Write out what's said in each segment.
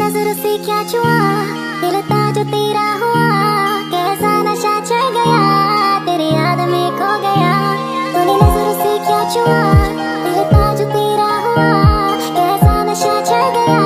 नजर से क्या छुआ, दिल था जो तेरा हुआ, कैसा नशा चढ़ गया, तेरी याद में खो गया। तूने नजर से क्या छुआ, दिल था जो तेरा हुआ, कैसा नशा चढ़ गया,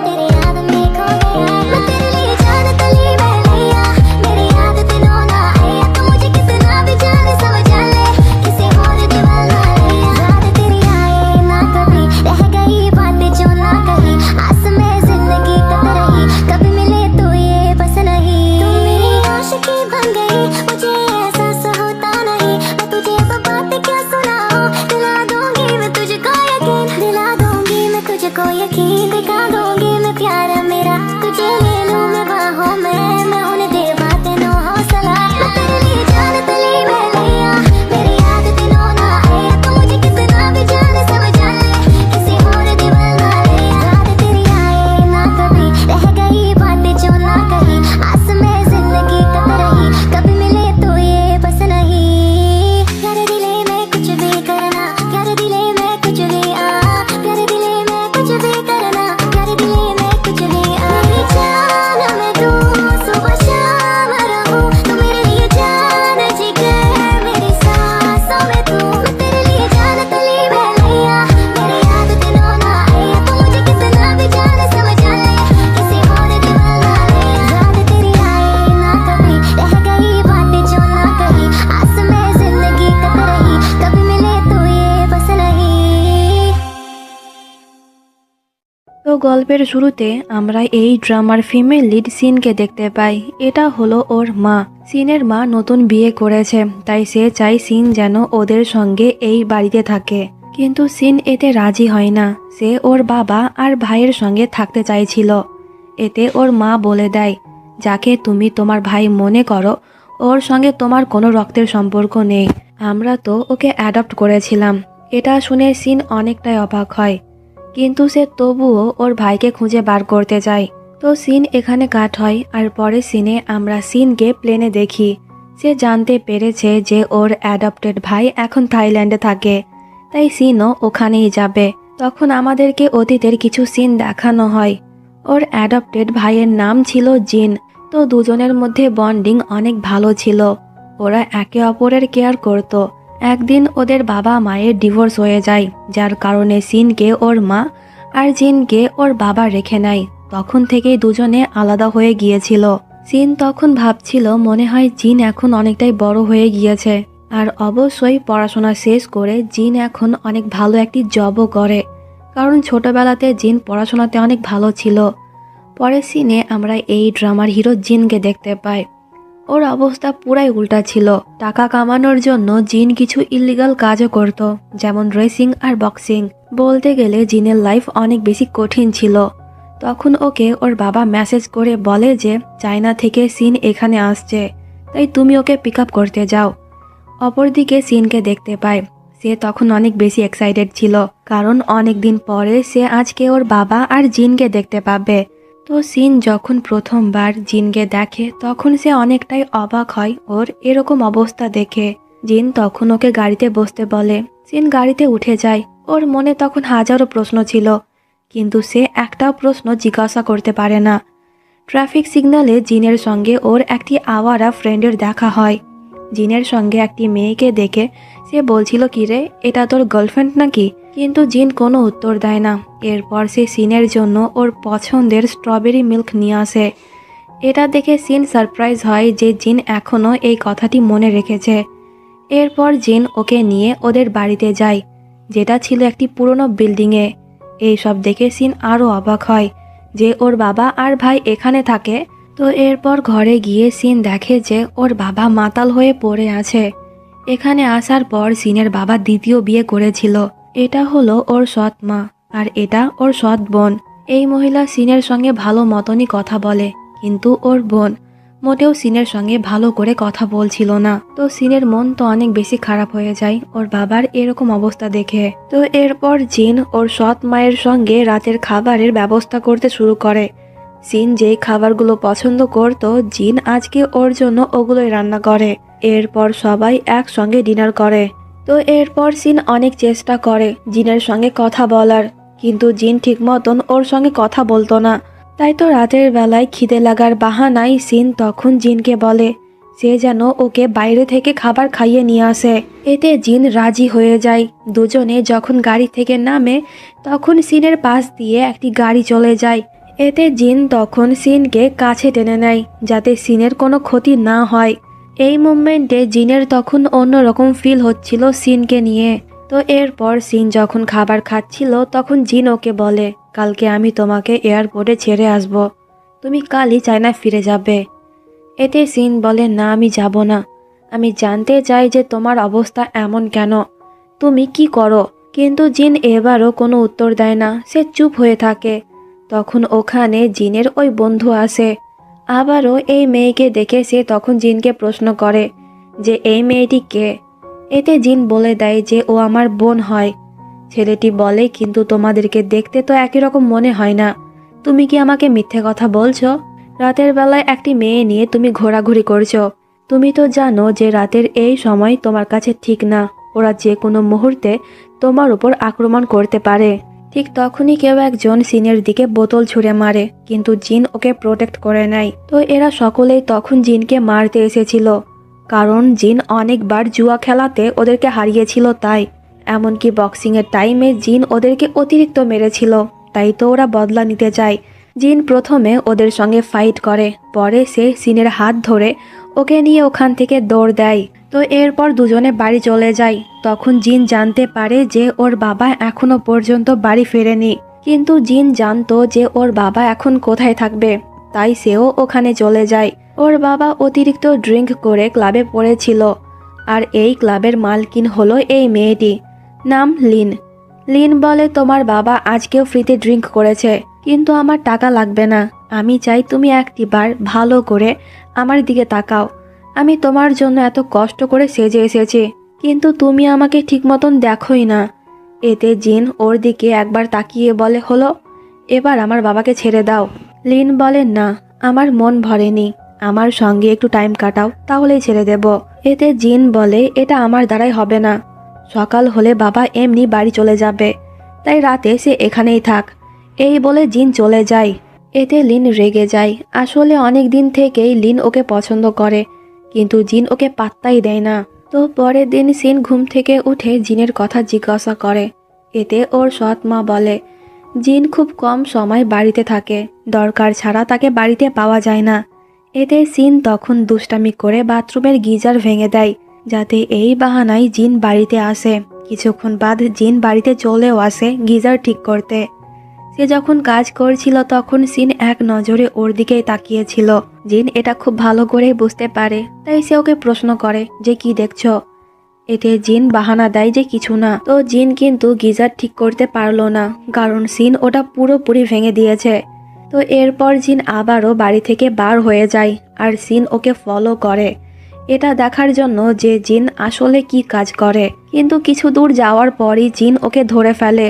तेरी याद में खो गया। मैं तेरे लिए जान तली में लिया, मेरी याद दिनों ना आया, तू मुझे कितना भी जाने समझ ले, किसी और दीवाना लिया। याद तेरी आए ना कभी, रह गई बातें जो ना कही, आस में जिंदगी कट रही, कभी मिले तो ये बस नहीं। तू मेरी आशिकी बन गई, मुझे एहसास होता नहीं, मैं तुझे अब बातें क्या सुनाऊं, दिला दूंगी मैं तुझको यकीन, दिला दूंगी मैं तुझको यकीन, दिखा दूंगी मैं प्यार मेरा, तुझे ले लूं मैं बाहों में, मैं होने दे बातें नो हौसला। मैं तेरे लिए जान तली में लिया, मेरी याद दिनों ना आया, तू मुझे कितना भी जाने समझ ले, किसी और दीवाना लिया। याद तेरी आए ना कभी, रह गई बातें जो ना कही, आस में जिंदगी कट रही, कभी मिले तो ये बस नहीं। प्यारे दिले में कुछ भी करना, प्यारे दिले में कुछ भी प्यारे दिले में कुछ भी करना, प्यारे दिले में कुछ भी मेरी जान में तू सुबह शाम रहूं, तू मेरे लिए जान जिगर, मेरी सांसों में तू। मैं तेरे लिए जान तली में लिया, मेरी याद दिनों ना आया, तू मुझे कितना भी जाने समझ ले, किसी और दीवाना लिया। याद तेरी आए ना कभी, रह गई बातें जो ना कही, आस में जिंदगी कट रही, कभी मिले तो ये बस नहीं। তো গল্পের শুরুতে আমরা এই ড্রামার ফিমেল লিড সিনকে দেখতে পাই। এটা হলো ওর মা। সিনের মা নতুন বিয়ে করেছে, তাই সে চাই সিন যেন ওদের সঙ্গে এই বাড়িতে থাকে, কিন্তু সিন এতে রাজি হয় না। সে ওর বাবা আর ভাইয়ের সঙ্গে থাকতে চাইছিল। এতে ওর মা বলে দেয়, যাকে তুমি তোমার ভাই মনে করো, ওর সঙ্গে তোমার কোনো রক্তের সম্পর্ক নেই, আমরা তো ওকে অ্যাডপ্ট করেছিলাম। এটা শুনে সিন অনেকটাই অবাক হয়, কিন্তু সে তবুও ওর ভাইকে খুঁজে বার করতে চায়। তো সিন এখানে কাট হয়, আর পরে সিনে আমরা সিনকে প্লেনে দেখি। সে জানতে পেরেছে যে ওর অ্যাডপ্টেড ভাই এখন থাইল্যান্ডে থাকে, তাই সিনও ওখানেই যাবে। তখন আমাদেরকে অতীতের কিছু সিন দেখানো হয়। ওর অ্যাডপ্টেড ভাইয়ের নাম ছিল জিন। তো দুজনের মধ্যে বন্ডিং অনেক ভালো ছিল, ওরা একে অপরের কেয়ার করত। একদিন ওদের বাবা মায়ের ডিভোর্স হয়ে যায়, যার কারণে সিনকে ওর মা আর জিনকে ওর বাবা রেখে নেয়। তখন থেকেই দুজনে আলাদা হয়ে গিয়েছিল। সিন তখন ভাবছিল মনে হয় জিন এখন অনেকটাই বড় হয়ে গিয়েছে, আর অবশ্যই পড়াশোনা শেষ করে জিন এখন অনেক ভালো একটি জবও করে, কারণ ছোটবেলাতে জিন পড়াশোনাতে অনেক ভালো ছিল। পরে সিনে আমরা এই ড্রামার হিরো জিনকে দেখতে পাই। ওর অবস্থা পুরাই উল্টা ছিল। টাকা কামানোর জন্য জিন কিছু ইলিগাল কাজও করত, যেমন রেসিং আর বক্সিং। বলতে গেলে জিনের লাইফ অনেক বেশি কঠিন ছিল। তখন ওকে ওর বাবা মেসেজ করে বলে যে চায়না থেকে সিন এখানে আসছে, তাই তুমি ওকে পিক আপ করতে যাও। অপরদিকে সিনকে দেখতে পায়। সে তখন অনেক বেশি এক্সাইটেড ছিল, কারণ অনেক দিন পরে সে আজকে ওর বাবা আর জিনকে দেখতে পাবে। তো সিন যখন প্রথমবার জিনকে দেখে তখন সে অনেকটাই অবাক হয় ওর এরকম অবস্থা দেখে। জিন তখন ওকে গাড়িতে বসতে বলে। সিন গাড়িতে উঠে যায়। ওর মনে তখন হাজারো প্রশ্ন ছিল, কিন্তু সে একটাও প্রশ্ন জিজ্ঞাসা করতে পারে না। ট্রাফিক সিগন্যালে জিনের সঙ্গে ওর একটি আওয়ারা ফ্রেন্ডের দেখা হয়। জিনের সঙ্গে একটি মেয়েকে দেখে সে বলছিল, কি রে, এটা তোর গার্লফ্রেন্ড নাকি? কিন্তু জিন কোনো উত্তর দেয় না। এরপর সে সিনের জন্য ওর পছন্দের স্ট্রবেরি মিল্ক নিয়ে আসে। এটা দেখে সিন সারপ্রাইজ হয় যে জিন এখনও এই কথাটি মনে রেখেছে। এরপর জিন ওকে নিয়ে ওদের বাড়িতে যায়, যেটা ছিল একটি পুরনো বিল্ডিংয়ে। এইসব দেখে সিন আরও অবাক হয় যে ওর বাবা আর ভাই এখানে থাকে। তো এরপর ঘরে গিয়ে সিন দেখে যে ওর বাবা মাতাল হয়ে পড়ে আছে। এখানে আসার পর সিনের বাবা দ্বিতীয় বিয়ে করেছিল। এটা হলো ওর সৎ মা, আর এটা ওর সৎ বোন। এই মহিলা সিনের সঙ্গে ভালো মতনই কথা বলে, কিন্তু ওর বোন মোটেও সিনের সঙ্গে ভালো করে কথা বলছিল না। তো সিনের মন তো অনেক বেশি খারাপ হয়ে যায় ওর বাবার এরকম অবস্থা দেখে। তো এরপর জিন ওর সৎ মায়ের সঙ্গে রাতের খাবারের ব্যবস্থা করতে শুরু করে। সিন যেই খাবারগুলো পছন্দ করত, জিন আজকে ওর জন্য ওগুলোই রান্না করে। এরপর সবাই একসঙ্গে ডিনার করে। তো এরপর সিন অনেক চেষ্টা করে জিনের সঙ্গে কথা বলার, কিন্তু জিন ঠিক মতন ওর সঙ্গে কথা বলতো না। তাই তো রাতের বেলায় খিদে লাগার বাহানায় সিন তখন জিনকে বলে সে যেন ওকে বাইরে থেকে খাবার খাইয়ে নিয়ে আসে। এতে জিন রাজি হয়ে যায়। দুজনে যখন গাড়ি থেকে নামে তখন সিনের পাশ দিয়ে একটি গাড়ি চলে যায়। এতে জিন তখন সিনকে কাছে টেনে নেয় যাতে সিনের কোনো ক্ষতি না হয়। এই মুভমেন্টে জিনের তখন অন্যরকম ফিল হচ্ছিল সিনকে নিয়ে। তো এরপর সিন যখন খাবার খাচ্ছিল তখন জিন ওকে বলে কালকে আমি তোমাকে এয়ারপোর্টে ছেড়ে আসব, তুমি কালই চায়না ফিরে যাবে। এতে সিন বলে না, আমি যাব না। আমি জানতে চাই যে তোমার অবস্থা এমন কেন, তুমি কি করো। কিন্তু জিন এবারও কোনো উত্তর দেয় না, সে চুপ হয়ে থাকে। তখন ওখানে জিনের ওই বন্ধু আসে। আবারও এই মেয়েকে দেখে সে তখন জিনকে প্রশ্ন করে যে এই মেয়েটি কে। এতে জিন বলে দেয় যে ও আমার বোন হয়। ছেলেটি বলে কিন্তু তোমাদেরকে দেখতে তো একই রকম মনে হয় না, তুমি কি আমাকে মিথ্যে কথা বলছো? রাতের বেলায় একটি মেয়ে নিয়ে তুমি ঘোরাঘুরি করছো। তুমি তো জানো যে রাতের এই সময় তোমার কাছে ঠিক না, ওরা যে কোনো মুহূর্তে তোমার উপর আক্রমণ করতে পারে। ঠিক তখনই কেউ একজন সিনের দিকে বোতল ছুঁড়ে মারে, কিন্তু জিন ওকে প্রোটেক্ট করে নেয়। তো এরা সকলেই তখন জিনকে মারতে এসেছিল, কারণ জিন অনেকবার জুয়া খেলাতে ওদেরকে হারিয়েছিল। তাই এমনকি বক্সিংয়ের টাইমে জিন ওদেরকে অতিরিক্ত মেরেছিল, তাই তো ওরা বদলা নিতে চায়। জিন প্রথমে ওদের সঙ্গে ফাইট করে, পরে সে সিনের হাত ধরে ওকে নিয়ে ওখান থেকে দৌড় দেয়। তো এরপর দুজনে বাড়ি চলে যায়। তখন জিন জানতে পারে যে ওর বাবা এখনো পর্যন্ত বাড়ি ফেরেনি, কিন্তু জিন জানতো যে ওর বাবা এখন কোথায় থাকবে, তাই সেও ওখানে চলে যায়। ওর বাবা অতিরিক্ত ড্রিঙ্ক করে ক্লাবে পড়েছিল, আর এই ক্লাবের মালকিন হলো এই মেয়েটি, নাম লিন। লিন বলে তোমার বাবা আজকেও ফ্রিতে ড্রিঙ্ক করেছে, কিন্তু আমার টাকা লাগবে না। আমি চাই তুমি একটিবার ভালো করে আমার দিকে তাকাও। আমি তোমার জন্য এত কষ্ট করে সেজে এসেছি, কিন্তু তুমি আমাকে ঠিক মতন দেখোই না। এতে জিন ওর দিকে একবার তাকিয়ে বলে হলো, এবার আমার বাবাকে ছেড়ে দাও। লিন বলে না, আমার মন ভরেনি, আমার সঙ্গে একটু টাইম কাটাও, তাহলেই ছেড়ে দেব। এতে জিন বলে এটা আমার দ্বারাই হবে না, সকাল হলে বাবা এমনি বাড়ি চলে যাবে, তাই রাতে সে এখানেই থাক। এই বলে জিন চলে যায়। এতে লিন রেগে যায়। আসলে অনেক দিন থেকেই লিন ওকে পছন্দ করে, কিন্তু জিন ওকে পাত্তাই দেয় না। তো পরের দিন সিন ঘুম থেকে উঠে জিনের কথা জিজ্ঞাসা করে। এতে ওর সৎ মা বলে জিন খুব কম সময় বাড়িতে থাকে, দরকার ছাড়া তাকে বাড়িতে পাওয়া যায় না। এতে সিন তখন দুষ্টামি করে বাথরুমের গিজার ভেঙে দেয়, যাতে এই বাহানায় জিন বাড়িতে আসে। কিছুক্ষণ বাদ জিন বাড়িতে চলেও আসে গিজার ঠিক করতে। সে যখন কাজ করছিল তখন সিন এক নজরে ওর দিকেই তাকিয়েছিল। জিন এটা খুব ভালো করে বুঝতে পারে, তাই সে ওকে প্রশ্ন করে যে কি দেখছো। এতে জিন বাহানা দেয় যে কিছু না। তো জিন কিন্তু গিজার ঠিক করতে পারলো না, কারণ সিন ওটা পুরোপুরি ভেঙে দিয়েছে। তো এরপর জিন আবারও বাড়ি থেকে বার হয়ে যায়, আর সিন ওকে ফলো করে এটা দেখার জন্য যে জিন আসলে কি কাজ করে। কিন্তু কিছু দূর যাওয়ার পরই জিন ওকে ধরে ফেলে।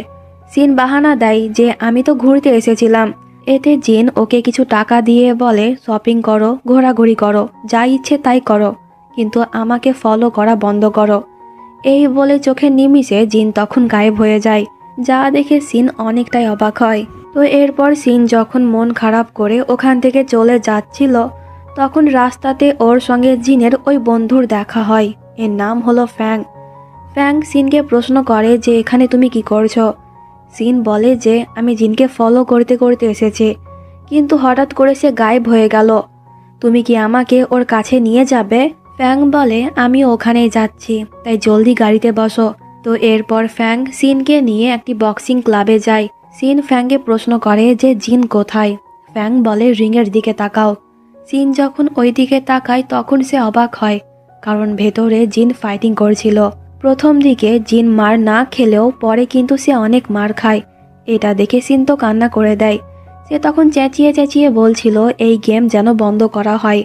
সিন বাহানা দেয় যে আমি তো ঘুরতে এসেছিলাম। এতে জিন ওকে কিছু টাকা দিয়ে বলে শপিং করো, ঘোরাঘুরি করো, যা ইচ্ছে তাই করো, কিন্তু আমাকে ফলো করা বন্ধ করো। এই বলে চোখের নিমিষে জিন তখন গায়েব হয়ে যায়, যা দেখে সিন অনেকটাই অবাক হয়। তো এরপর সিন যখন মন খারাপ করে ওখান থেকে চলে যাচ্ছিল তখন রাস্তাতে ওর সঙ্গে জিনের ওই বন্ধুর দেখা হয়। এর নাম হলো ফ্যাং। ফ্যাং সিনকে প্রশ্ন করে যে এখানে তুমি কি করছো। সিন বলে যে আমি জিনকে ফলো করতে করতে এসেছি, কিন্তু হঠাৎ করে সে গায়েব হয়ে গেল, তুমি কি আমাকে ওর কাছে নিয়ে যাবে? ফ্যাং বলে আমি ওখানেই যাচ্ছি, তাই জলদি গাড়িতে বসো। তো এরপর ফ্যাং সিনকে নিয়ে একটি বক্সিং ক্লাবে যায়। সিন ফ্যাংকে প্রশ্ন করে যে জিন কোথায়। ফ্যাং বলে রিংয়ের দিকে তাকাও। সিন যখন ওই দিকে তাকায় তখন সে অবাক হয়, কারণ ভেতরে জিন ফাইটিং করছিল। প্রথম দিকে জিন মার না খেলেও পরে কিন্তু সে অনেক মার খায়। এটা দেখে সিন তো কান্না করে দেয়। সে তখন চেঁচিয়ে চেঁচিয়ে বলছিল এই গেম যেন বন্ধ করা হয়,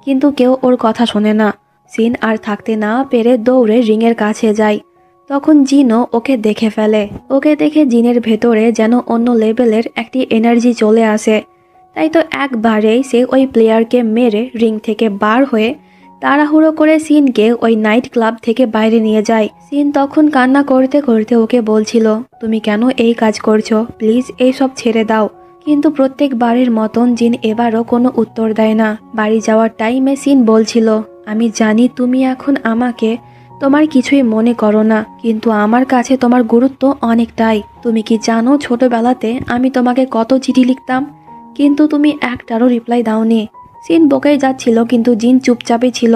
কিন্তু কেউ ওর কথা শোনে না। সিন আর থাকতে না পেরে দৌড়ে রিংয়ের কাছে যায়। তখন জিনও ওকে দেখে ফেলে। ওকে দেখে জিনের ভেতরে যেন অন্য লেভেলের একটি এনার্জি চলে আসে। তাই তো একবারেই সে ওই প্লেয়ারকে মেরে রিং থেকে বার হয়ে তাড়াহুড়ো করে সিনকে ওই নাইট ক্লাব থেকে বাইরে নিয়ে যায়। সিন তখন কান্না করতে করতে ওকে বলছিল তুমি কেন এই কাজ করছো, প্লিজ এই সব ছেড়ে দাও, কিন্তু প্রত্যেকবারের মতন জিন এবারও কোনো উত্তর দেয় না। বাড়ি যাওয়ার টাইমে সিন বলছিল, আমি জানি তুমি এখন আমাকে তোমার কিছুই মনে করো না, কিন্তু আমার কাছে তোমার গুরুত্ব অনেকটাই। তুমি কি জানো ছোটবেলাতে আমি তোমাকে কত চিঠি লিখতাম, কিন্তু তুমি একটারও রিপ্লাই দাওনি। সিন বকেই যাচ্ছিল কিন্তু জিন চুপচাপই ছিল।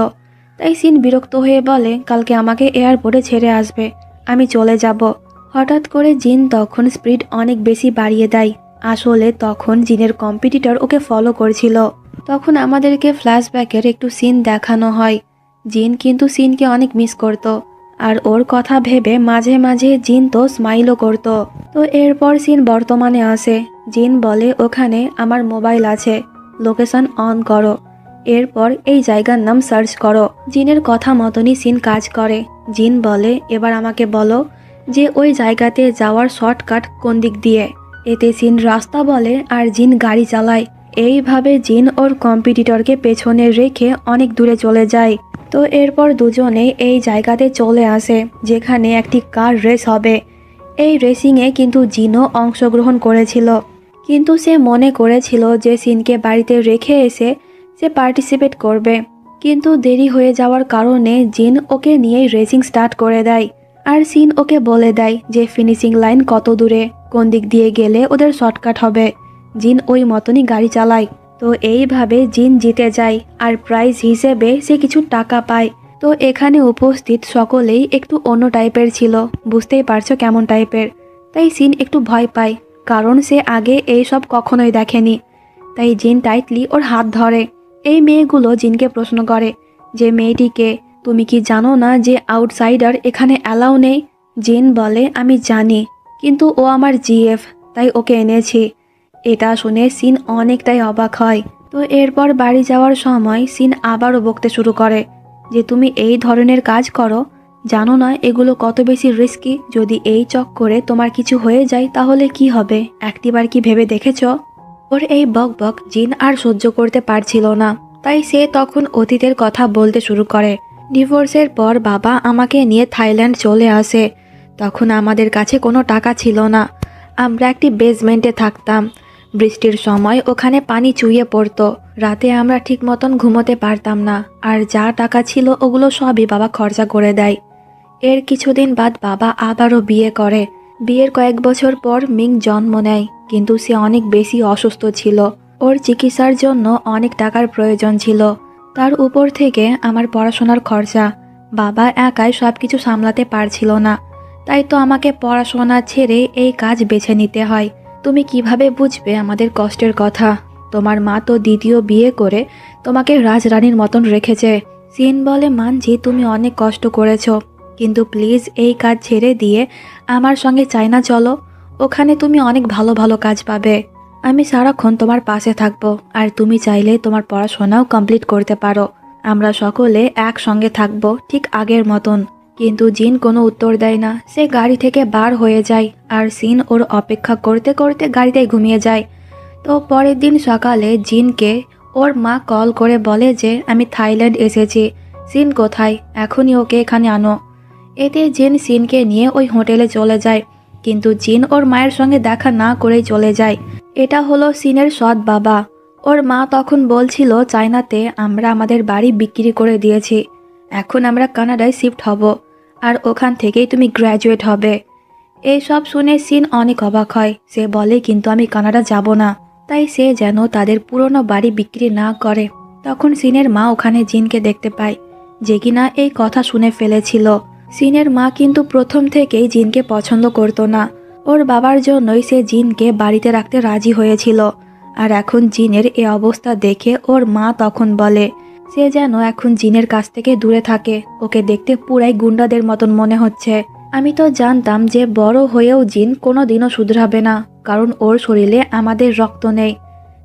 তাই সিন বিরক্ত হয়ে বলে, কালকে আমাকে এয়ারপোর্টে ছেড়ে আসবে, আমি চলে যাব। হঠাৎ করে জিন তখন স্পিড অনেক বেশি বাড়িয়ে দেয়। আসলে তখন জিনের কম্পিটিটর ওকে ফলো করছিল। তখন আমাদেরকে ফ্ল্যাশব্যাকের একটু সিন দেখানো হয়। জিন কিন্তু সিনকে অনেক মিস করত, আর ওর কথা ভেবে মাঝে মাঝে জিন তো স্মাইলও করত। তো এরপর সিন বর্তমানে আসে। জিন বলে, ওখানে আমার মোবাইল আছে, লোকেশন অন করো, এরপর এই জায়গার নাম সার্চ করো। জিনের কথা মতনই সিন কাজ করে। জিন বলে, এবার আমাকে বলো যে ওই জায়গাতে যাওয়ার শর্টকাট কোন দিক দিয়ে। এতে সিন রাস্তা বলে আর জিন গাড়ি চালায়। এইভাবে জিন ওর কম্পিটিটরকে পেছনে রেখে অনেক দূরে চলে যায়। তো এরপর দুজনে এই জায়গাতে চলে আসে যেখানে একটি কার রেস হবে। এই রেসিংয়ে কিন্তু জিনও অংশগ্রহণ করেছিল, কিন্তু সে মনে করেছিল যে সিনকে বাড়িতে রেখে এসে সে পার্টিসিপেট করবে। কিন্তু দেরি হয়ে যাওয়ার কারণে জিন ওকে নিয়েই রেসিং স্টার্ট করে দেয়। আর সিন ওকে বলে দেয় যে ফিনিশিং লাইন কত দূরে, কোন দিক দিয়ে গেলে ওদের শর্টকাট হবে। জিন ওই মতনই গাড়ি চালায়। তো এইভাবে জিন জিতে যায় আর প্রাইজ হিসেবে সে কিছু টাকা পায়। তো এখানে উপস্থিত সকলেই একটু অন্য টাইপের ছিল, বুঝতেই পারছো কেমন টাইপের। তাই সিন একটু ভয় পায়, কারণ সে আগে এই সব কখনোই দেখেনি। তাই জিন টাইটলি ওর হাত ধরে। এই মেয়েগুলো জিনকে প্রশ্ন করে যে মেয়েটিকে, তুমি কি জানো না যে আউটসাইডার এখানে অ্যালাউ নেই? জিন বলে, আমি জানি, কিন্তু ও আমার জিএফ, তাই ওকে এনেছি। এটা শুনে সিন অনেকটাই অবাক হয়। তো এরপর বাড়ি যাওয়ার সময় সিন আবারও বকতে শুরু করে যে তুমি এই ধরনের কাজ করো, জানো না এগুলো কত বেশি রিস্কি? যদি এই চক্করে তোমার কিছু হয়ে যায় তাহলে কি হবে? একটিবার কি ভেবে দেখেছো? ওর এই বক বক জিন আর সহ্য করতে পারছিল না। তাই সে তখন অতীতের কথা বলতে শুরু করে। ডিভোর্সের পর বাবা আমাকে নিয়ে থাইল্যান্ড চলে আসে। তখন আমাদের কাছে কোনো টাকা ছিল না। আমরা একটি বেসমেন্টে থাকতাম। বৃষ্টির সময় ওখানে পানি চুইয়ে পড়তো। রাতে আমরা ঠিক মতন ঘুমোতে পারতাম না। আর যা টাকা ছিল ওগুলো সবই বাবা খরচা করে দেয়। এর কিছুদিন বাদ বাবা আবারও বিয়ে করে। বিয়ের কয়েক বছর পর মিং জন্ম নেয়, কিন্তু সে অনেক বেশি অসুস্থ ছিল। ওর চিকিৎসার জন্য অনেক টাকার প্রয়োজন ছিল। তার উপর থেকে আমার পড়াশোনার খরচা। বাবা একাই সবকিছু সামলাতে পারছিল না। তাই তো আমাকে পড়াশোনা ছেড়ে এই কাজ বেছে নিতে হয়। তুমি কিভাবে বুঝবে আমাদের কষ্টের কথা? তোমার মা তো দ্বিতীয় বিয়ে করে তোমাকে রাজরানীর মতন রেখেছে। সিন বলে, মানছি তুমি অনেক কষ্ট করেছো, কিন্তু প্লিজ এই কাজ ছেড়ে দিয়ে আমার সঙ্গে চায়না চলো। ওখানে তুমি অনেক ভালো ভালো কাজ পাবে। আমি সারাক্ষণ তোমার পাশে থাকবো, আর তুমি চাইলে তোমার পড়াশোনাও কমপ্লিট করতে পারো। আমরা সকলে একসঙ্গে থাকবো ঠিক আগের মতন। কিন্তু জিন কোনো উত্তর দেয় না। সে গাড়ি থেকে বার হয়ে যায় আর সিন ওর অপেক্ষা করতে করতে গাড়িতেই ঘুমিয়ে যায়। তো পরের দিন সকালে জিনকে ওর মা কল করে বলে যে আমি থাইল্যান্ড এসেছি, সিন কোথায়, এখনই ওকে এখানে আনো। এতে জিন সিনকে নিয়ে ওই হোটেলে চলে যায়, কিন্তু জিন ওর মায়ের সঙ্গে দেখা না করেই চলে যায়। এটা হলো সিনের সৎ বাবা। ওর মা তখন বলছিল, চায়নাতে আমরা আমাদের বাড়ি বিক্রি করে দিয়েছি, এখন আমরা কানাডায় শিফট হব, আর ওখান থেকেই তুমি গ্র্যাজুয়েট হবে। এইসব শুনে সিন অনেক অবাক হয়। সে বলে, কিন্তু আমি কানাডা যাব না। তাই সে যেন তাদের পুরনো বাড়ি বিক্রি না করে। তখন সিনের মা ওখানে জিনকে দেখতে পায়, যে কিনা এই কথা শুনে ফেলেছিল। সিনের মা কিন্তু প্রথম থেকেই জিনকে পছন্দ করতো না। ওর বাবার জন্যই সে জিনকে বাড়িতে রাখতে রাজি হয়েছিল। আর এখন জিনের এ অবস্থা দেখে ওর মা তখন বলে সে যেন এখন জিনের কাছ থেকে দূরে থাকে। ওকে দেখতে পুরাই গুন্ডাদের মতন মনে হচ্ছে। আমি তো জানতাম যে বড় হয়েও জিন কোনোদিনও শুধরাবে না, কারণ ওর শরীরে আমাদের রক্ত নেই।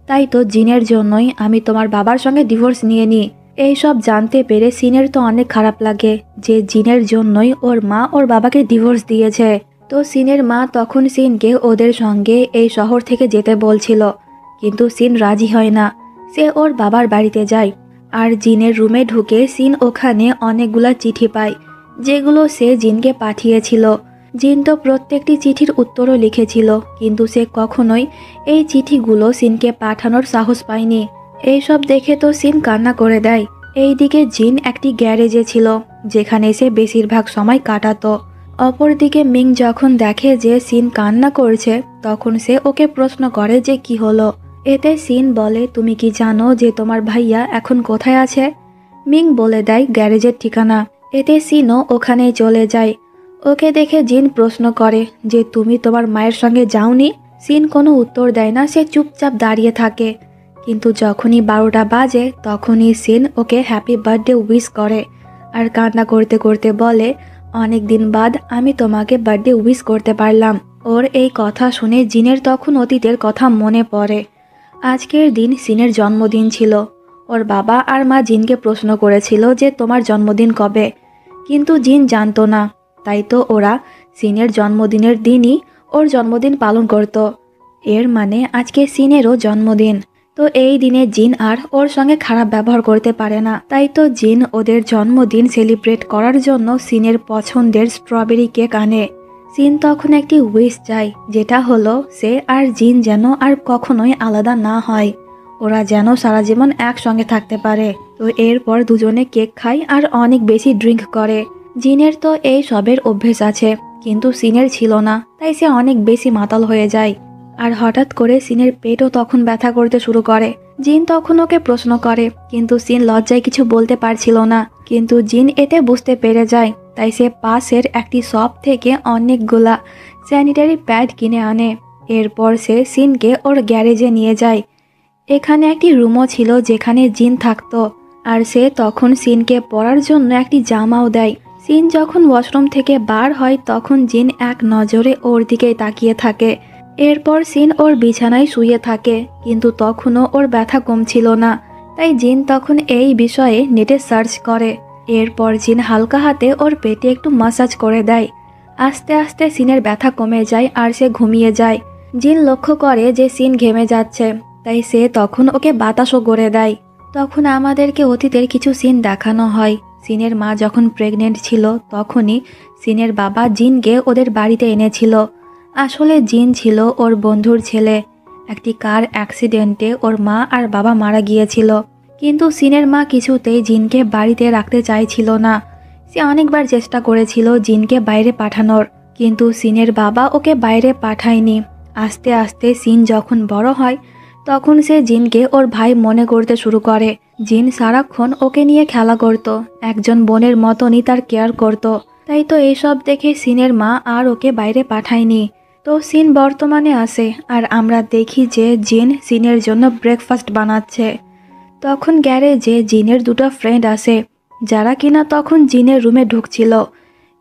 তাই তো জিনের জন্যই আমি তোমার বাবার সঙ্গে ডিভোর্স নিয়ে নিই। এইসব জানতে পেরে সিনের তো অনেক খারাপ লাগে যে জিনের জন্যই ওর মা ওর বাবাকে ডিভোর্স দিয়েছে। তো সিনের মা তখন সিনকে ওদের সঙ্গে এই শহর থেকে যেতে বলছিল, কিন্তু সিন রাজি হয় না। সে ওর বাবার বাড়িতে যায়। আর জিনের রুমে ঢুকে সিন ওখানে অনেকগুলা চিঠি পায়, যেগুলো সে জিনকে পাঠিয়েছিল। জিন তো প্রত্যেকটি চিঠির উত্তরও লিখেছিল, কিন্তু সে কখনোই এই চিঠিগুলো সিনকে পাঠানোর সাহস পায়নি। এইসব দেখে তো সিন কান্না করে দেয়। এইদিকে জিন একটি গ্যারেজে ছিল, যেখানে সে বেশিরভাগ সময় কাটাতো। অপরদিকে মিং যখন দেখে যে সিন কান্না করছে, তখন সে ওকে প্রশ্ন করে যে কি হলো। এতে সিন বলে, তুমি কি জানো যে তোমার ভাইয়া এখন কোথায় আছে? মিং বলে দেয় গ্যারেজের ঠিকানা। এতে সিনও ওখানেই চলে যায়। ওকে দেখে জিন প্রশ্ন করে যে তুমি তোমার মায়ের সঙ্গে যাওনি? সিন কোনো উত্তর দেয় না, সে চুপচাপ দাঁড়িয়ে থাকে। কিন্তু যখনই 12টা বাজে, তখনই সিন ওকে হ্যাপি বার্থডে উইশ করে আর কান্না করতে করতে বলে, অনেক দিন বাদ আমি তোমাকে বার্থডে উইশ করতে পারলাম। ওর এই কথা শুনে জিনের তখন অতীতের কথা মনে পড়ে। আজকের দিন সিনের জন্মদিন ছিল। ওর বাবা আর মা জিনকে প্রশ্ন করেছিল যে তোমার জন্মদিন কবে, কিন্তু জিন জানতো না। তাই তো ওরা সিনের জন্মদিনের দিনই ওর জন্মদিন পালন করত। এর মানে আজকে সিনেরও জন্মদিন। তো এই দিনে জিন আর ওর সঙ্গে খারাপ ব্যবহার করতে পারে না। তাই তো জিন ওদের জন্মদিন সেলিব্রেট করার জন্য সিনের পছন্দের স্ট্রবেরি কেক আনে। সিন তখন একটি উইশ চায়, যেটা হলো সে আর জিন যেন আর কখনোই আলাদা না হয়, ওরা যেন সারা জীবন একসঙ্গে থাকতে পারে। তো এরপর দুজনে কেক খায় আর অনেক বেশি ড্রিঙ্ক করে। জিনের তো এই সবের অভ্যেস আছে, কিন্তু সিনের ছিল না, তাই সে অনেক বেশি মাতাল হয়ে যায়। আর হঠাৎ করে সিনের পেটও তখন ব্যথা করতে শুরু করে। জিন তখন ওকে প্রশ্ন করে, কিন্তু সিন লজ্জায় কিছু বলতে পারছিল না। কিন্তু জিন এতে বুঝতে পেরে যায়, তাই সে পাশের একটি শপ থেকে অনেকগুলা স্যানিটারি প্যাড কিনে আনে। এরপর সে সিনকে ওর গ্যারেজে নিয়ে যায়। এখানে একটি রুমও ছিল যেখানে জিন থাকতো, আর সে তখন সিনকে পরার জন্য একটি জামাও দেয়। সিন যখন ওয়াশরুম থেকে বার হয়, তখন জিন এক নজরে ওর দিকেই তাকিয়ে থাকে। এরপর সিন ওর বিছানায় শুয়ে থাকে, কিন্তু তখনও ওর ব্যথা কমছিল না। তাই জিন তখন এই বিষয়ে নেটে সার্চ করে। এরপর জিন হালকা হাতে ওর পেটে একটু মাসাজ করে দেয়। আস্তে আস্তে সিনের ব্যথা কমে যায় আর সে ঘুমিয়ে যায়। জিন লক্ষ্য করে যে সিন ঘেমে যাচ্ছে, তাই সে তখন ওকে বাতাসও করে দেয়। তখন আমাদেরকে অতীতের কিছু সিন দেখানো হয়। সিনের মা যখন প্রেগনেন্ট ছিল, তখনই সিনের বাবা জিনকে ওদের বাড়িতে এনেছিল। আসলে জিন ছিল ওর বন্ধুর ছেলে। একটি কার অ্যাক্সিডেন্টে ওর মা আর বাবা মারা গিয়েছিল, কিন্তু সিনের মা কিছুতেই জিনকে বাড়িতে রাখতে চাইছিল না। সে অনেকবার চেষ্টা করেছিল জিনকে বাইরে পাঠানোর, কিন্তু সিনের বাবা ওকে বাইরে পাঠায়নি। আস্তে আস্তে সিন যখন বড় হয়, তখন সে জিনকে ওর ভাই মনে করতে শুরু করে। জিন সারাক্ষণ ওকে নিয়ে খেলা করত, একজন বোনের মতনই তার কেয়ার করত। তাই তো এইসব দেখে সিনের মা আর ওকে বাইরে পাঠায়নি। তো সিন বর্তমানে আসে আর আমরা দেখি যে জিন সিনের জন্য ব্রেকফাস্ট বানাচ্ছে। তখন গ্যারেজে জিনের দুটো ফ্রেন্ড আসে, যারা কিনা তখন জিনের রুমে ঢুকছিল।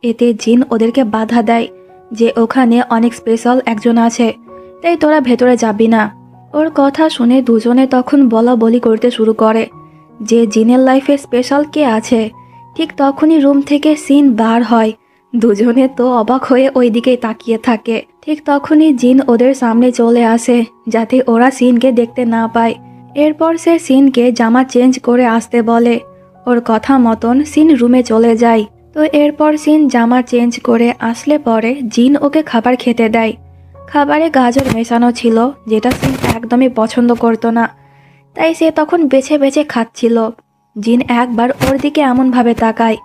এতে জিন ওদেরকে বাধা দেয় যে ওখানে অনেক স্পেশাল একজন আছে, তাই তোরা ভেতরে যাবি না। ওর কথা শুনে দুজনে তখন বলা বলি করতে শুরু করে যে জিনের লাইফে স্পেশাল কে আছে। ঠিক তখনই রুম থেকে সিন বার হয়। দুজনে তো অবাক হয়ে ওই দিকেই তাকিয়ে থাকে। ঠিক তখনই জিন ওদের সামনে চলে আসে, যাতে ওরা সিনকে দেখতে না পায়। এরপর সে সিনকে জামা চেঞ্জ করে আসতে বলে। ওর কথা মতন সিন রুমে চলে যায়। তো এরপর সিন জামা চেঞ্জ করে আসলে পরে জিন ওকে খাবার খেতে দেয়। খাবারে গাজর মেশানো ছিল, যেটা সিন একদমই পছন্দ করতো না, তাই সে তখন বেছে বেছে খাচ্ছিল। জিন একবার ওর দিকে এমনভাবে তাকায়,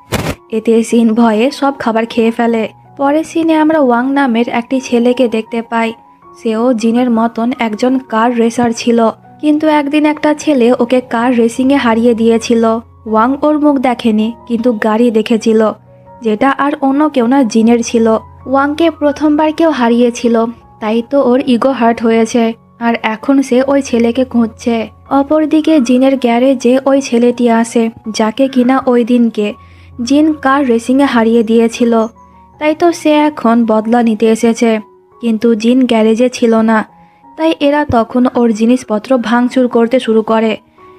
এতে সিন ভয়ে সব খাবার খেয়ে ফেলে। পরে সিনে আমরা ওয়াং নামের একটি ছেলেকে দেখতে পাই। সেও জিনের মতন একজন কার রেসার ছিল, কিন্তু একদিন একটা ছেলে ওকে কার রেসিংয়ে হারিয়ে দিয়েছিল। ওয়াং ওর মুখ দেখেনি, কিন্তু গাড়ি দেখেছিল, যেটা আর অন্য কেউ না, জিনের ছিল। ওয়াংকে প্রথমবার কেউ হারিয়েছিল, তাই তো ওর ইগো হার্ট হয়েছে, আর এখন সে ওই ছেলেকে খুঁজছে। অপরদিকে জিনের গ্যারেজে ওই ছেলেটি আসে, যাকে কিনা ওই দিনকে জিন কার রেসিংয়ে হারিয়ে দিয়েছিল। তাই তো সে এখন বদলা নিতে এসেছে, কিন্তু জিন গ্যারেজে ছিল না। তাই এরা তখন ওর জিনিসপত্র ভাঙচুর করতে শুরু করে।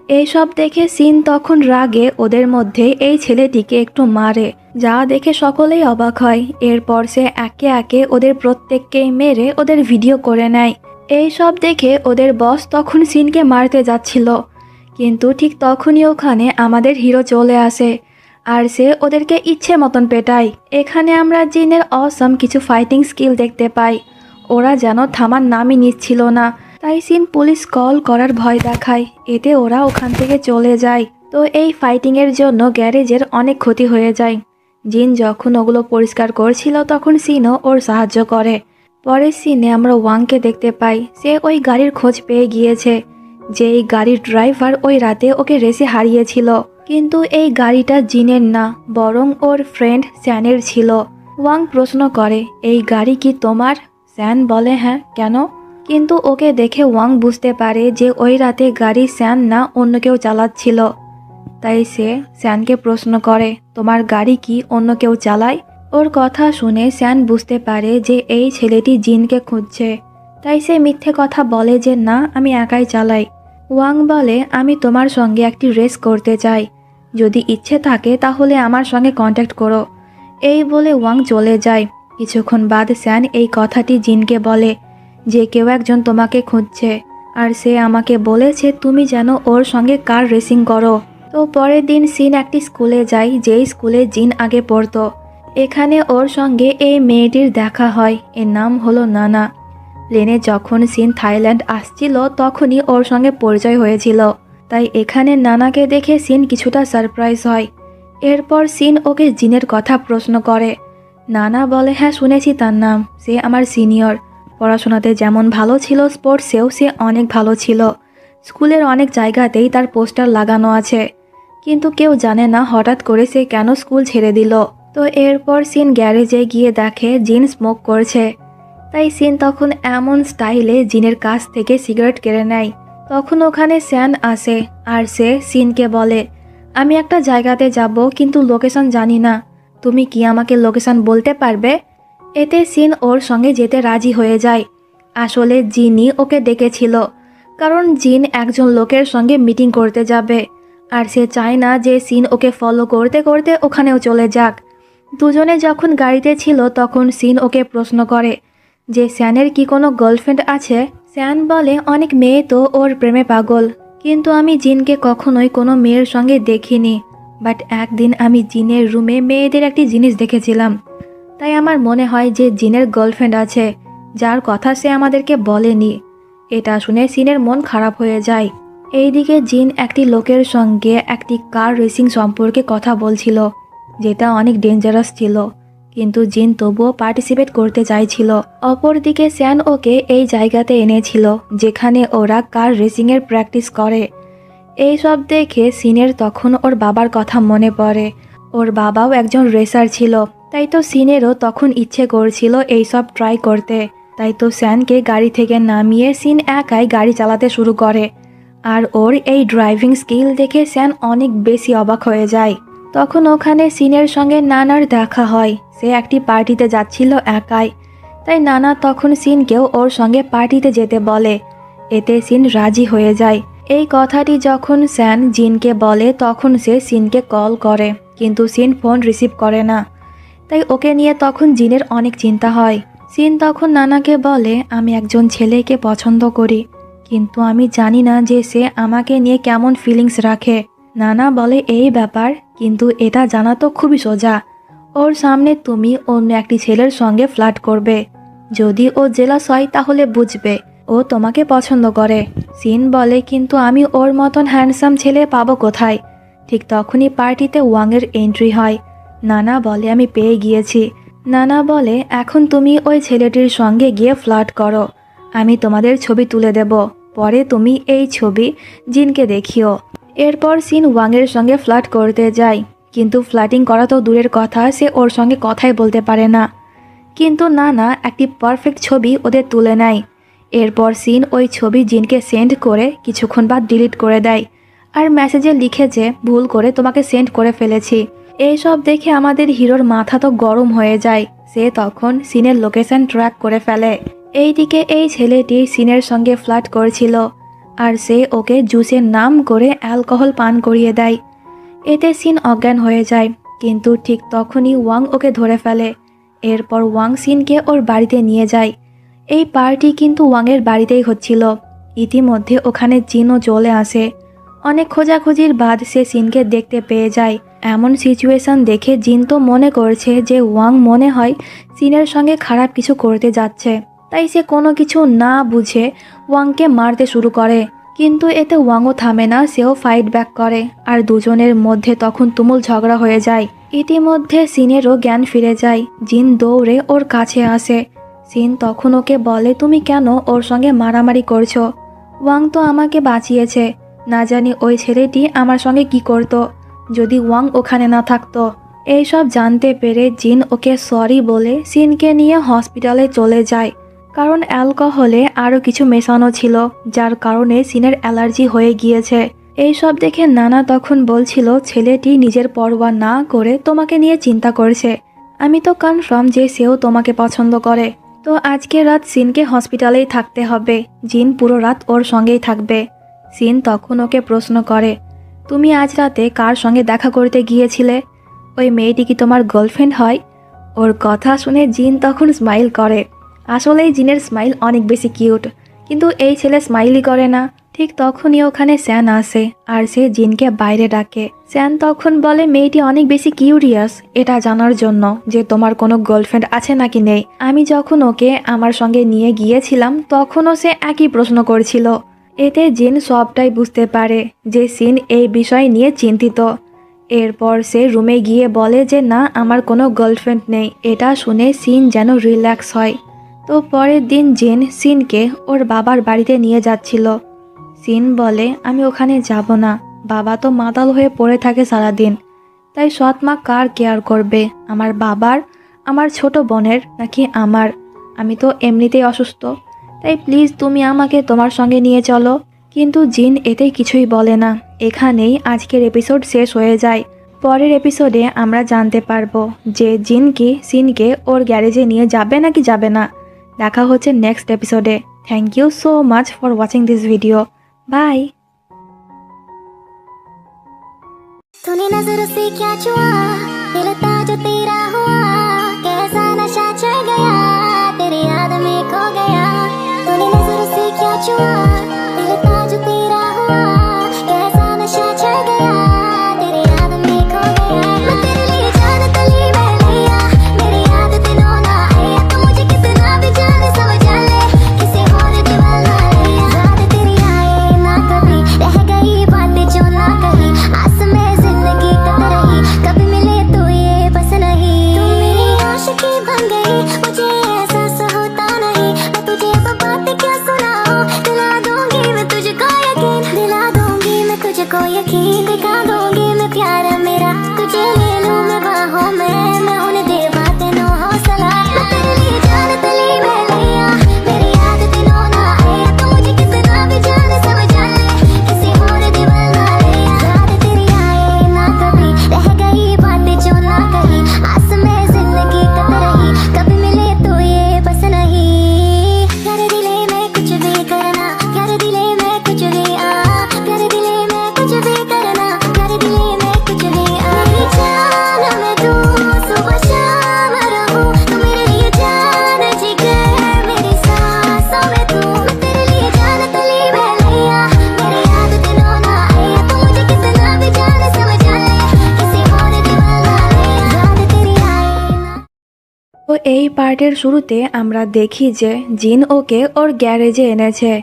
এইসব দেখে সিন তখন রাগে ওদের মধ্যে এই ছেলেটিকে একটু মারে, যা দেখে সকলেই অবাক হয়। এরপর সে একে একে ওদের প্রত্যেককেই মেরে ওদের ভিডিও করে নেয়। এই সব দেখে ওদের বস তখন সিনকে মারতে যাচ্ছিল, কিন্তু ঠিক তখনই ওখানে আমাদের হিরো চলে আসে আর সে ওদেরকে ইচ্ছে মতন পেটায়। এখানে আমরা জিনের অসম কিছু ফাইটিং স্কিল দেখতে পাই। ওরা যেন থামার নামই নিচ্ছিল না, তাই সিন পুলিশ কল করার ভয় দেখায়। এতে ওরা ওখান থেকে চলে যায়। তো এই ফাইটিংয়ের জন্য গ্যারেজের অনেক ক্ষতি হয়ে যায়। জিন যখন ওগুলো পরিষ্কার করছিল তখন সিনও ওর সাহায্য করে। পরের সিনে আমরা ওয়াংকে দেখতে পাই। সে ওই গাড়ির খোঁজ পেয়ে গিয়েছে যে এই গাড়ির ড্রাইভার ওই রাতে ওকে রেসে হারিয়েছিল। কিন্তু এই গাড়িটা জিনের না, বরং ওর ফ্রেন্ড স্যানের ছিল। ওয়াং প্রশ্ন করে, এই গাড়ি কি তোমার? স্যান বলে হ্যাঁ, কেন? কিন্তু ওকে দেখে ওয়াং বুঝতে পারে যে ওই রাতে গাড়ি স্যান না অন্য কেউ চালাচ্ছিল। তাই সে স্যানকে প্রশ্ন করে, তোমার গাড়ি কি অন্য কেউ চালায়? ওর কথা শুনে স্যান বুঝতে পারে যে এই ছেলেটি জিনকে খুঁজছে। তাই সে মিথ্যে কথা বলে যে না, আমি একাই চালাই। ওয়াং বলে, আমি তোমার সঙ্গে একটি রেস করতে চাই, যদি ইচ্ছে থাকে তাহলে আমার সঙ্গে কন্ট্যাক্ট করো। এই বলে ওয়াং চলে যায়। কিছুক্ষণ বাদ স্যান এই কথাটি জিনকে বলে যে কেউ একজন তোমাকে খুঁজছে, আর সে আমাকে বলেছে তুমি যেন ওর সঙ্গে কার রেসিং করো। তো পরের দিন সিন একটি স্কুলে যায়, যেই স্কুলে জিন আগে পড়তো। এখানে ওর সঙ্গে এই মেয়েটির দেখা হয়। এর নাম হলো নানা। প্লেনে যখন সিন থাইল্যান্ড আসছিল তখনই ওর সঙ্গে পরিচয় হয়েছিল। তাই এখানে নানাকে দেখে সিন কিছুটা সারপ্রাইজ হয়। এরপর সিন ওকে জিনের কথা প্রশ্ন করে। নানা বলে, হ্যাঁ শুনেছি তার নাম, সে আমার সিনিয়র। পড়াশোনাতে যেমন ভালো ছিল, স্পোর্টসেও সে অনেক ভালো ছিল। স্কুলের অনেক জায়গাতেই তার পোস্টার লাগানো আছে। কিন্তু কেউ জানে না হঠাৎ করে সে কেন স্কুল ছেড়ে দিল। তো এরপর সিন গ্যারেজে গিয়ে দেখে জিন স্মোক করছে। তাই সিন তখন এমন স্টাইলে জিনের কাছ থেকে সিগারেট কেড়ে নেয়। তখন ওখানে স্যান আসে, আর সে সিনকে বলে, আমি একটা জায়গাতে যাব, কিন্তু লোকেশন জানি না, তুমি কি আমাকে লোকেশন বলতে পারবে? এতে সিন ওর সঙ্গে যেতে রাজি হয়ে যায়। আসলে জিনই ওকে ডেকেছিল, কারণ জিন একজন লোকের সঙ্গে মিটিং করতে যাবে, আর সে চায় না যে সিন ওকে ফলো করতে করতে ওখানেও চলে যাক। দুজনে যখন গাড়িতে ছিল তখন সিন ওকে প্রশ্ন করে যে স্যানের কি কোনো গার্লফ্রেন্ড আছে। স্যান বলে, অনেক মেয়ে তো ওর প্রেমে পাগল, কিন্তু আমি জিনকে কখনোই কোনো মেয়ের সঙ্গে দেখিনি। বাট একদিন আমি জিনের রুমে মেয়েদের একটি জিনিস দেখেছিলাম, তাই আমার মনে হয় যে জিনের গার্লফ্রেন্ড আছে, যার কথা সে আমাদেরকে বলেনি। এটা শুনে সিনের মন খারাপ হয়ে যায়। এইদিকে জিন একটি লোকের সঙ্গে একটি কার রেসিং সম্পর্কে কথা বলছিল, যেটা অনেক ডেঞ্জারাস ছিল, কিন্তু জিন তবুও পার্টিসিপেট করতে চাইছিল। অপরদিকে স্যান ওকে এই জায়গাতে এনেছিল যেখানে ওরা কার রেসিংয়ের প্র্যাকটিস করে। এই সব দেখে সিনের তখন ওর বাবার কথা মনে পড়ে। ওর বাবাও একজন রেসার ছিল, তাই তো সিনেরও তখন ইচ্ছে করছিল এইসব ট্রাই করতে। তাই তো স্যানকে গাড়ি থেকে নামিয়ে সিন একাই গাড়ি চালাতে শুরু করে। আর ওর এই ড্রাইভিং স্কিল দেখে স্যান অনেক বেশি অবাক হয়ে যায়। তখন ওখানে সিনের সঙ্গে নানার দেখা হয়। সে একটি পার্টিতে যাচ্ছিল একাই, তাই নানা তখন সিনকেও ওর সঙ্গে পার্টিতে যেতে বলে। এতে সিন রাজি হয়ে যায়। এই কথাটি যখন স্যান জিনকে বলে তখন সে সিনকে কল করে, কিন্তু সিন ফোন রিসিভ করে না। তাই ওকে নিয়ে তখন জিনের অনেক চিন্তা হয়। সিন তখন নানাকে বলে, আমি একজন ছেলেকে পছন্দ করি, কিন্তু আমি জানি না যে সে আমাকে নিয়ে কেমন ফিলিংস রাখে। নানা বলে, এই ব্যাপার, কিন্তু এটা জানা তো খুবই সোজা। ওর সামনে তুমি অন্য একটি ছেলের সঙ্গে ফ্লার্ট করবে, যদি ও জেলাস হয় তাহলে বুঝবে ও তোমাকে পছন্দ করে। সিন বলে, কিন্তু আমি ওর মতন হ্যান্ডসাম ছেলে পাবো কোথায়? ঠিক তখনই পার্টিতে ওয়াংয়ের এন্ট্রি হয়। নানা বলে, আমি পেয়ে গিয়েছি। নানা বলে, এখন তুমি ওই ছেলেটির সঙ্গে গিয়ে ফ্লার্ট করো, আমি তোমাদের ছবি তুলে দেব, পরে তুমি এই ছবি জিনকে দেখিও। এরপর সিন ওয়াংয়ের সঙ্গে ফ্লার্ট করতে যায়, কিন্তু ফ্লার্টিং করা তো দূরের কথা, সে ওর সঙ্গে কথাই বলতে পারে না। কিন্তু নানা একটি পারফেক্ট ছবি ওদের তুলে নেয়। এরপর সিন ওই ছবি জিনকে সেন্ড করে কিছুক্ষণ বাদ ডিলিট করে দেয়, আর মেসেজে লিখে যে ভুল করে তোমাকে সেন্ড করে ফেলেছি। এইসব দেখে আমাদের হিরোর মাথা তো গরম হয়ে যায়। সে তখন সিনের লোকেশন ট্র্যাক করে ফেলে। এইদিকে এই ছেলেটি সিনের সঙ্গে ফ্লার্ট করছিল, আর সে ওকে জুসের নাম করে অ্যালকোহল পান করিয়ে দেয়। এতে সিন অজ্ঞান হয়ে যায়, কিন্তু ঠিক তখনই ওয়াং ওকে ধরে ফেলে। এরপর ওয়াং সিনকে ওর বাড়িতে নিয়ে যায়। এই পার্টি কিন্তু ওয়াংয়ের বাড়িতেই হচ্ছিল। ইতিমধ্যে ওখানে জিনও চলে আসে। অনেক খোঁজাখুঁজির বাদ সে সিনকে দেখতে পেয়ে যায়। এমন সিচুয়েশন দেখে জিন তো মনে করছে যে ওয়াং মনে হয় সিনের সঙ্গে খারাপ কিছু করতে যাচ্ছে, তাই সে কোনো কিছু না বুঝে ওয়াংকে মারতে শুরু করে। কিন্তু এতে ওয়াংও থামে না, সেও ফাইট ব্যাক করে আর দুজনের মধ্যে তখন তুমুল ঝগড়া হয়ে যায়। ইতিমধ্যে সিনেরও জ্ঞান ফিরে যায়। জিন দৌড়ে ওর কাছে আসে। সিন তখন ওকে বলে, তুমি কেন ওর সঙ্গে মারামারি করছো? ওয়াং তো আমাকে বাঁচিয়েছে, না জানি ওই ছেলেটি আমার সঙ্গে কি করতো যদি ওয়াং ওখানে না থাকতো। এইসব জানতে পেরে জিন ওকে সরি বলে সিনকে নিয়ে হসপিটালে চলে যায়, কারণ অ্যালকোহলে আরও কিছু মেশানো ছিল যার কারণে সিনের অ্যালার্জি হয়ে গিয়েছে। এইসব দেখে নানা তখন বলছিল ছেলেটি নিজের পরোয়া না করে তোমাকে নিয়ে চিন্তা করছে, আমি তো কনফার্ম যে সেও তোমাকে পছন্দ করে। তো আজকে রাত সিনকে হসপিটালেই থাকতে হবে, জিন পুরো রাত ওর সঙ্গেই থাকবে। সিন তখন ওকে প্রশ্ন করে, তুমি আজ রাতে কার সঙ্গে দেখা করতে গিয়েছিলে? ওই মেয়েটি কি তোমার গার্লফ্রেন্ড হয়? ওর কথা শুনে জিন তখন স্মাইল করে। আসলেই জিনের স্মাইল অনেক বেশি কিউট, কিন্তু এই ছেলে স্মাইলই করে না। ঠিক তখনই ওখানে স্যান আসে আর সে জিনকে বাইরে ডাকে। স্যান তখন বলে, মেয়েটি অনেক বেশি কিউরিয়াস এটা জানার জন্য যে তোমার কোনো গার্লফ্রেন্ড আছে নাকি নেই। আমি যখন ওকে আমার সঙ্গে নিয়ে গিয়েছিলাম তখনও সে একই প্রশ্ন করছিল। এতে জিন সবটাই বুঝতে পারে যে সিন এই বিষয় নিয়ে চিন্তিত। এরপর সে রুমে গিয়ে বলে যে না, আমার কোনো গার্লফ্রেন্ড নেই। এটা শুনে সিন যেন রিল্যাক্স হয়। তো পরের দিন জিন সিনকে ওর বাবার বাড়িতে নিয়ে যাচ্ছিল। সিন বলে, আমি ওখানে যাব না, বাবা তো মাতাল হয়ে পড়ে থাকে সারাদিন, তাই সৎ মা কার কেয়ার করবে, আমার বাবার, আমার ছোট বোনের নাকি আমার? আমি তো এমনিতেই অসুস্থ, তাই প্লিজ তুমি আমাকে তোমার সঙ্গে নিয়ে চলো। কিন্তু জিন এতে কিছুই বলে না। এখানেই আজকের এপিসোড শেষ হয়ে যায়। পরের এপিসোডে আমরা জানতে পারবো যে জিন কি সিনকে ওর গ্যারেজে নিয়ে যাবে নাকি যাবে না। দেখা হচ্ছে নেক্সট এপিসোডে। Thank you so much for watching this video. Bye. तूने नजरों से क्या छुआ, दिल था जो तेरा हुआ, कैसा नशा चढ़ गया, तेरी याद में खो गया। तूने नजरों से क्या छुआ, दिल था जो तेरा हुआ, कैसा नशा चढ़ गया, तेरी याद में खो गया। मैं तेरे लिए जान तली में लिया, मेरी याद दिनों ना आया, तू मुझे कितना भी जाने समझ ले, किसी और दीवाना लिया। याद तेरी आए ना कभी, रह गई बातें जो ना कही, आस में जिंदगी कट रही, कभी मिले तो ये बस नहीं। तू मेरी आशिकी बन गई, मुझे एहसास होता नहीं, मैं तुझे अब बात क्या सुनाऊं, दिला दूंगी मैं तुझको यकीन, दिला दूंगी मैं तुझको यकीन, दिखा दूंगी मैं प्यार मेरा, तुझे ले लूं मैं बाहों में, मैं उन्हें दे बातें नो हौसला। मैं तेरे लिए जान तली में लिया, मेरी याद दिनों ना आया, तू मुझे कितना भी जाने समझ ले, किसी और दीवाना लिया। याद तेरी आए ना कभी, रह गई बातें जो ना कही, आस में जिंदगी कट रही, कभी मिले तो ये बस नहीं। यार दिले में कुछ भी करना, यार दिले में कुछ भी यार दिले में कुछ भी करना, यार दिले में कुछ भी मेरी जान में तू सुबह शाम रहूं, तू मेरे लिए जान जिगर, मेरी सांसों में तू। मैं तेरे लिए जान तली में लिया, मेरी याद दिनों ना आया, तू मुझे कितना भी जाने समझ ले, किसी और दीवाना लिया। याद तेरी आए ना। তো এই পার্টের শুরুতে আমরা দেখি যে জিন ওকে ওর গ্যারেজে এনেছে।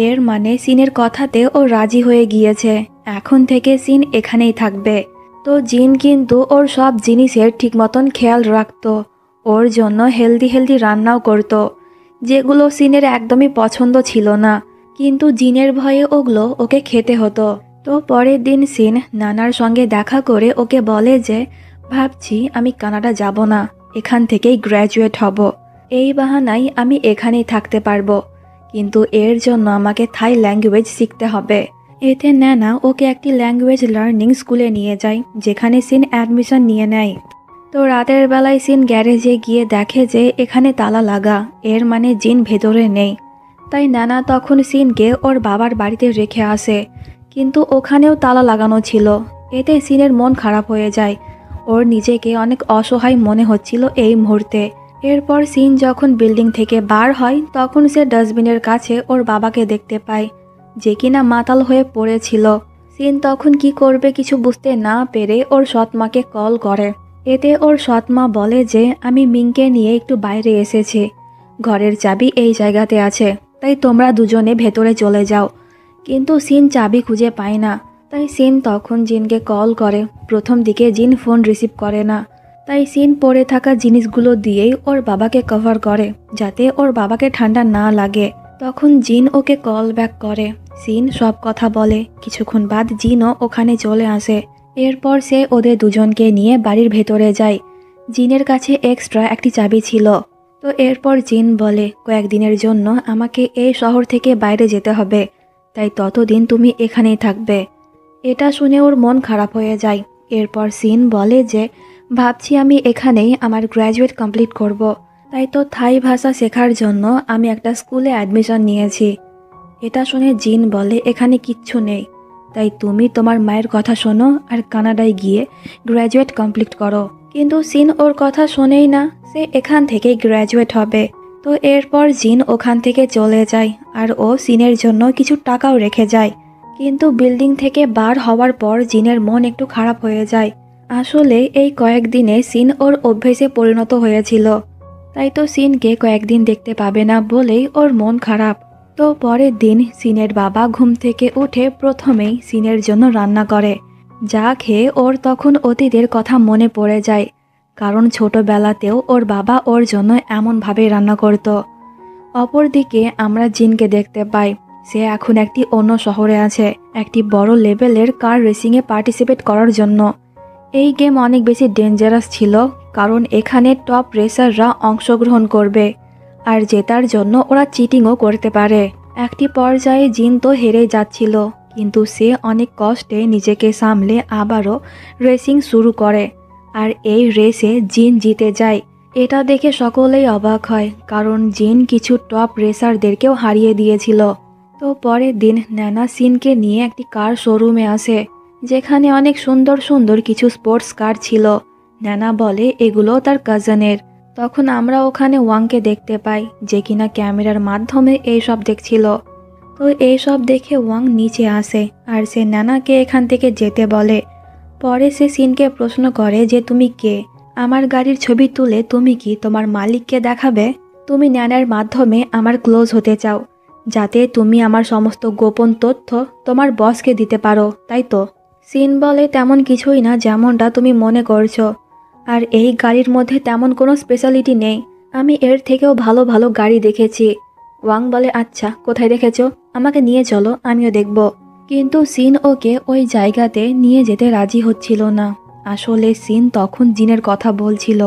এর মানে সিনের কথাতে ও রাজি হয়ে গিয়েছে, এখন থেকে সিন এখানেই থাকবে। তো জিন কিন্তু ওর সব জিনিসের ঠিক মতন খেয়াল রাখতো, ওর জন্য হেলদি হেলদি রান্নাও করতো, যেগুলো সিনের একদমই পছন্দ ছিল না, কিন্তু জিনের ভয়ে ওগুলো ওকে খেতে হতো। তো পরের দিন সিন নানার সঙ্গে দেখা করে ওকে বলে যে ভাবছি আমি কানাডা যাব না, এখান থেকেই গ্র্যাজুয়েট হব, এই বাহানায় আমি এখানেই থাকতে পারবো, কিন্তু এর জন্য আমাকে থাই ল্যাঙ্গুয়েজ শিখতে হবে। এতে নানা ওকে একটি ল্যাঙ্গুয়েজ লার্নিং স্কুলে নিয়ে যায়, যেখানে সিন অ্যাডমিশন নিয়ে নেয়। তো রাতের বেলায় সিন গ্যারেজে গিয়ে দেখে যে এখানে তালা লাগা, এর মানে জিন ভেতরে নেই। তাই নানা তখন সিনকে ওর বাবার বাড়িতে রেখে আসে, কিন্তু ওখানেও তালা লাগানো ছিল। এতে সিনের মন খারাপ হয়ে যায়, ওর নিজেকে অনেক অসহায় মনে হচ্ছিল এই মুহূর্তে। এরপর সিন যখন বিল্ডিং থেকে বার হয় তখন সে ডাস্টবিনের কাছে ওর বাবাকে দেখতে পায়, যে কিনা মাতাল হয়ে পড়েছিল। সিন তখন কি করবে কিছু বুঝতে না পেরে ওর সৎমাকে কল করে। এতে ওর সৎমা বলে যে আমি মিংকে নিয়ে একটু বাইরে এসেছি, ঘরের চাবি এই জায়গাতে আছে, তাই তোমরা দুজনে ভেতরে চলে যাও। কিন্তু সিন চাবি খুঁজে পায় না, তাই সিন তখন জিনকে কল করে। প্রথম দিকে জিন ফোন রিসিভ করে না, তাই সিন পড়ে থাকা জিনিসগুলো দিয়েই ওর বাবাকে কভার করে যাতে ওর বাবাকে ঠান্ডা না লাগে। তখন জিন ওকে কল ব্যাক করে। সিন সব কথা বলে। কিছুক্ষণ বাদ জিনও ওখানে চলে আসে। এরপর সে ওদের দুজনকে নিয়ে বাড়ির ভেতরে যায়। জিনের কাছে এক্সট্রা একটি চাবি ছিল। তো এরপর জিন বলে কয়েকদিনের জন্য আমাকে এই শহর থেকে বাইরে যেতে হবে, তাই ততদিন তুমি এখানেই থাকবে। এটা শুনে ওর মন খারাপ হয়ে যায়। এরপর সিন বলে যে ভাবছি আমি এখানেই আমার গ্র্যাজুয়েট কমপ্লিট করব, তাই তো থাই ভাষা শেখার জন্য আমি একটা স্কুলে অ্যাডমিশন নিয়েছি। এটা শুনে জিন বলে এখানে কিচ্ছু নেই, তাই তুমি তোমার মায়ের কথা শোনো আর কানাডায় গিয়ে গ্র্যাজুয়েট কমপ্লিট করো। কিন্তু সিন ওর কথা শোনেই না, সে এখান থেকেই গ্র্যাজুয়েট হবে। তো এরপর জিন ওখান থেকে চলে যায় আর ও সিনের জন্য কিছু টাকাও রেখে যায়। কিন্তু বিল্ডিং থেকে বার হওয়ার পর জিনের মন একটু খারাপ হয়ে যায়। আসলে এই কয়েকদিনে সিন ওর অভ্যেসে পরিণত হয়েছিল, তাই তো সিনকে কয়েকদিন দেখতে পাবে না বলেই ওর মন খারাপ। তো পরের দিন সিনের বাবা ঘুম থেকে উঠে প্রথমেই সিনের জন্য রান্না করে, যা খেয়ে ওর তখন অতীতের কথা মনে পড়ে যায়, কারণ ছোটবেলাতেও ওর বাবা ওর জন্য এমনভাবে রান্না করত। অপরদিকে আমরা জিনকে দেখতে পাই। সে এখন একটি অন্য শহরে আছে, একটি বড় লেভেলের কার রেসিংয়ে পার্টিসিপেট করার জন্য। এই গেম অনেক বেশি ডেঞ্জারাস ছিল, কারণ এখানে টপ রেসাররা অংশগ্রহণ করবে আর জেতার জন্য ওরা চিটিংও করতে পারে। একটি পর্যায়ে জিন তো হেরে যাচ্ছিল, কিন্তু সে অনেক কষ্টে নিজেকে সামলে আবারও রেসিং শুরু করে আর এই রেসে জিন জিতে যায়। এটা দেখে সকলেই অবাক হয়, কারণ জিন কিছু টপ রেসারদেরকেও হারিয়ে দিয়েছিল। তো পরের দিন ন্যানা সিনকে নিয়ে একটি কার শোরুমে আসে, যেখানে অনেক সুন্দর সুন্দর কিছু স্পোর্টস কার ছিল। ন্যানা বলে এগুলো তার কাজিনের। তখন আমরা ওখানে ওয়াংকে দেখতে পাই, যে কিনা ক্যামেরার মাধ্যমে এইসব দেখছিল। তো এইসব দেখে ওয়াং নিচে আসে আর সে ন্যানাকে এখান থেকে যেতে বলে। পরে সে সিনকে প্রশ্ন করে যে তুমি কে? আমার গাড়ির ছবি তুলে তুমি কি তোমার মালিককে দেখাবে? তুমি ন্যানার মাধ্যমে আমার ক্লোজ হতে চাও, যাতে তুমি আমার সমস্ত গোপন তথ্য তোমার বসকে দিতে পারো, তাই তো? সিন বলে তেমন কিছুই না যেমনটা তুমি মনে করছো, আর এই গাড়ির মধ্যে তেমন কোনো স্পেশালিটি নেই, আমি এর থেকেও ভালো ভালো গাড়ি দেখেছি। ওয়াং বলে আচ্ছা, কোথায় দেখেছো? আমাকে নিয়ে চলো, আমিও দেখব। কিন্তু সিন ওকে ওই জায়গাতে নিয়ে যেতে রাজি হচ্ছিল না। আসলে সিন তখন জিনের কথা বলছিল,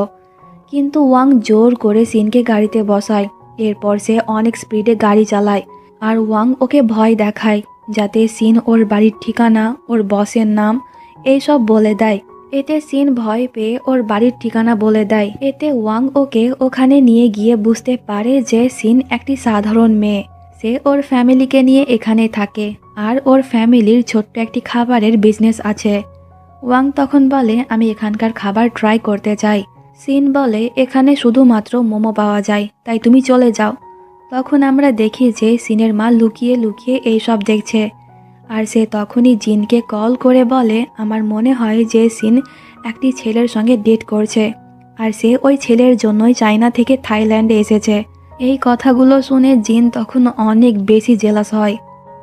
কিন্তু ওয়াং জোর করে সিনকে গাড়িতে বসায়। এরপর সে অনেক স্পিডে গাড়ি চালায় আর ওয়াং ওকে ভয় দেখায়, যাতে সিন ওর বাড়ির ঠিকানা, ওর বসের নাম এইসব বলে দেয়। এতে সিন ভয় পেয়ে ওর বাড়ির ঠিকানা বলে দেয়। এতে ওয়াং ওকে ওখানে নিয়ে গিয়ে বুঝতে পারে যে সিন একটি সাধারণ মেয়ে। সে ওর ফ্যামিলিকে নিয়ে এখানে থাকে আর ওর ফ্যামিলির ছোট্ট একটি খাবারের বিজনেস আছে। ওয়াং তখন বলে আমি এখানকার খাবার ট্রাই করতে চাই। সিন বলে এখানে শুধুমাত্র মোমো পাওয়া যায়, তাই তুমি চলে যাও। তখন আমরা দেখি যে সিনের মা লুকিয়ে লুকিয়ে এইসব দেখছে, আর সে তখনই জিনকে কল করে বলে আমার মনে হয় যে সিন একটি ছেলের সঙ্গে ডেট করছে, আর সে ওই ছেলের জন্যই চায়না থেকে থাইল্যান্ডে এসেছে। এই কথাগুলো শুনে জিন তখন অনেক বেশি জেলাস হয়।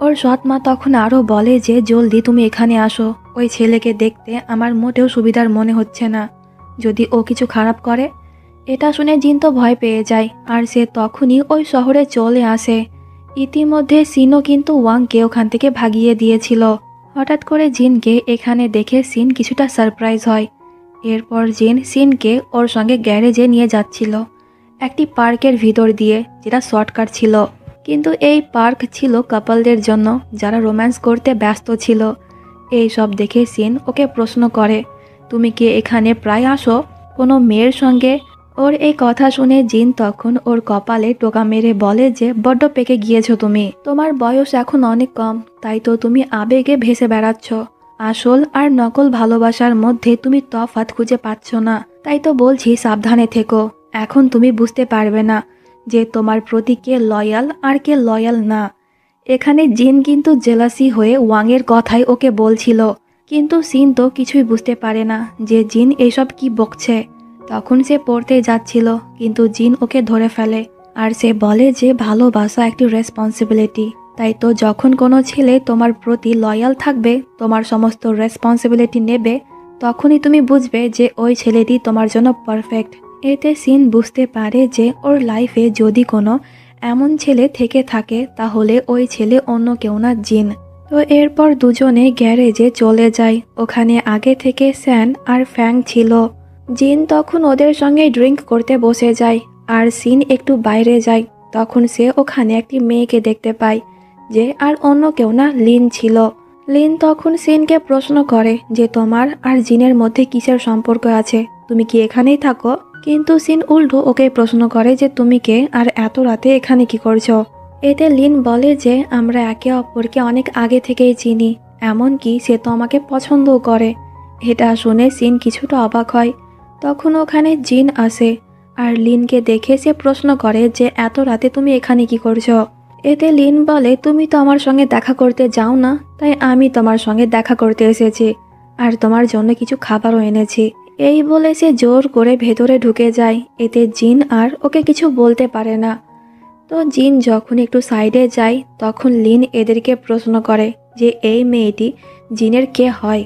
ওর সৎ মা তখন আরও বলে যে জলদি তুমি এখানে আসো, ওই ছেলেকে দেখতে আমার মোটেও সুবিধার মনে হচ্ছে না, যদি ও কিছু খারাপ করে। এটা শুনে জিন তো ভয় পেয়ে যায় আর সে তখনই ওই শহরে চলে আসে। ইতিমধ্যে সিনও কিন্তু ওয়াংকে ওখান থেকে ভাগিয়ে দিয়েছিল। হঠাৎ করে জিনকে এখানে দেখে সিন কিছুটা সারপ্রাইজ হয়। এরপর জিন সিনকে ওর সঙ্গে গ্যারেজে নিয়ে যাচ্ছিল, একটি পার্কের ভিতর দিয়ে, যেটা শর্টকাট ছিল। কিন্তু এই পার্ক ছিল কাপলদের জন্য, যারা রোম্যান্স করতে ব্যস্ত ছিল। এই সব দেখে সিন ওকে প্রশ্ন করে তুমি কি এখানে প্রায় আসো কোনো মেয়ের সঙ্গে? ওর এই কথা শুনে জিন তখন ওর কপালে টোকা মেরে বলে যে বড্ড পেকে গিয়েছো তুমি, তোমার বয়স এখন অনেক কম, তাই তো তুমি আবেগে ভেসে বেড়াচ্ছ। আসল আর নকল ভালোবাসার মধ্যে তুমি তফাৎ খুঁজে পাচ্ছ না, তাই তো বলছি সাবধানে থেকো। এখন তুমি বুঝতে পারবে না যে তোমার প্রতি কে লয়াল আর কে লয়াল না। এখানে জিন কিন্তু জেলাসি হয়ে ওয়াংয়ের কথাই ওকে বলছিল, কিন্তু সিন তো কিছুই বুঝতে পারে না যে জিন এসব কি বকছে। তখন সে পড়তে যাচ্ছিল, কিন্তু জিন ওকে ধরে ফেলে আর সে বলে যে ভালোবাসা একটি রেসপন্সিবিলিটি। তাই তো যখন কোনো ছেলে তোমার প্রতি লয়াল থাকবে, তোমার সমস্ত রেসপন্সিবিলিটি নেবে, তখনই তুমি বুঝবে যে ওই ছেলেটি তোমার জন্য পারফেক্ট। এতে সিন বুঝতে পারে যে ওর লাইফে যদি কোনো এমন ছেলে থেকে থাকে তাহলে ওই ছেলে অন্য কেউ না, জিন। তো এরপর দুজনে গ্যারেজে চলে যায়। ওখানে আগে থেকে স্যান আর ফ্যাং ছিল। জিন তখন ওদের সঙ্গে ড্রিঙ্ক করতে বসে যায় আর সিন একটু বাইরে যায়। তখন সে ওখানে একটি মেয়েকে দেখতে পায়, যে আর অন্য কেউ না, লিন ছিল। লিন তখন সিনকে প্রশ্ন করে যে তোমার আর জিনের মধ্যে কিসের সম্পর্ক আছে, তুমি কি এখানেই থাকো? কিন্তু সিন উল্টো ওকে প্রশ্ন করে যে তুমি কে আর এত রাতে এখানে কি করছো? এতে লিন বলে যে আমরা একে অপরকে অনেক আগে থেকেই চিনি, এমনকি সে তো আমাকে পছন্দও করে। এটা শুনে সিন কিছুটা অবাক হয়। তখন ওখানে জিন আসে আর লিনকে দেখে সে প্রশ্ন করে যে এত রাতে তুমি এখানে কি করছো? এতে লিন বলে তুমি তো আমার সঙ্গে দেখা করতে যাও না, তাই আমি তোমার সঙ্গে দেখা করতে এসেছি আর তোমার জন্য কিছু খাবারও এনেছি। এই বলে সে জোর করে ভেতরে ঢুকে যায়। এতে জিন আর ওকে কিছু বলতে পারে না। তো জিন যখন একটু সাইডে যায় তখন লিন এদেরকে প্রশ্ন করে যে এই মেয়েটি জিনের কে হয়।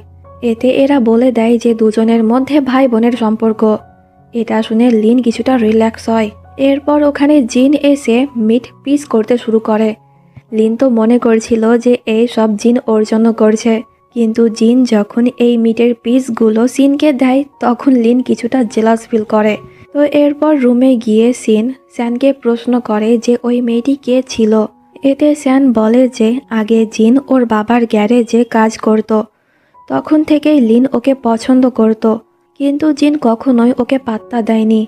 এতে এরা বলে দেয় যে দুজনের মধ্যে ভাই বোনের সম্পর্ক। এটা শুনে লিন কিছুটা রিল্যাক্স হয়। এরপর ওখানে জিন এসে মিট পিস করতে শুরু করে। লিন তো মনে করছিল যে এই সব জিন ওর জন্য করছে, কিন্তু জিন যখন এই মিটের পিসগুলো সিনকে দেয় তখন লিন কিছুটা জেলাস ফিল করে। তো এরপর রুমে গিয়ে সিন স্যানকে প্রশ্ন করে যে ওই মেয়েটি কে ছিল। এতে স্যান বলে যে আগে জিন ওর বাবার গ্যারেজে কাজ করত, তখন থেকেই লিন ওকে পছন্দ করত, কিন্তু জিন কখনোই ওকে পাত্তা দেয়নি।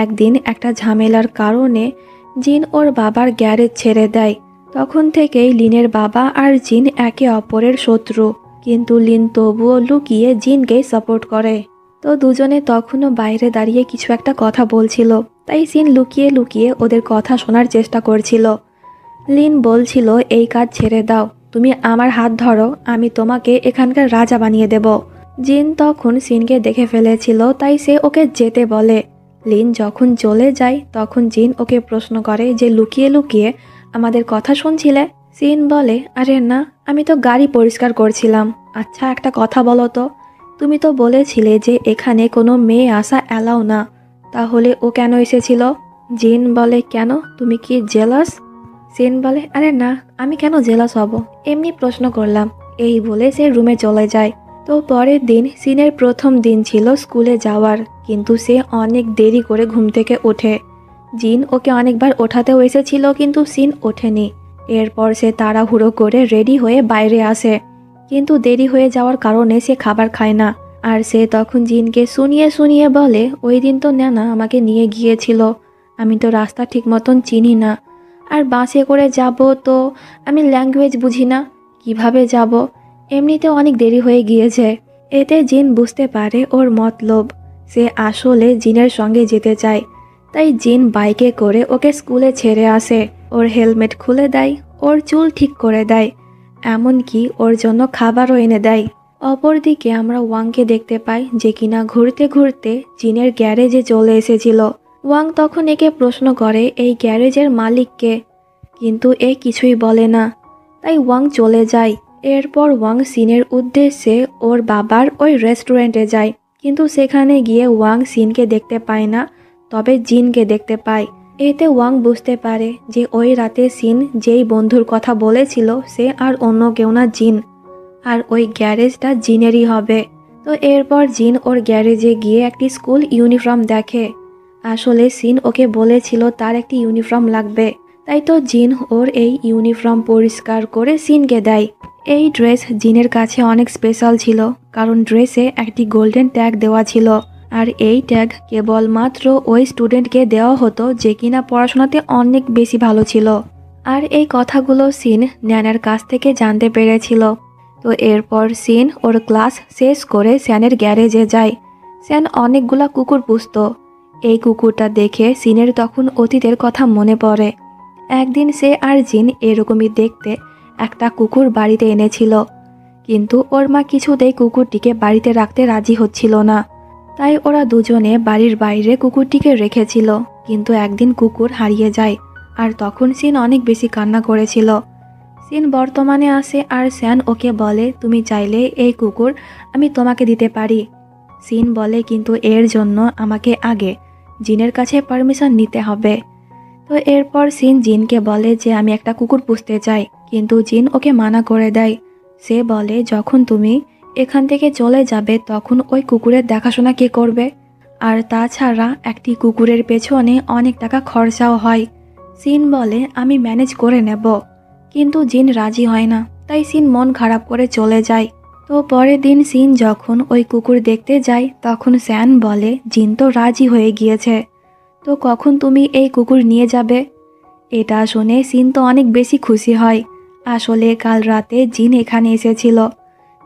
একদিন একটা ঝামেলার কারণে জিন ওর বাবার গ্যারেজ ছেড়ে দেয়। তখন থেকেই লিনের বাবা আর জিন একে অপরের শত্রু, কিন্তু লিন তবুও লুকিয়ে জিনকে সাপোর্ট করে। তো দুজনে তখনও বাইরে দাঁড়িয়ে কিছু একটা কথা বলছিল, তাই সিন লুকিয়ে লুকিয়ে ওদের কথা শোনার চেষ্টা করছিল। লিন বলছিল এই কাজ ছেড়ে দাও, তুমি আমার হাত ধরো, আমি তোমাকে এখানকার রাজা বানিয়ে দেব। জিন তখন সিনকে দেখে ফেলেছিল, তাই সে ওকে যেতে বলে। লিন যখন চলে যায় তখন জিন ওকে প্রশ্ন করে যে লুকিয়ে লুকিয়ে আমাদের কথা শুনছিলে? সিন বলে আরে না, আমি তো গাড়ি পরিষ্কার করছিলাম। আচ্ছা একটা কথা বলো তো, তুমি তো বলেছিলে যে এখানে কোনো মেয়ে আসা অ্যালাউ না, তাহলে ও কেন এসেছিল? জিন বলে কেন, তুমি কি জেলাস? সিন বলে আরে না, আমি কেন জেলাস হব, এমনি প্রশ্ন করলাম। এই বলে সে রুমে চলে যায়। তো পরের দিন সিনের প্রথম দিন ছিল স্কুলে যাওয়ার, কিন্তু সে অনেক দেরি করে ঘুম থেকে ওঠে। জিন ওকে অনেকবার ওঠাতেও এসেছিল, কিন্তু সিন ওঠেনি। এরপর সে তাড়াহুড়ো করে রেডি হয়ে বাইরে আসে, কিন্তু দেরি হয়ে যাওয়ার কারণে সে খাবার খায় না। আর সে তখন জিনকে শুনিয়ে শুনিয়ে বলে ওই দিন তো নানা আমাকে নিয়ে গিয়েছিল, আমি তো রাস্তা ঠিক মতন চিনি না, আর বাসে করে যাব তো আমি ল্যাঙ্গুয়েজ বুঝি না, কিভাবে যাব, এমনিতে অনেক দেরি হয়ে গিয়েছে। এতে জিন বুঝতে পারে ওর মতলব, সে আসলে জিনের সঙ্গে যেতে চায়। তাই জিন বাইকে করে ওকে স্কুলে ছেড়ে আসে, ওর হেলমেট খুলে দেয়, ওর চুল ঠিক করে দেয়, এমনকি ওর জন্য খাবারও এনে দেয়। অপরদিকে আমরা ওয়াংকে দেখতে পাই, যে কিনা ঘুরতে ঘুরতে জিনের গ্যারেজে চলে এসেছিল। ওয়াং তখন একে প্রশ্ন করে এই গ্যারেজের মালিককে, কিন্তু এ কিছুই বলে না। তাই ওয়াং চলে যায়। এরপর ওয়াং সিনের উদ্দেশ্যে ওর বাবার ওই রেস্টুরেন্টে যায়, কিন্তু সেখানে গিয়ে ওয়াং সিনকে দেখতে পায় না, তবে জিনকে দেখতে পায়। এতে ওয়াং বুঝতে পারে যে ওই রাতে সিন যেই বন্ধুর কথা বলেছিল সে আর অন্য কেউ না, জিন, আর ওই গ্যারেজটা জিনেরই হবে। তো এরপর জিন ওর গ্যারেজে গিয়ে একটি স্কুল ইউনিফর্ম দেখে। আসলে সিন ওকে বলেছিল তার একটি ইউনিফর্ম লাগবে, তাই তো জিন ওর এই ইউনিফর্ম পরিষ্কার করে সিনকে দেয়। এই ড্রেস জিনের কাছে অনেক স্পেশাল ছিল, কারণ ড্রেসে একটি গোল্ডেন ট্যাগ দেওয়া ছিল, আর এই ট্যাগ কেবলমাত্র ওই স্টুডেন্টকে দেওয়া হতো যে কিনা পড়াশোনাতে অনেক বেশি ভালো ছিল। আর এই কথাগুলো সিন ন্যানার কাছ থেকে জানতে পেরেছিল। তো এরপর সিন ওর ক্লাস শেষ করে স্যানের গ্যারেজে যায়। স্যান অনেকগুলা কুকুর পুষত। এই কুকুরটা দেখে সিনের তখন অতীতের কথা মনে পড়ে। একদিন সে আর জিন এরকমই দেখতে একটা কুকুর বাড়িতে এনেছিল, কিন্তু ওর মা কিছুতেই কুকুরটিকে বাড়িতে রাখতে রাজি হচ্ছিল না। তাই ওরা দুজনে বাড়ির বাইরে কুকুরটিকে রেখেছিল। কিন্তু একদিন কুকুর হারিয়ে যায়, আর তখন সিন অনেক বেশি কান্না করেছিল। সিন বর্তমানে আসে আর স্যান ওকে বলে, তুমি চাইলে এই কুকুর আমি তোমাকে দিতে পারি। সিন বলে, কিন্তু এর জন্য আমাকে আগে জিনের কাছে পারমিশন নিতে হবে। তো এরপর সিন জিনকে বলে যে আমি একটা কুকুর পুষতে চাই, কিন্তু জিন ওকে মানা করে দেয়। সে বলে, যখন তুমি এখান থেকে চলে যাবে তখন ওই কুকুরের দেখাশোনা কে করবে? আর তাছাড়া একটি কুকুরের পেছনে অনেক টাকা খরচাও হয়। সিন বলে, আমি ম্যানেজ করে নেব। কিন্তু জিন রাজি হয় না, তাই সিন মন খারাপ করে চলে যায়। তো পরের দিন সিন যখন ওই কুকুর দেখতে যায় তখন স্যান বলে, জিন তো রাজি হয়ে গিয়েছে, তো কখন তুমি এই কুকুর নিয়ে যাবে? এটা শুনে সিন তো অনেক বেশি খুশি হয়। আসলে কাল রাতে জিন এখানে এসেছিল।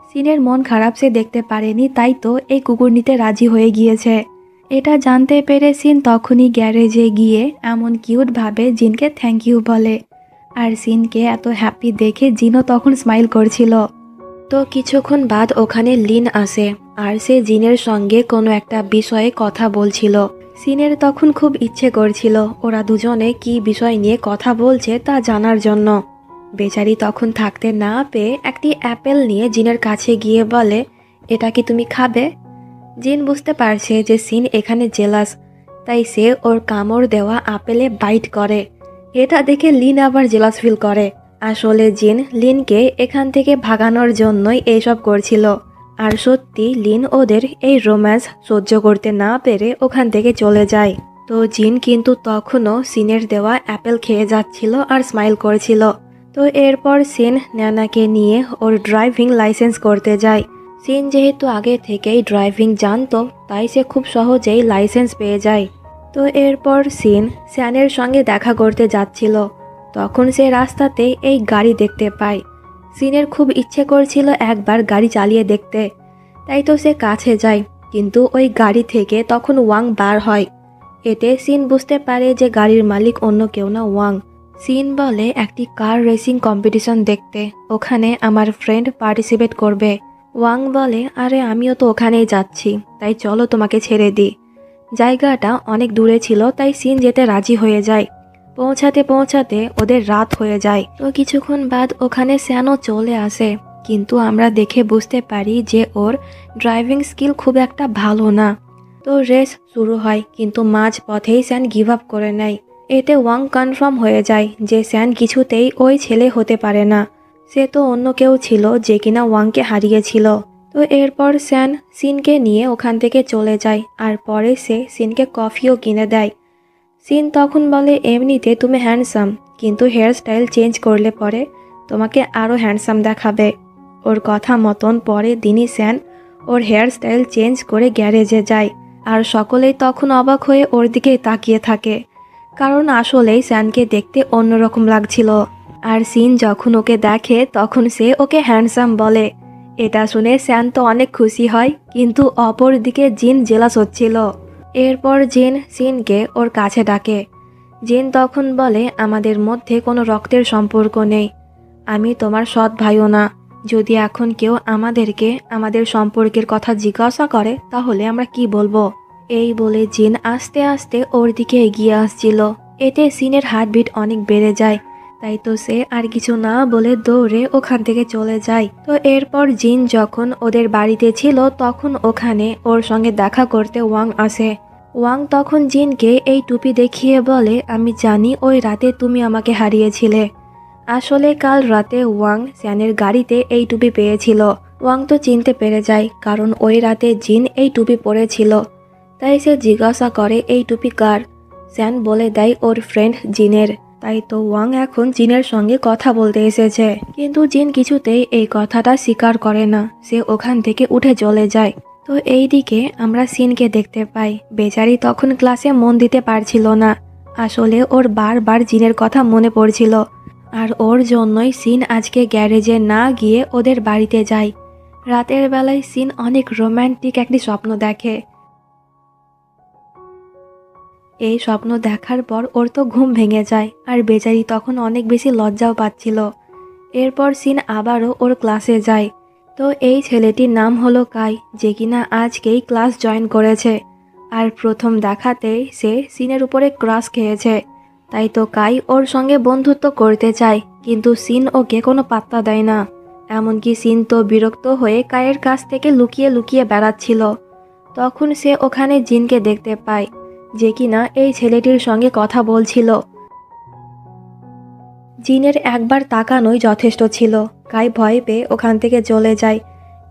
সিনের মন খারাপ সে দেখতে পারেনি, তাই তো এই কুকুর নিতে রাজি হয়ে গিয়েছে। এটা জানতে পেরে সিন তখনই গ্যারেজে গিয়ে এমন কিউটভাবে জিনকে থ্যাংক ইউ বলে। আর সিনকে এত হ্যাপি দেখে জিনও তখন স্মাইল করছিল। তো কিছুক্ষণ বাদ ওখানে লিন আসে, আর সে জিনের সঙ্গে কোনো একটা বিষয়ে কথা বলছিল। সিনের তখন খুব ইচ্ছে করছিল ওরা দুজনে কি বিষয় নিয়ে কথা বলছে তা জানার জন্য। বেচারি তখন থাকতে না পেয়ে একটি অ্যাপেল নিয়ে জিনের কাছে গিয়ে বলে, এটা কি তুমি খাবে? জিন বুঝতে পারছে যে সিন এখানে জেলাস, তাই সে ওর কামড় দেওয়া আপেলে বাইট করে। এটা দেখে লিন আবার জেলাস ফিল করে। আসলে জিন লিনকে এখান থেকে ভাগানোর জন্যই এইসব করছিল। আর সত্যি লিন ওদের এই রোম্যান্স সহ্য করতে না পেরে ওখান থেকে চলে যায়। তো জিন কিন্তু তখনও সিনের দেওয়া অ্যাপেল খেয়ে যাচ্ছিল আর স্মাইল করছিল। তো এরপর সিন ন্যানাকে নিয়ে ওর ড্রাইভিং লাইসেন্স করতে যায়। সিন যেহেতু আগে থেকেই ড্রাইভিং জানতো, তাই সে খুব সহজেই লাইসেন্স পেয়ে যায়। তো এরপর সিন স্যানের সঙ্গে দেখা করতে যাচ্ছিল, তখন সে রাস্তাতে এই গাড়ি দেখতে পায়। সিনের খুব ইচ্ছে করছিল একবার গাড়ি চালিয়ে দেখতে, তাই তো সে কাছে যায়। কিন্তু ওই গাড়ি থেকে তখন ওয়াং বার হয়। এতে সিন বুঝতে পারে যে গাড়ির মালিক অন্য কেউ না, ওয়াং। সিন বলে, একটি কার রেসিং কম্পিটিশন দেখতে, ওখানে আমার ফ্রেন্ড পার্টিসিপেট করবে। ওয়াং বলে, আরে আমিও তো ওখানেই যাচ্ছি, তাই চলো তোমাকে ছেড়ে দিই। জায়গাটা অনেক দূরে ছিল, তাই সিন যেতে রাজি হয়ে যায়। পৌঁছাতে পৌঁছাতে ওদের রাত হয়ে যায়। তো কিছুক্ষণ বাদ ওখানে স্যানও চলে আসে, কিন্তু আমরা দেখে বুঝতে পারি যে ওর ড্রাইভিং স্কিল খুব একটা ভালো না। তো রেস শুরু হয়, কিন্তু মাঝ পথেই স্যান গিভ আপ করে নেয়। এতে ওয়াং কনফার্ম হয়ে যায় যে স্যান কিছুতেই ওই ছেলে হতে পারে না। সে তো অন্য কেউ ছিল যে কিনা ওয়াংকে হারিয়েছিল। তো এরপর স্যান সিনকে নিয়ে ওখান থেকে চলে যায়, আর পরে সে সিনকে কফিও কিনে দেয়। সিন তখন বলে, এমনিতে তুমি হ্যান্ডসাম, কিন্তু হেয়ার স্টাইল চেঞ্জ করলে পরে তোমাকে আরও হ্যান্ডসাম দেখাবে। ওর কথা মতন পরে দিনই স্যান ওর হেয়ার স্টাইল চেঞ্জ করে গ্যারেজে যায়। আর সকলেই তখন অবাক হয়ে ওর দিকে তাকিয়ে থাকে, কারণ আসলেই স্যানকে দেখতে অন্যরকম লাগছিল। আর সিন যখন ওকে দেখে তখন সে ওকে হ্যান্ডসাম বলে। এটা শুনে স্যান তো অনেক খুশি হয়, কিন্তু অপর দিকে জিন জেলাস হচ্ছিল। এরপর জিন সিনকে ওর কাছে ডাকে। জিন তখন বলে, আমাদের মধ্যে কোনো রক্তের সম্পর্ক নেই, আমি তোমার সৎ ভাইও না। যদি এখন কেউ আমাদেরকে আমাদের সম্পর্কের কথা জিজ্ঞাসা করে তাহলে আমরা কি বলবো? এই বলে জিন আস্তে আস্তে ওর দিকে এগিয়ে আসছিল। এতে সিনের হার্টবিট অনেক বেড়ে যায়, তাই তো সে আর কিছু না বলে দৌড়ে ওখান থেকে চলে যায়। তো এরপর জিন যখন ওদের বাড়িতে ছিল তখন ওখানে ওর সঙ্গে দেখা করতে ওয়াং আসে। ওয়াং তখন জিনকে এই টুপি দেখিয়ে বলে, আমি জানি ওই রাতে তুমি আমাকে হারিয়েছিলে। আসলে কাল রাতে ওয়াং স্যানের গাড়িতে এই টুপি পেয়েছিল। ওয়াং তো চিনতে পেরে যায়, কারণ ওই রাতে জিন এই টুপি পরেছিল। তাই সে জিজ্ঞাসা করে, এই টুপি কার? স্যান বলে দেয় ওর ফ্রেন্ড জিনের। তাই তো ওয়াং এখন জিনের সঙ্গে কথা বলতে এসেছে, কিন্তু জিন কিছুতেই এই কথাটা স্বীকার করে না। সে ওখান থেকে উঠে চলে যায়। তো এই দিকে আমরা সিনকে দেখতে পাই। বেচারি তখন ক্লাসে মন দিতে পারছিল না। আসলে ওর বারবার জিনের কথা মনে পড়ছিল, আর ওর জন্যই সিন আজকে গ্যারেজে না গিয়ে ওদের বাড়িতে যায়। রাতের বেলায় সিন অনেক রোম্যান্টিক একটি স্বপ্ন দেখে। এই স্বপ্ন দেখার পর ওর তো ঘুম ভেঙে যায় আর বেচারি তখন অনেক বেশি লজ্জাও পাচ্ছিল। এরপর সিন আবারও ওর ক্লাসে যায়। তো এই ছেলেটির নাম হলো কাই, যে কিনা আজকেই ক্লাস জয়েন করেছে। আর প্রথম দেখাতেই সে সিনের উপরে ক্রাশ খেয়েছে। তাই তো কাই ওর সঙ্গে বন্ধুত্ব করতে চায়, কিন্তু সিন ওকে কোনো পাত্তা দেয় না। এমনকি সিন তো বিরক্ত হয়ে কায়ের কাছ থেকে লুকিয়ে লুকিয়ে বেড়াচ্ছিল। তখন সে ওখানে জিনকে দেখতে পায়, যে কিনা এই ছেলেটির সঙ্গে কথা বলছিল। জিনের একবার তাকানোই যথেষ্ট ছিল। কাই ভয় পেয়ে ওখান থেকে চলে যায়।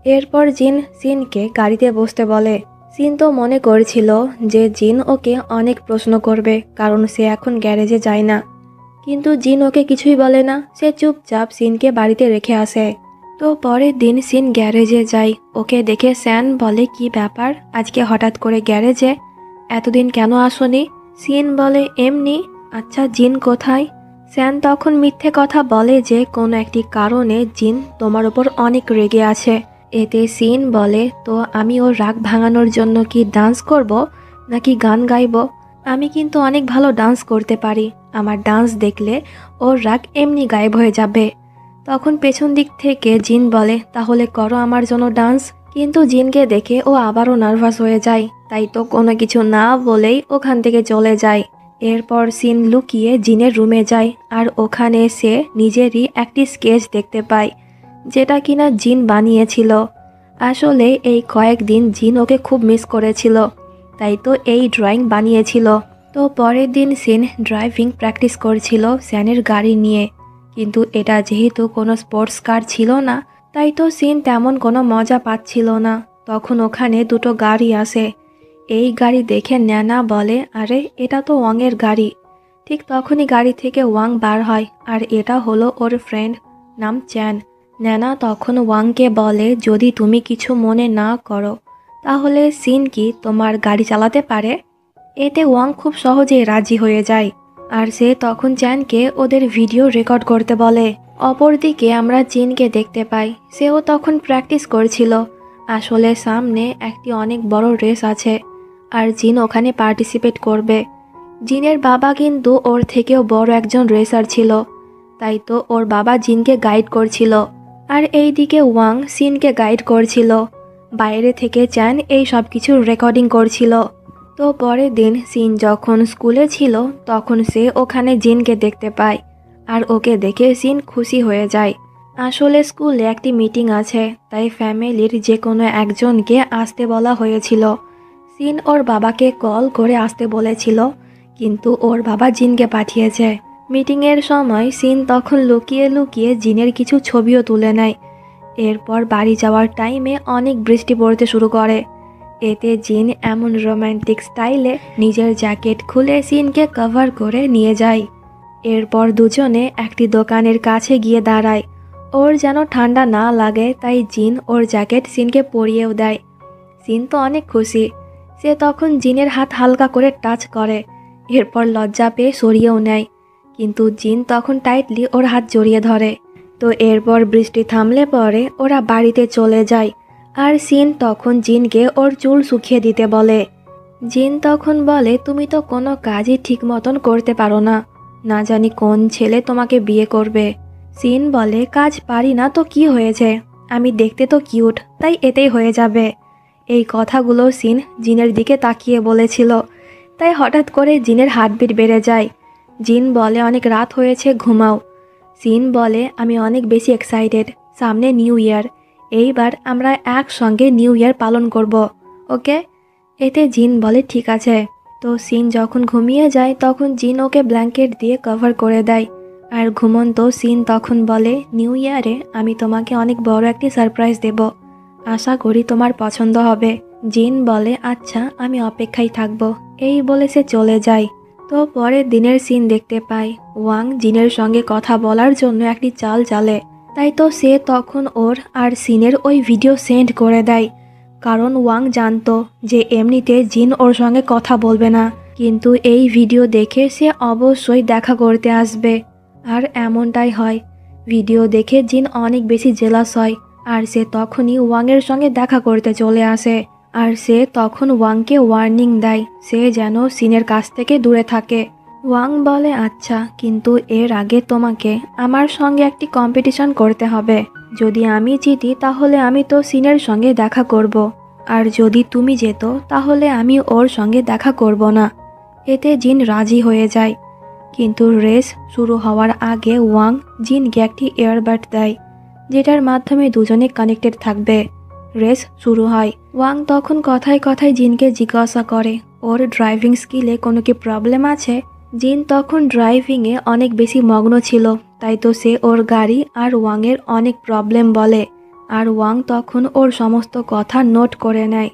এরপর জিন সিনকে গাড়িতে বসতে বলে। সিন তো মনে করছিল যে জিন ওকে অনেক প্রশ্ন করবে, কারণ সে এখন গ্যারেজে যায় না। কিন্তু জিন ওকে কিছুই বলে না, সে চুপচাপ সিনকে বাড়িতে রেখে আসে। তো পরের দিন সিন গ্যারেজে যায়। ওকে দেখে স্যান বলে, কি ব্যাপার, আজকে হঠাৎ করে গ্যারেজে? এতদিন কেন আসোনি? সিন বলে, এমনি। আচ্ছা জিন কোথায়? স্যান তখন মিথ্যে কথা বলে যে কোনো একটি কারণে জিন তোমার ওপর অনেক রেগে আছে। এতে সিন বলে, তো আমি ওর রাগ ভাঙানোর জন্য কি ডান্স করব নাকি গান গাইব? আমি কিন্তু অনেক ভালো ডান্স করতে পারি। আমার ডান্স দেখলে ওর রাগ এমনি গায়েব হয়ে যাবে। তখন পেছন দিক থেকে জিন বলে, তাহলে করো আমার জন্য ডান্স। কিন্তু জিনকে দেখে ও আবারও নার্ভাস হয়ে যায়। তাই তো কোনো কিছু না বলেই ওখান থেকে চলে যায়। এরপর সিন লুকিয়ে জিনের রুমে যায় আর ওখানে সে নিজেরই একটি স্কেচ দেখতে পায়, যেটা কিনা জিন বানিয়েছিল। আসলে এই কয়েকদিন জিন ওকে খুব মিস করেছিল, তাই তো এই ড্রয়িং বানিয়েছিল। তো পরের দিন সিন ড্রাইভিং প্র্যাকটিস করছিল স্যানের গাড়ি নিয়ে, কিন্তু এটা যেহেতু কোনো স্পোর্টস কার ছিল না, তাই তো সিন তেমন কোনো মজা পাচ্ছিল না। তখন ওখানে দুটো গাড়ি আসে। এই গাড়ি দেখে ন্যানা বলে, আরে এটা তো ওয়াংয়ের গাড়ি। ঠিক তখনই গাড়ি থেকে ওয়াং বার হয়, আর এটা হলো ওর ফ্রেন্ড, নাম চ্যান। ন্যানা তখন ওয়াংকে বলে, যদি তুমি কিছু মনে না করো তাহলে সিন কি তোমার গাড়ি চালাতে পারে? এতে ওয়াং খুব সহজেই রাজি হয়ে যায়, আর সে তখন চ্যানকে ওদের ভিডিও রেকর্ড করতে বলে। অপরদিকে আমরা জিনকে দেখতে পাই, সেও তখন প্র্যাকটিস করছিল। আসলে সামনে একটি অনেক বড় রেস আছে, আর জিন ওখানে পার্টিসিপেট করবে। জিনের বাবা কিন্তু ওর থেকেও বড় একজন রেসার ছিল, তাই তো ওর বাবা জিনকে গাইড করছিল। আর এইদিকে ওয়াং সিনকে গাইড করছিল। বাইরে থেকে চ্যান এই সব কিছু রেকর্ডিং করছিল। তো পরের দিন সিন যখন স্কুলে ছিল তখন সে ওখানে জিনকে দেখতে পায়, আর ওকে দেখে সিন খুশি হয়ে যায়। আসলে স্কুলে একটি মিটিং আছে, তাই ফ্যামিলির যে কোনো একজনকে আসতে বলা হয়েছিল। সিন ওর বাবাকে কল করে আসতে বলেছিল, কিন্তু ওর বাবা জিনকে পাঠিয়েছে। মিটিংয়ের সময় সিন তখন লুকিয়ে লুকিয়ে জিনের কিছু ছবিও তুলে নেয়। এরপর বাড়ি যাওয়ার টাইমে অনেক বৃষ্টি পড়তে শুরু করে। এতে জিন এমন রোম্যান্টিক স্টাইলে নিজের জ্যাকেট খুলে সিনকে কভার করে নিয়ে যায়। এরপর দুজনে একটি দোকানের কাছে গিয়ে দাঁড়ায়। ওর যেন ঠান্ডা না লাগে, তাই জিন ওর জ্যাকেট সিনকে পরিয়েও দেয়। সিন তো অনেক খুশি। সে তখন জিনের হাত হালকা করে টাচ করে, এরপর লজ্জা পেয়ে সরিয়েও নেয়। কিন্তু জিন তখন টাইটলি ওর হাত জড়িয়ে ধরে। তো এরপর বৃষ্টি থামলে পরে ওরা বাড়িতে চলে যায়, আর সিন তখন জিনকে ওর চুল শুকিয়ে দিতে বলে। জিন তখন বলে, তুমি তো কোনো কাজই ঠিক মতন করতে পারো না, না জানি কোন ছেলে তোমাকে বিয়ে করবে। সিন বলে, কাজ পারি না তো কি হয়েছে, আমি দেখতে তো কিউট, তাই এতেই হয়ে যাবে। এই কথাগুলো সিন জিনের দিকে তাকিয়ে বলেছিল, তাই হঠাৎ করে জিনের হার্টবিট বেড়ে যায়। জিন বলে, অনেক রাত হয়েছে, ঘুমাও। সিন বলে, আমি অনেক বেশি এক্সাইটেড, সামনে নিউ ইয়ার, এইবার আমরা একসঙ্গে নিউ ইয়ার পালন করব, ওকে? এতে জিন বলে, ঠিক আছে। তো সিন যখন ঘুমিয়ে যায় তখন জিন ওকে ব্ল্যাঙ্কেট দিয়ে কভার করে দেয়। আর ঘুমন্ত সিন তখন বলে, নিউ ইয়ারে আমি তোমাকে অনেক বড় একটি সারপ্রাইজ দেব, আশা করি তোমার পছন্দ হবে। জিন বলে, আচ্ছা আমি অপেক্ষায় থাকবো। এই বলে সে চলে যায়। তো পরের দিনের সিন দেখতে পায়, ওয়াং জিনের সঙ্গে কথা বলার জন্য একটি চাল চালে। তাই তো সে তখন ওর আর সিনের ওই ভিডিও সেন্ড করে দেয়, কারণ ওয়াং জানতো যে এমনিতে জিন ওর সঙ্গে কথা বলবে না, কিন্তু এই ভিডিও দেখে সে অবশ্যই দেখা করতে আসবে। আর এমনটাই হয়। ভিডিও দেখে জিন অনেক বেশি জেলাস হয়, আর সে তখনই ওয়াংয়ের সঙ্গে দেখা করতে চলে আসে। আর সে তখন ওয়াংকে ওয়ার্নিং দেয় সে যেন সিনের কাছ থেকে দূরে থাকে। ওয়াং বলে আচ্ছা, কিন্তু এর আগে তোমাকে আমার সঙ্গে একটি কম্পিটিশন করতে হবে। যদি আমি জিতি তাহলে আমি তো সিনের সঙ্গে দেখা করব, আর যদি তুমি যেত তাহলে আমি ওর সঙ্গে দেখা করব না। এতে জিন রাজি হয়ে যায়। কিন্তু রেস শুরু হওয়ার আগে ওয়াং জিনকে একটি এয়ারবাড দেয়, যেটার মাধ্যমে দুজনে কানেক্টেড থাকবে। রেস শুরু হয়। ওয়াং তখন কথায় কথায় জিনকে জিজ্ঞাসা করে ওর ড্রাইভিং স্কিলে কোনো কি প্রবলেম আছে। জিন তখন ড্রাইভিংয়ে অনেক বেশি মগ্ন ছিল, তাই তো সে ওর গাড়ি আর ওয়াংয়ের অনেক প্রবলেম বলে, আর ওয়াং তখন ওর সমস্ত কথা নোট করে নেয়।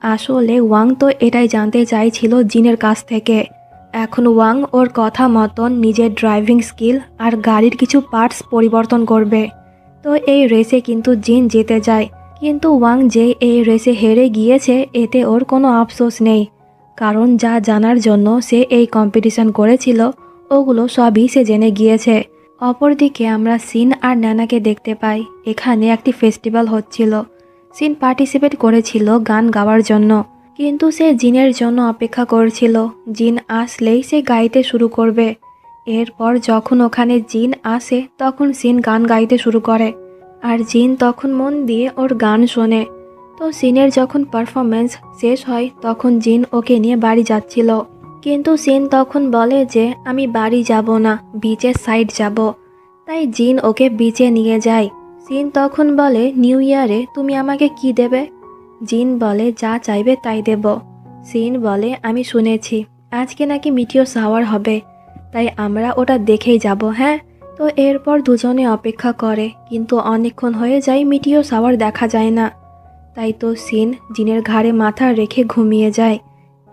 আসলে ওয়াং তো এটাই জানতে চাইছিল জিনের কাছ থেকে। এখন ওয়াং ওর কথা মতন নিজের ড্রাইভিং স্কিল আর গাড়ির কিছু পার্টস পরিবর্তন করবে। তো এই রেসে কিন্তু জিন জিতে যায়, কিন্তু ওয়াং যে এই রেসে হেরে গিয়েছে এতে ওর কোনো আফসোস নেই, কারণ যা জানার জন্য সে এই কম্পিটিশন করেছিল ওগুলো সবই সে জেনে গিয়েছে। অপরদিকে আমরা সিন আর ন্যানাকে দেখতে পাই। এখানে একটি ফেস্টিভ্যাল হচ্ছিল। সিন পার্টিসিপেট করেছিল গান গাওয়ার জন্য, কিন্তু সে জিনের জন্য অপেক্ষা করছিল। জিন আসলেই সে গাইতে শুরু করবে। এরপর যখন ওখানে জিন আসে তখন সিন গান গাইতে শুরু করে, আর জিন তখন মন দিয়ে ওর গান শোনে। তো সিনের যখন পারফরমেন্স শেষ হয় তখন জিন ওকে নিয়ে বাড়ি যাচ্ছিল, কিন্তু সিন তখন বলে যে আমি বাড়ি যাব না, বিচের সাইড যাব। তাই জিন ওকে বিচে নিয়ে যায়। সিন তখন বলে নিউ ইয়ারে তুমি আমাকে কি দেবে? জিন বলে যা চাইবে তাই দেব। সিন বলে আমি শুনেছি আজকে নাকি মিটিও শাওয়ার হবে, তাই আমরা ওটা দেখেই যাব। হ্যাঁ। তো এরপর দুজনে অপেক্ষা করে, কিন্তু অনেকক্ষণ হয়ে যায় মিটিও শাওয়ার দেখা যায় না। তাই তো সিন জিনের ঘাড়ে মাথা রেখে ঘুমিয়ে যায়।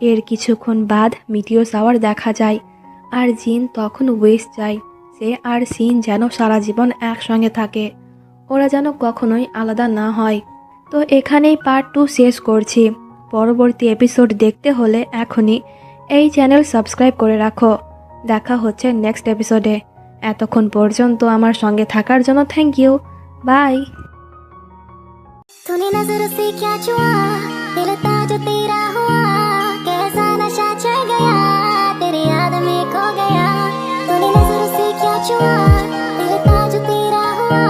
এর কিছুক্ষণ বাদ মিটিও শাওয়ার দেখা যায়, আর জিন তখন উইশ যায় সে আর সিন যেন সারা জীবন একসঙ্গে থাকে, ওরা যেন কখনোই আলাদা না হয়। তো এখানেই পার্ট 2 শেষ করছি। পরবর্তী এপিসোড দেখতে হলে এখনই এই চ্যানেল সাবস্ক্রাইব করে রাখো। দেখা হচ্ছে নেক্সট এপিসোডে। এতক্ষণ পর্যন্ত আমার সঙ্গে থাকার জন্য থ্যাংক ইউ। বাই। तूने नजरों से क्या छुआ, दिल था जो तेरा हुआ, कैसा नशा चढ़ गया, तेरी याद में खो गया। तूने नजरों से क्या छुआ, दिल था जो तेरा हुआ,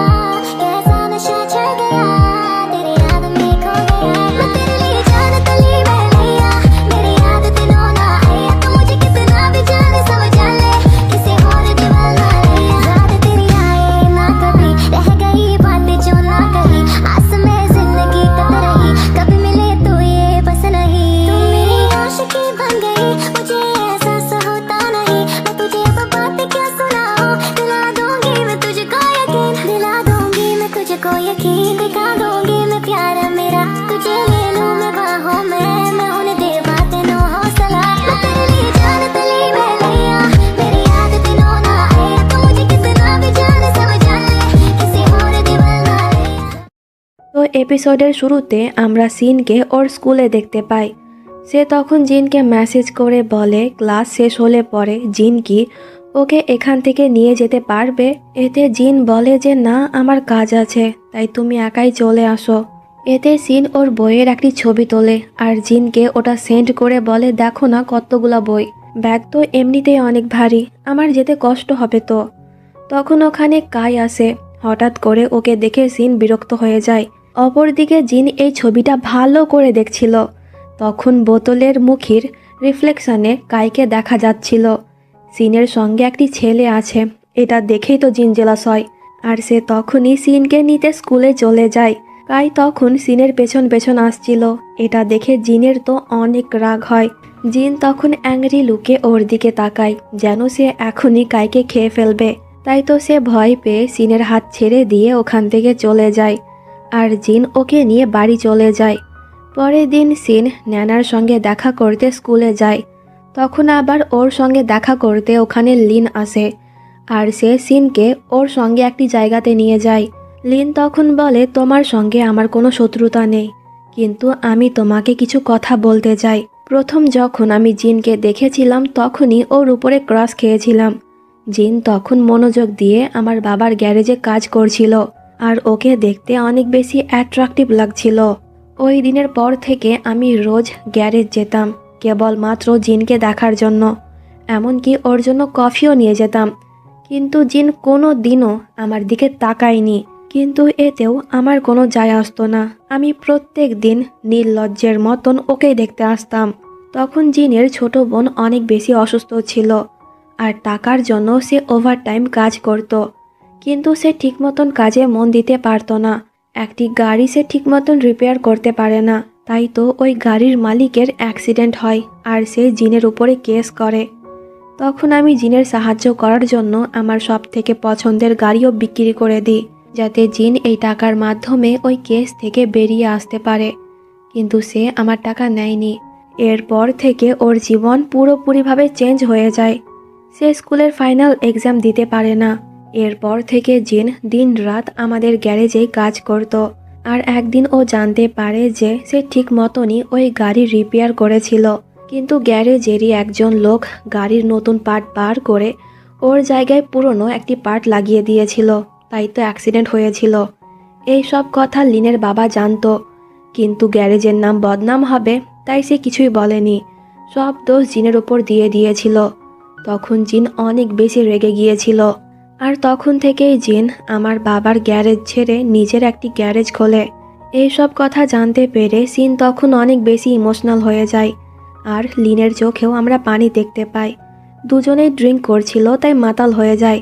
कैसा नशा चढ़ गया, तेरी याद में खो गया। मैं तेरे लिए जान तली मैं लिया, मेरी याद दिनों ना आया, तू मुझे कितना भी जाने समझ ले, किसी और दीवाना लिया। याद तेरी आए ना कभी, रह गई बातें जो ना कही, आस में जिंदगी कत रही, कभी मिले तो ये बस नहीं। तुम मेरी आशिकी बन गई, मुझे एहसास होता नहीं, मैं तुझे अब बातें क्या सुनाऊं, दिला दूंगी मैं तुझको यकीन, दिला दूंगी मैं तुझको यकीन, दिखा दूंगी मैं प्यार मेरा, तुझे ले लूं मैं बाहों में, मैं उन्हें दे बातें नो हौसला। मैं तेरे लिए जान तली मैं लिया, मेरी याद दिनों ना आया, तू मुझे कितना भी जाने समझ ले, किसी और दीवाना लिया। তো এপিসোডের শুরুতে আমরা সিনকে ওর স্কুলে দেখতে পাই। সে তখন জিনকে মেসেজ করে বলে ক্লাস শেষ হলে পরে জিন কি ওকে এখান থেকে নিয়ে যেতে পারবে। এতে জিন বলে যে না আমার কাজ আছে, তাই তুমি একাই চলে আসো। এতে সিন ওর বইয়ের একটি ছবি তোলে আর জিনকে ওটা সেন্ড করে বলে দেখো না কতগুলা বই, ব্যাগ তো এমনিতেই অনেক ভারী, আমার যেতে কষ্ট হবে তো। তখন ওখানে কাই আসে। হঠাৎ করে ওকে দেখে সিন বিরক্ত হয়ে যায়। অপরদিকে জিন এই ছবিটা ভালো করে দেখছিল। তখন বোতলের মুখের রিফ্লেকশনে কাইকে দেখা যাচ্ছিল। সিনের সঙ্গে একটি ছেলে আছে, এটা দেখেই তো জিন জেলাস হয়, আর সে তখনই সিনকে নিতে স্কুলে চলে যায়। কাই তখন সিনের পেছন পেছন আসছিল, এটা দেখে জিনের তো অনেক রাগ হয়। জিন তখন অ্যাংরি লুকে ওর দিকে তাকায়, যেন সে এখনই কাইকে খেয়ে ফেলবে। তাই তো সে ভয় পেয়ে সিনের হাত ছেড়ে দিয়ে ওখান থেকে চলে যায়, আর জিন ওকে নিয়ে বাড়ি চলে যায়। পরের দিন সিন ন্যানার সঙ্গে দেখা করতে স্কুলে যায়। তখন আবার ওর সঙ্গে দেখা করতে ওখানে লিন আসে, আর সে সিনকে ওর সঙ্গে একটি জায়গাতে নিয়ে যায়। লিন তখন বলে তোমার সঙ্গে আমার কোনো শত্রুতা নেই, কিন্তু আমি তোমাকে কিছু কথা বলতে চাই। প্রথম যখন আমি জিনকে দেখেছিলাম তখনই ওর উপরে ক্রাশ খেয়েছিলাম। জিন তখন মনোযোগ দিয়ে আমার বাবার গ্যারেজে কাজ করছিল, আর ওকে দেখতে অনেক বেশি অ্যাট্রাকটিভ লাগছিল। ওই দিনের পর থেকে আমি রোজ গ্যারেজ যেতাম কেবলমাত্র জিনকে দেখার জন্য, এমনকি ওর জন্য কফিও নিয়ে যেতাম। কিন্তু জিন কোনো দিনও আমার দিকে তাকায়নি, কিন্তু এতেও আমার কোনো যায় আসতো না। আমি প্রত্যেক দিন নির্লজ্জের মতন ওকেই দেখতে আসতাম। তখন জিনের ছোট বোন অনেক বেশি অসুস্থ ছিল, আর টাকার জন্য সে ওভারটাইম কাজ করত। কিন্তু সে ঠিক মতন কাজে মন দিতে পারতো না। একটি গাড়ি সে ঠিক মতন রিপেয়ার করতে পারে না, তাই তো ওই গাড়ির মালিকের অ্যাক্সিডেন্ট হয় আর সে জিনের উপরে কেস করে। তখন আমি জিনের সাহায্য করার জন্য আমার সব থেকে পছন্দের গাড়িও বিক্রি করে দিই, যাতে জিন এই টাকার মাধ্যমে ওই কেস থেকে বেরিয়ে আসতে পারে। কিন্তু সে আমার টাকা নেয়নি। এরপর থেকে ওর জীবন পুরোপুরিভাবে চেঞ্জ হয়ে যায়। সে স্কুলের ফাইনাল এক্সাম দিতে পারে না। এরপর থেকে জিন দিন রাত আমাদের গ্যারেজেই কাজ করত। আর একদিন ও জানতে পারে যে সে ঠিক মতনই ওই গাড়ি রিপেয়ার করেছিল, কিন্তু গ্যারেজেরই একজন লোক গাড়ির নতুন পার্ট বার করে ওর জায়গায় পুরনো একটি পার্ট লাগিয়ে দিয়েছিল, তাই তো অ্যাক্সিডেন্ট হয়েছিল। এই সব কথা লিনের বাবা জানতো, কিন্তু গ্যারেজের নাম বদনাম হবে তাই সে কিছুই বলেনি। সব দোষ জিনের উপর দিয়ে দিয়েছিল। তখন জিন অনেক বেশি রেগে গিয়েছিল, আর তখন থেকেই জিন আমার বাবার গ্যারেজ ছেড়ে নিজের একটি গ্যারেজ খোলে। এই সব কথা জানতে পেরে সিন তখন অনেক বেশি ইমোশনাল হয়ে যায়, আর লিনের চোখেও আমরা পানি দেখতে পাই। দুজনেই ড্রিঙ্ক করছিল তাই মাতাল হয়ে যায়।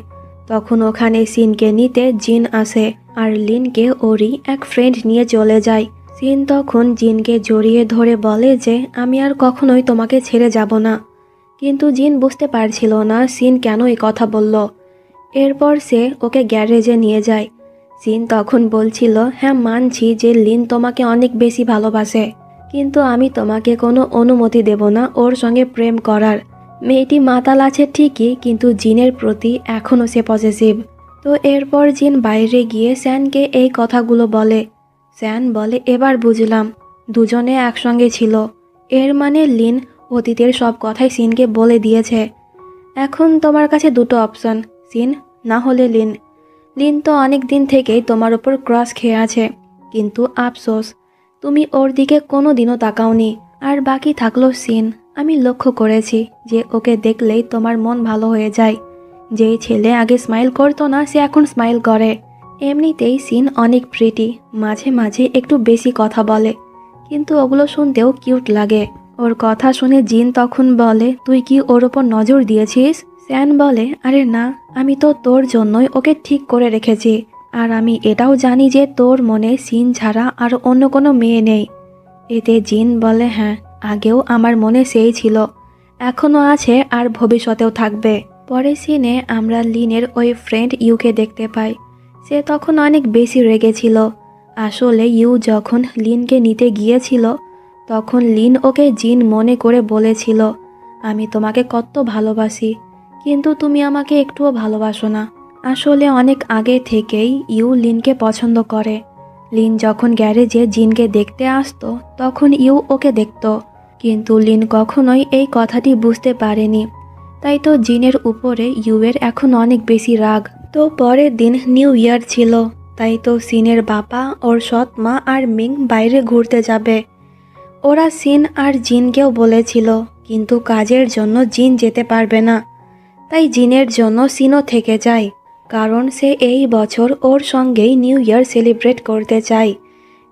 তখন ওখানে সিনকে নিতে জিন আসে, আর লিনকে ওরই এক ফ্রেন্ড নিয়ে চলে যায়। সিন তখন জিনকে জড়িয়ে ধরে বলে যে আমি আর কখনোই তোমাকে ছেড়ে যাব না। কিন্তু জিন বুঝতে পারছিল না সিন কেন এই কথা বলল। এরপর সে ওকে গ্যারেজে নিয়ে যায়। সিন তখন বলছিল, হ্যাঁ মানছি যে লিন তোমাকে অনেক বেশি ভালোবাসে, কিন্তু আমি তোমাকে কোনো অনুমতি দেব না ওর সঙ্গে প্রেম করার। মেয়েটি মাতাল আছে ঠিকই, কিন্তু জিনের প্রতি এখনও সে পজেসিভ। তো এরপর জিন বাইরে গিয়ে স্যানকে এই কথাগুলো বলে। স্যান বলে, এবার বুঝলাম দুজনে একসঙ্গে ছিল। এর মানে লিন অতীতের সব কথাই সিনকে বলে দিয়েছে। এখন তোমার কাছে দুটো অপশন, সিন না হলে লিন। লিন তো অনেক দিন থেকেই তোমার ওপর ক্রাশ খেয়ে আছে, কিন্তু আফসোস তুমি ওর দিকে কোনো দিনও তাকাওনি। আর বাকি থাকলো সিন। আমি লক্ষ্য করেছি যে ওকে দেখলেই তোমার মন ভালো হয়ে যায়। যেই ছেলে আগে স্মাইল করতো না সে এখন স্মাইল করে। এমনিতেই সিন অনেক প্রিটি, মাঝে মাঝে একটু বেশি কথা বলে, কিন্তু ওগুলো শুনতেও কিউট লাগে। ওর কথা শুনে জিন তখন বলে, তুই কি ওর ওপর নজর দিয়েছিস? স্যান বলে, আরে না, আমি তো তোর জন্যই ওকে ঠিক করে রেখেছি। আর আমি এটাও জানি যে তোর মনে সিন ছাড়া আর অন্য কোনো মেয়ে নেই। এতে জিন বলে, হ্যাঁ, আগেও আমার মনে সেই ছিল, এখনও আছে আর ভবিষ্যতেও থাকবে। পরে সিনে আমরা লিনের ওই ফ্রেন্ড ইউকে দেখতে পাই। সে তখন অনেক বেশি রেগেছিল। আসলে ইউ যখন লিনকে নিতে গিয়েছিল তখন লিন ওকে জিন মনে করে বলেছিল, আমি তোমাকে কত ভালোবাসি, কিন্তু তুমি আমাকে একটুও ভালোবাসো না। আসলে অনেক আগে থেকেই ইউ লিনকে পছন্দ করে। লিন যখন গ্যারেজে জিনকে দেখতে আসতো তখন ইউ ওকে দেখত, কিন্তু লিন কখনোই এই কথাটি বুঝতে পারেনি। তাই তো জিনের উপরে ইউয়ের এখন অনেক বেশি রাগ। তো পরের দিন নিউ ইয়ার ছিল, তাই তো সিনের বাবা, ওর সৎ মা আর মিং বাইরে ঘুরতে যাবে। ওরা সিন আর জিনকেও বলেছিল, কিন্তু কাজের জন্য জিন যেতে পারবে না। তাই জিনের জন্য সিনও থেকে যায়, কারণ সে এই বছর ওর সঙ্গেই নিউ ইয়ার সেলিব্রেট করতে চায়।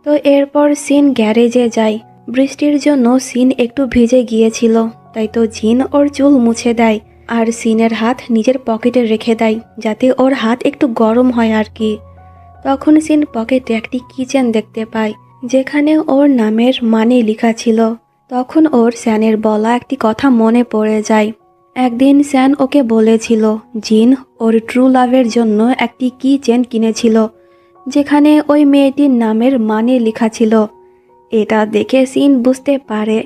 তো এরপর সিন গ্যারেজে যায়। বৃষ্টির জন্য সিন একটু ভিজে গিয়েছিল, তাই তো জিন ওর চুল মুছে দেয় আর সিনের হাত নিজের পকেটে রেখে দেয়, যাতে ওর হাত একটু গরম হয় আর কি। তখন সিন পকেটে একটি কিচেন দেখতে পায়, যেখানে ওর নামের মানে লেখা ছিল। তখন ওর স্যানের বলা একটি কথা মনে পড়ে যায়। একদিন স্যান ওকে বলেছিল জিন ওর ট্রু লাভের জন্য একটি কি চেন কিনেছিল, যেখানে ওই মেয়েটির নামের মানে লেখা ছিল। এটা দেখে সিন বুঝতে পারে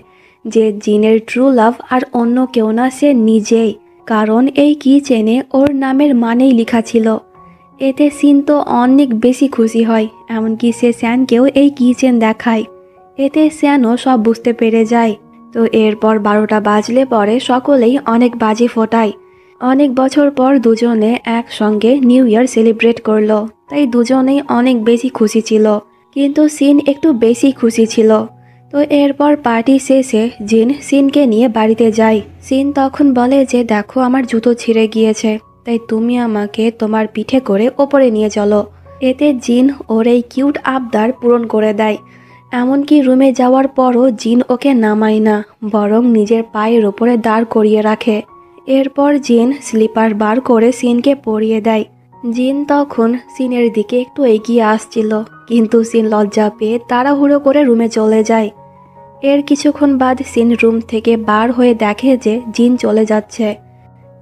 যে জিনের ট্রু লাভ আর অন্য কেউ না, সে নিজেই, কারণ এই কি চেনে ওর নামের মানেই লেখা ছিল। এতে সিন তো অনেক বেশি খুশি হয়, এমনকি সে স্যানকেও এই কি চেন দেখায়। এতে স্যানও সব বুঝতে পেরে যায়। তো এরপর 12টা বাজলে পরে সকলেই অনেক বাজি ফোটায়। অনেক বছর পর দুজনে একসঙ্গে নিউ ইয়ার সেলিব্রেট করলো, তাই দুজনেই অনেক বেশি খুশি ছিল। কিন্তু সিন একটু বেশি খুশি ছিল। তো এরপর পার্টি শেষে জিন সিনকে নিয়ে বাড়িতে যায়। সিন তখন বলে যে দেখো আমার জুতো ছিঁড়ে গিয়েছে, তাই তুমি আমাকে তোমার পিঠে করে ওপরে নিয়ে চলো। এতে জিন ওর এই কিউট আবদার পূরণ করে দেয়। এমনকি রুমে যাওয়ার পরও জিন ওকে নামায় না, বরং নিজের পায়ের ওপরে দাঁড় করিয়ে রাখে। এরপর জিন স্লিপার বার করে সিনকে পরিয়ে দেয়। জিন তখন সিনের দিকে একটু এগিয়ে আসছিল, কিন্তু সিন লজ্জা পেয়ে তাড়াহুড়ো করে রুমে চলে যায়। এর কিছুক্ষণ বাদ সিন রুম থেকে বার হয়ে দেখে যে জিন চলে যাচ্ছে।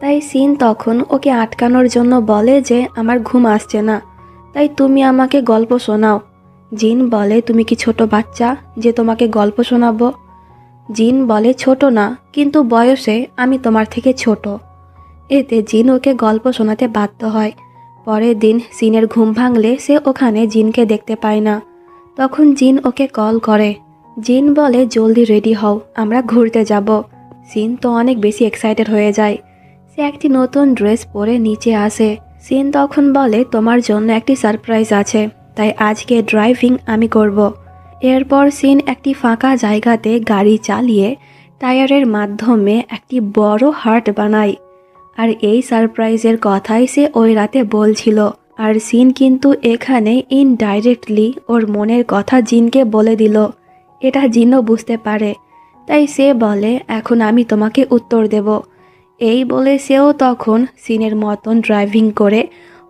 তাই সিন তখন ওকে আটকানোর জন্য বলে যে আমার ঘুম আসছে না, তাই তুমি আমাকে গল্প শোনাও। জিন বলে তুমি কি ছোট বাচ্চা যে তোমাকে গল্প শোনাবো? জিন বলে ছোট না, কিন্তু বয়সে আমি তোমার থেকে ছোট। এতে জিন ওকে গল্প শোনাতে বাধ্য হয়। পরের দিন সিনের ঘুম ভাঙলে সে ওখানে জিনকে দেখতে পায় না। তখন জিন ওকে কল করে। জিন বলে জলদি রেডি হও, আমরা ঘুরতে যাব। সিন তো অনেক বেশি এক্সাইটেড হয়ে যায়। সে একটি নতুন ড্রেস পরে নিচে আসে। সিন তখন বলে তোমার জন্য একটি সারপ্রাইজ আছে, তাই আজকে ড্রাইভিং আমি করব। এরপর সিন একটি ফাঁকা জায়গাতে গাড়ি চালিয়ে টায়ারের মাধ্যমে একটি বড় হার্ট বানায়। আর এই সারপ্রাইজের কথাই সে ওই রাতে বলছিল। আর সিন কিন্তু এখানে ইনডাইরেক্টলি ওর মনের কথা জিনকে বলে দিল। এটা জিনও বুঝতে পারে, তাই সে বলে এখন আমি তোমাকে উত্তর দেব। এই বলে সেও তখন সিনের মতন ড্রাইভিং করে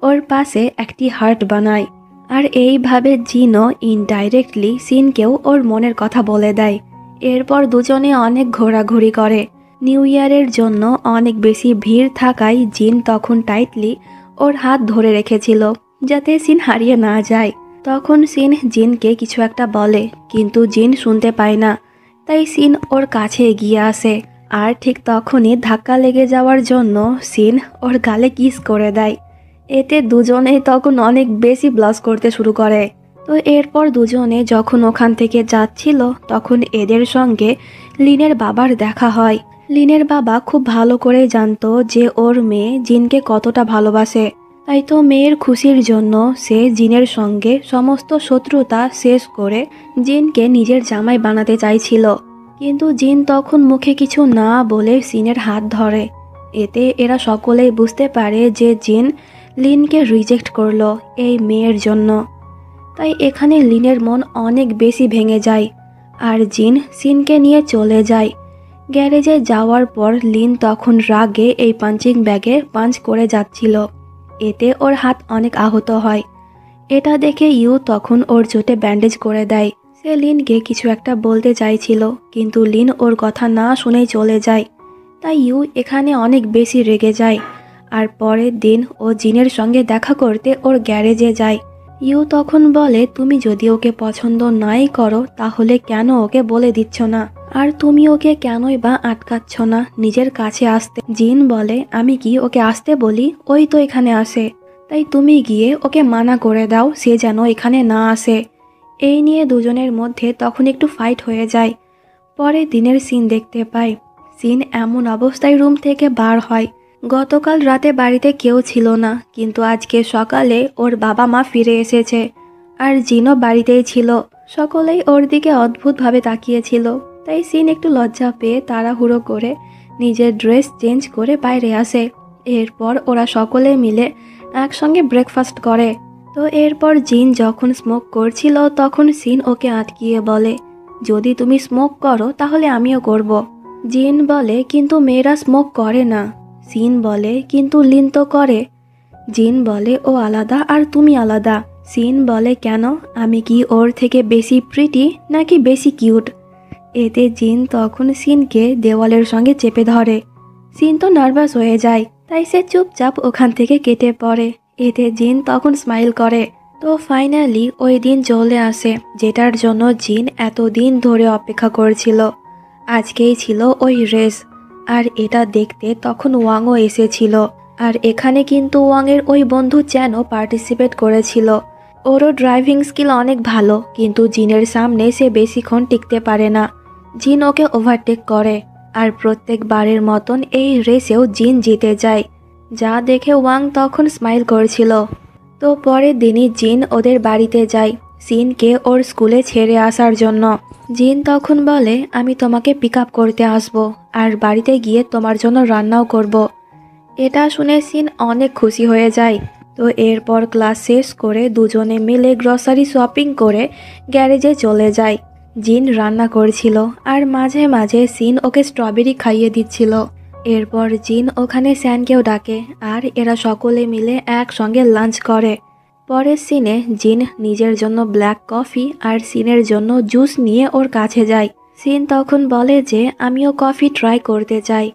ওর পাশে একটি হার্ট বানায়। আর এইভাবে জিনও ইনডাইরেক্টলি সিনকেও ওর মনের কথা বলে দেয়। এরপর দুজনে অনেক ঘোরাঘুরি করে। নিউ ইয়ারের জন্য অনেক বেশি ভিড় থাকায় জিন তখন টাইটলি ওর হাত ধরে রেখেছিল যাতে সিন হারিয়ে না যায়। তখন সিন জিনকে কিছু একটা বলে, কিন্তু জিন শুনতে পায় না। তাই সিন ওর কাছে এগিয়ে আসে, আর ঠিক তখনই ধাক্কা লেগে যাওয়ার জন্য সিন ওর গালে কিস করে দেয়। এতে দুজনেই তখন অনেক বেশি ব্লাশ করতে শুরু করে। তো এরপর দুজনে যখন ওখান থেকে যাচ্ছিল তখন এদের সঙ্গে লিনের বাবার দেখা হয়। লিনের বাবা খুব ভালো করে জানতো যে ওর মেয়ে জিনকে কতটা ভালোবাসে, তাই তো মেয়ের খুশির জন্য সে জিনের সঙ্গে সমস্ত শত্রুতা শেষ করে জিনকে নিজের জামাই বানাতে চাইছিল। কিন্তু জিন তখন মুখে কিছু না বলে সিনের হাত ধরে। এতে এরা সকলেই বুঝতে পারে যে জিন লিনকে রিজেক্ট করলো এই মেয়ের জন্য। তাই এখানে লিনের মন অনেক বেশি ভেঙে যায়, আর জিন সিনকে নিয়ে চলে যায়। গ্যারেজে যাওয়ার পর লিন তখন রাগে এই পাঞ্চিং ব্যাগে পাঞ্চ করে যাচ্ছিল। এতে ওর হাত অনেক আহত হয়। এটা দেখে ইউ তখন ওর চোটে ব্যান্ডেজ করে দেয়। সে লিনকে কিছু একটা বলতে চাইছিল, কিন্তু লিন ওর কথা না শুনেই চলে যায়। তাই ইউ এখানে অনেক বেশি রেগে যায়। আর পরের দিন ও জিনের সঙ্গে দেখা করতে ওর গ্যারেজে যায়। ইউ তখন বলে তুমি যদি ওকে পছন্দ নাই করো তাহলে কেন ওকে বলে দিচ্ছ না, আর তুমি ওকে কেনই বা আটকাচ্ছ না নিজের কাছে আসতে। জিন বলে আমি কি ওকে আসতে বলি, ওই তো এখানে আসে, তাই তুমি গিয়ে ওকে মানা করে দাও সে যেন এখানে না আসে। এই নিয়ে দুজনের মধ্যে তখন একটু ফাইট হয়ে যায়। পরে দিনের সিন দেখতে পাই। সিন এমন অবস্থায় রুম থেকে বার হয়। গতকাল রাতে বাড়িতে কেউ ছিল না, কিন্তু আজকে সকালে ওর বাবা মা ফিরে এসেছে, আর জিনও বাড়িতেই ছিল। সকলেই ওর দিকে অদ্ভুতভাবে তাকিয়েছিল, তাই সিন একটু লজ্জা পেয়ে তাড়াহুড়ো করে নিজের ড্রেস চেঞ্জ করে বাইরে আসে। এরপর ওরা সকলে মিলে একসঙ্গে ব্রেকফাস্ট করে। তো এরপর জিন যখন স্মোক করছিল তখন সিন ওকে আটকিয়ে বলে যদি তুমি স্মোক করো তাহলে আমিও করব। জিন বলে কিন্তু মেয়েরা স্মোক করে না। সিন বলে কিন্তু লিন তো করে। জিন বলে ও আলাদা আর তুমি আলাদা। সিন বলে কেন, আমি কি ওর থেকে বেশি প্রিটি নাকি বেশি কিউট? এতে জিন তখন সিনকে দেওয়ালের সঙ্গে চেপে ধরে। সিন তো নার্ভাস হয়ে যায়, তাই সে চুপচাপ ওখান থেকে কেটে পড়ে। এতে জিন তখন স্মাইল করে। তো ফাইনালি ওই দিন চলে আসে যেটার জন্য জিন এতদিন ধরে অপেক্ষা করছিল। আজকেই ছিল ওই রেস, আর এটা দেখতে তখন ওয়াংও এসেছিল। আর এখানে কিন্তু ওয়াংয়ের ওই বন্ধু চ্যানও পার্টিসিপেট করেছিল। ওরও ড্রাইভিং স্কিল অনেক ভালো, কিন্তু জিনের সামনে সে বেশিক্ষণ টিকতে পারে না। জিন ওকে ওভারটেক করে, আর প্রত্যেকবারের মতন এই রেসেও জিন জিতে যায়, যা দেখে ওয়াং তখন স্মাইল করছিল। তো পরের দিনই জিন ওদের বাড়িতে যায়। সিনকে ওর স্কুলে ছেড়ে আসার জন্য। জিন তখন বলে, আমি তোমাকে পিক আপ করতে আসবো আর বাড়িতে গিয়ে তোমার জন্য রান্নাও করব। এটা শুনে সিন অনেক খুশি হয়ে যায়। তো এরপর ক্লাস শেষ করে দুজনে মিলে গ্রসারি শপিং করে গ্যারেজে চলে যায়। জিন রান্না করছিল আর মাঝে মাঝে সিন ওকে স্ট্রবেরি খাইয়ে দিচ্ছিল। এরপর জিন ওখানে স্যানকেও ডাকে আর এরা সকলে মিলে একসঙ্গে লাঞ্চ করে। পরের সিনে জিন নিজের জন্য ব্ল্যাক কফি আর সিনের জন্য জুস নিয়ে ওর কাছে যায়। সিন তখন বলে যে আমিও কফি ট্রাই করতে চাই।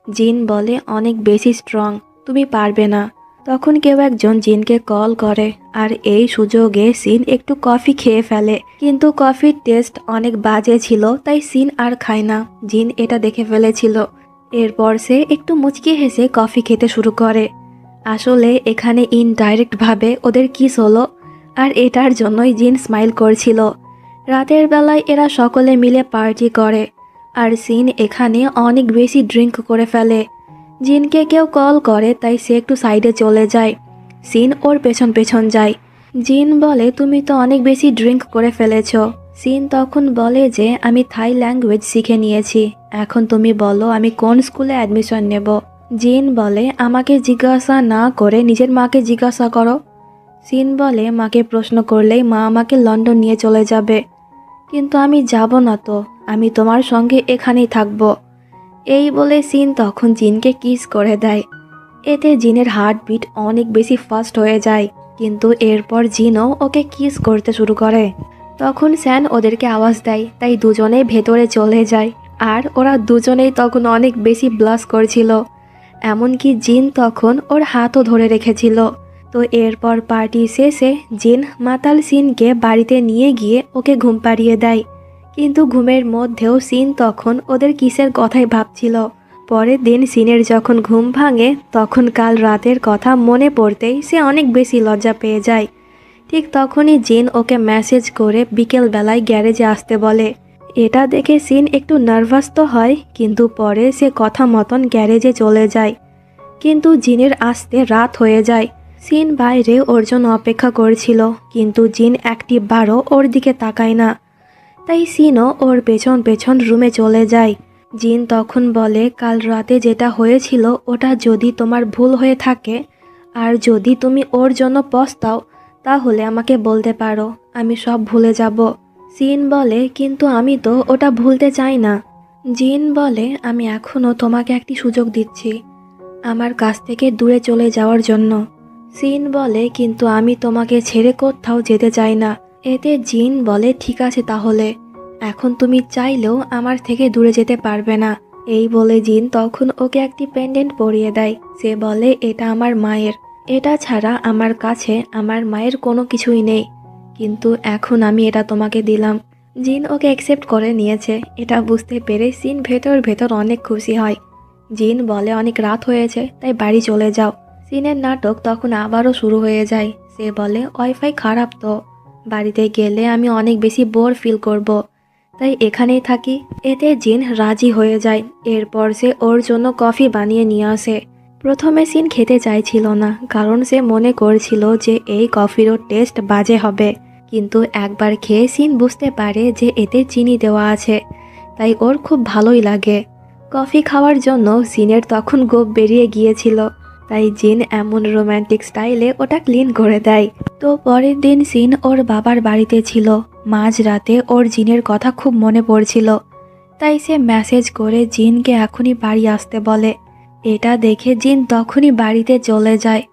জিন বলে অনেক বেশি স্ট্রং, তুমি পারবে না। তখন কেউ একজন জিনকে কল করে আর এই সুযোগে সিন একটু কফি খেয়ে ফেলে, কিন্তু কফির টেস্ট অনেক বাজে ছিল, তাই সিন আর খায় না। জিন এটা দেখে ফেলেছিল। এরপর সে একটু মুচকি হেসে কফি খেতে শুরু করে। আসলে এখানে ইনডাইরেক্ট ভাবে ওদের কিস হলো আর এটার জন্যই জিন স্মাইল করছিল। রাতের বেলায় এরা সকলে মিলে পার্টি করে আর সিন এখানে অনেক বেশি ড্রিঙ্ক করে ফেলে। জিনকে কেউ কল করে তাই সে একটু সাইডে চলে যায়। সিন ওর পেছন পেছন যায়। জিন বলে, তুমি তো অনেক বেশি ড্রিঙ্ক করে ফেলেছ। সিন তখন বলে যে আমি থাই ল্যাঙ্গুয়েজ শিখে নিয়েছি, এখন তুমি বলো আমি কোন স্কুলে অ্যাডমিশন নেব। জিন বলে, আমাকে জিজ্ঞাসা না করে নিজের মাকে জিজ্ঞাসা করো। সিন বলে, মাকে প্রশ্ন করলেই মা আমাকে লন্ডন নিয়ে চলে যাবে, কিন্তু আমি যাব না, তো আমি তোমার সঙ্গে এখানেই থাকবো। এই বলে সিন তখন জিনকে কিস করে দেয়। এতে জিনের হার্টবিট অনেক বেশি ফাস্ট হয়ে যায়, কিন্তু এরপর জিনও ওকে কিস করতে শুরু করে। তখন স্যান ওদেরকে আওয়াজ দেয়, তাই দুজনে ভেতরে চলে যায় আর ওরা দুজনেই তখন অনেক বেশি ব্লাশ করছিল। এমনকি জিন তখন ওর হাতও ধরে রেখেছিল। তো এরপর পার্টি শেষে জিন মাতাল সিনকে বাড়িতে নিয়ে গিয়ে ওকে ঘুম পাড়িয়ে দেয়, কিন্তু ঘুমের মধ্যেও সিন তখন ওদের কিসের কথাই ভাবছিল। পরের দিন সিনের যখন ঘুম ভাঙে তখন কাল রাতের কথা মনে পড়তেই সে অনেক বেশি লজ্জা পেয়ে যায়। ঠিক তখনই জিন ওকে মেসেজ করে বিকেল বেলায় গ্যারেজে আসতে বলে। এটা দেখে সিন একটু নার্ভাস তো হয়, কিন্তু পরে সে কথা মতন গ্যারেজে চলে যায়। কিন্তু জিনের আসতে রাত হয়ে যায়। সিন বাইরে ওর জন্য অপেক্ষা করছিল, কিন্তু জিন একটি বারও ওর দিকে তাকায় না। তাই সিনও ওর পেছন পেছন রুমে চলে যায়। জিন তখন বলে, কাল রাতে যেটা হয়েছিল ওটা যদি তোমার ভুল হয়ে থাকে আর যদি তুমি ওর জন্য পস্তাও তাহলে আমাকে বলতে পারো, আমি সব ভুলে যাব। সিন বলে, কিন্তু আমি তো ওটা ভুলতে চাই না। জিন বলে, আমি এখনও তোমাকে একটি সুযোগ দিচ্ছি আমার কাছ থেকে দূরে চলে যাওয়ার জন্য। সিন বলে, কিন্তু আমি তোমাকে ছেড়ে কোথাও যেতে চাই না। এতে জিন বলে, ঠিক আছে তাহলে, এখন তুমি চাইলেও আমার থেকে দূরে যেতে পারবে না। এই বলে জিন তখন ওকে একটি পেন্ডেন্ট পরিয়ে দেয়। সে বলে, এটা আমার মায়ের, এটা ছাড়া আমার কাছে আমার মায়ের কোনো কিছুই নেই, কিন্তু এখন আমি এটা তোমাকে দিলাম। জিন ওকে অ্যাকসেপ্ট করে নিয়েছে। এটা বুঝতে পেরে সিন ভেতর ভেতর অনেক খুশি হয়। জিন বলে, অনেক রাত হয়েছে তাই বাড়ি চলে যাও। সিনের নাটক তখন আবারও শুরু হয়ে যায়। সে বলে, ওয়াইফাই খারাপ তো, বাড়িতে গেলে আমি অনেক বেশি বোর ফিল করব, তাই এখানেই থাকি। এতে জিন রাজি হয়ে যায়। এরপর সে ওর জন্য কফি বানিয়ে নিয়ে আসে। প্রথমে সিন খেতে চাইছিল না, কারণ সে মনে করছিল যে এই কফিরও টেস্ট বাজে হবে, কিন্তু একবার খেয়ে সিন বুঝতে পারে যে এতে চিনি দেওয়া আছে, তাই ওর খুব ভালোই লাগে। কফি খাওয়ার জন্য সিনের তখন গোপ বেরিয়ে গিয়েছিল, তাই জিন এমন রোম্যান্টিক স্টাইলে ওটা ক্লিন করে দেয়। তো পরের দিন সিন ওর বাবার বাড়িতে ছিল। মাঝরাতে ওর জিনের কথা খুব মনে পড়ছিল, তাই সে মেসেজ করে জিনকে এখনই বাড়ি আসতে বলে। এটা দেখে জিন তখনই বাড়িতে চলে যায়।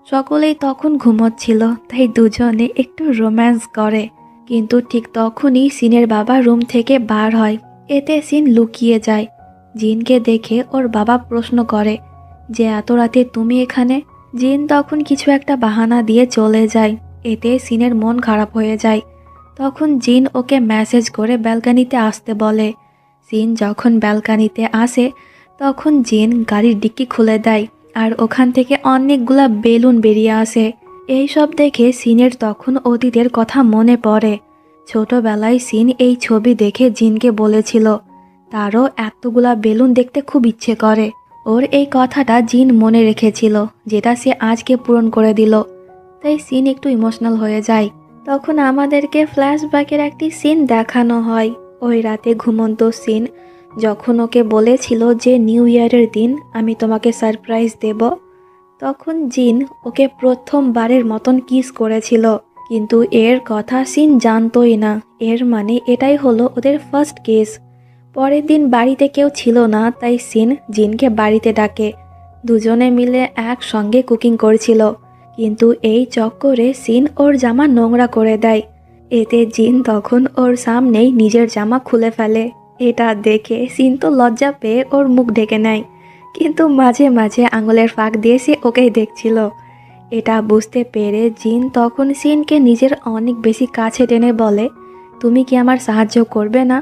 সকলেই তখন ঘুমোচ্ছিল, তাই দুজনে একটু রোম্যান্স করে, কিন্তু ঠিক তখনই সিনের বাবা রুম থেকে বার হয়। এতে সিন লুকিয়ে যায়। জিনকে দেখে ওর বাবা প্রশ্ন করে যে এত রাতে তুমি এখানে। জিন তখন কিছু একটা বাহানা দিয়ে চলে যায়। এতে সিনের মন খারাপ হয়ে যায়। তখন জিন ওকে মেসেজ করে ব্যালকানিতে আসতে বলে। সিন যখন ব্যালকানিতে আসে তখন জিন গাড়ির ডিক্কি খুলে দেয় আর ওখান থেকে অনেকগুলা বেলুন বেরিয়ে আসে। এই সব দেখে সিনের তখন অতীতের কথা মনে পড়ে। ছোটবেলায় সিন এই ছবি দেখে জিনকে বলেছিল তারও এতগুলা বেলুন দেখতে খুব ইচ্ছে করে। ওর এই কথাটা জিন মনে রেখেছিল, যেটা সে আজকে পূরণ করে দিল। তাই সিন একটু ইমোশনাল হয়ে যায়। তখন আমাদেরকে ফ্ল্যাশব্যাকের একটি সিন দেখানো হয়। ওই রাতে ঘুমন্ত সিন যখন ওকে বলেছিল যে নিউ ইয়ারের দিন আমি তোমাকে সারপ্রাইজ দেব, তখন জিন ওকে প্রথমবারের মতন কিস করেছিল। কিন্তু এর কথা সিন জানতোই না। এর মানে এটাই হলো ওদের ফার্স্ট কিস। পরের দিন বাড়িতে কেউ ছিল না, তাই সিন জিনকে বাড়িতে ডাকে। দুজনে মিলে একসঙ্গে কুকিং করছিল, কিন্তু এই চক্করে সিন ওর জামা নোংরা করে দেয়। এতে জিন তখন ওর সামনেই নিজের জামা খুলে ফেলে। এটা দেখে সিন তো লজ্জা পেয়ে ওর মুখ ঢেকে নেয়, কিন্তু মাঝে মাঝে আঙুলের ফাঁক দিয়ে সে ওকেই দেখছিল। এটা বুঝতে পেরে জিন তখন সিনকে নিজের অনেক বেশি কাছে টেনে বলে, তুমি কি আমার সাহায্য করবে না?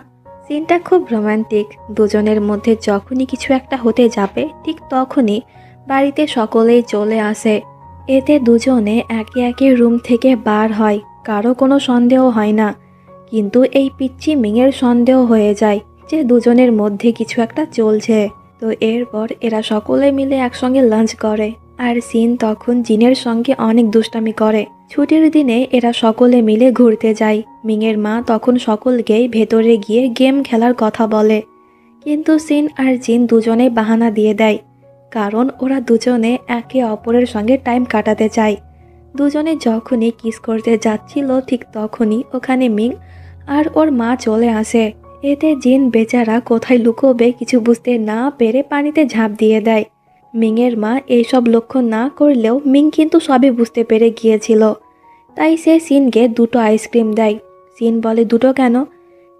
সিনটা খুব রোমান্টিক। দুজনের মধ্যে যখনই কিছু একটা হতে যাবে ঠিক তখনই বাড়িতে সকলেই চলে আসে। এতে দুজনে একে একে রুম থেকে বার হয়। কারো কোনো সন্দেহ হয় না, কিন্তু এই পিচ্চি মিংয়ের সন্দেহ হয়ে যায় যে দুজনের মধ্যে কিছু একটা চলছে। তো এরপর এরা সকলে মিলে একসঙ্গে লাঞ্চ করে, আর সিন তখন জিনের সঙ্গে অনেক দুষ্টামি করে। ছুটির দিনে এরা সকলে মিলে ঘুরতে যায়। মিংয়ের মা তখন সকলকেই ভেতরে গিয়ে গেম খেলার কথা বলে, কিন্তু সিন আর জিন দুজনেই বাহানা দিয়ে দেয়, কারণ ওরা দুজনে একে অপরের সঙ্গে টাইম কাটাতে চায়। দুজনে যখনই কিস করতে যাচ্ছিল ঠিক তখনই ওখানে মিং আর ওর মা চলে আসে। এতে জিন বেচারা কোথায় লুকোবে কিছু বুঝতে না পেরে পানিতে ঝাঁপ দিয়ে দেয়। মিংয়ের মা এইসব লক্ষ্য না করলেও মিং কিন্তু সবই বুঝতে পেরে গিয়েছিল, তাই সে সিনকে দুটো আইসক্রিম দেয়। সিন বলে, দুটো কেন?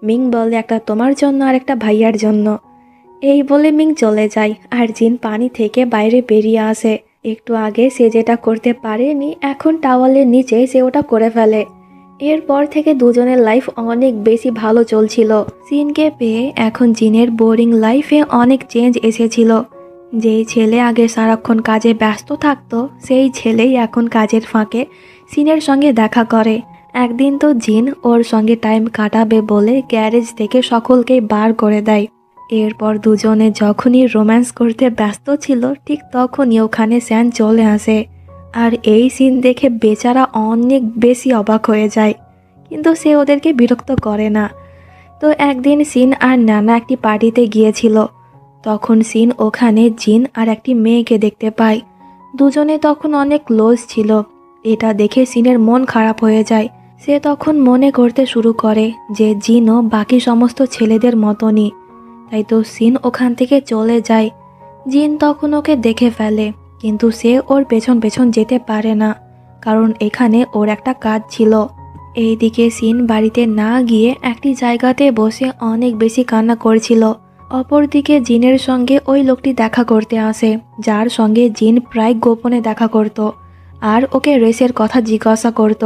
মিং বলে, একটা তোমার জন্য আর একটা ভাইয়ার জন্য। এই বলে মিং চলে যায়, আর জিন পানি থেকে বাইরে বেরিয়ে আসে। একটু আগে সে যেটা করতে পারেনি, এখন টাওয়ালের নিচে সে ওটা করে ফেলে। এরপর থেকে দুজনের লাইফ অনেক বেশি ভালো চলছিল। সিনকে পেয়ে এখন জিনের বোরিং লাইফে অনেক চেঞ্জ এসেছিল। যেই ছেলে আগে সারাক্ষণ কাজে ব্যস্ত থাকতো, সেই ছেলেই এখন কাজের ফাঁকে সিনের সঙ্গে দেখা করে। একদিন তো জিন ওর সঙ্গে টাইম কাটাবে বলে গ্যারেজ থেকে সকলকেই বার করে দেয়। এরপর দুজনে যখনই রোম্যান্স করতে ব্যস্ত ছিল ঠিক তখনই ওখানে স্যান চলে আসে, আর এই সিন দেখে বেচারা অনেক বেশি অবাক হয়ে যায়, কিন্তু সে ওদেরকে বিরক্ত করে না। তো একদিন সিন আর নানা একটি পার্টিতে গিয়েছিল। তখন সিন ওখানে জিন আর একটি মেয়েকে দেখতে পায়। দুজনে তখন অনেক ক্লোজ ছিল। এটা দেখে সিনের মন খারাপ হয়ে যায়। সে তখন মনে করতে শুরু করে যে জিনও বাকি সমস্ত ছেলেদের মতনই, তাই তো সিন ওখান থেকে চলে যায়। জিন তখন ওকে দেখে ফেলে, কিন্তু সে ওর পেছন পেছন যেতে পারে না, কারণ এখানে ওর একটা কাজ ছিল। এইদিকে সিন বাড়িতে না গিয়ে একটি জায়গাতে বসে অনেক বেশি কান্না করছিল। অপরদিকে জিনের সঙ্গে ওই লোকটি দেখা করতে আসে, যার সঙ্গে জিন প্রায় গোপনে দেখা করত আর ওকে রেসের কথা জিজ্ঞাসা করত।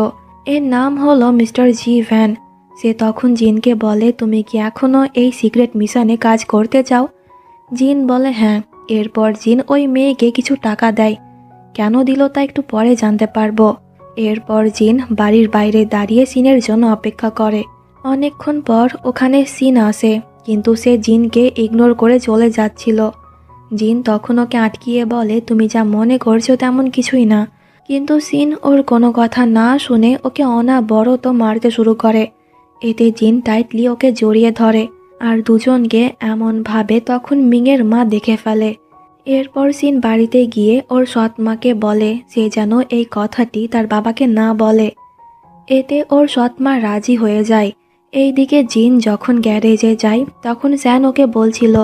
এর নাম হলো মিস্টার জি ভ্যান। সে তখন জিনকে বলে, তুমি কি এখনও এই সিক্রেট মিশনে কাজ করতে চাও? জিন বলে হ্যাঁ। এরপর জিন ওই মেয়েকে কিছু টাকা দেয়। কেন দিল তা একটু পরে জানতে পারবো। এরপর জিন বাড়ির বাইরে দাঁড়িয়ে সিনের জন্য অপেক্ষা করে। অনেকক্ষণ পর ওখানে সিন আসে, কিন্তু সে জিনকে ইগনোর করে চলে যাচ্ছিল। জিন তখন ওকে আটকিয়ে বলে, তুমি যা মনে করছো তেমন কিছুই না। কিন্তু সিন ওর কোনো কথা না শুনে ওকে অনাবরত মারতে শুরু করে। এতে জিন টাইটলি ওকে জড়িয়ে ধরে, আর দুজনকে এমনভাবে তখন মিংয়ের মা দেখে ফেলে। এরপর সিন বাড়িতে গিয়ে ওর সৎ মাকে বলে সে যেন এই কথাটি তার বাবাকে না বলে। এতে ওর সৎ মা রাজি হয়ে যায়। এইদিকে জিন যখন গ্যারেজে যায় তখন স্যান ওকে বলছিল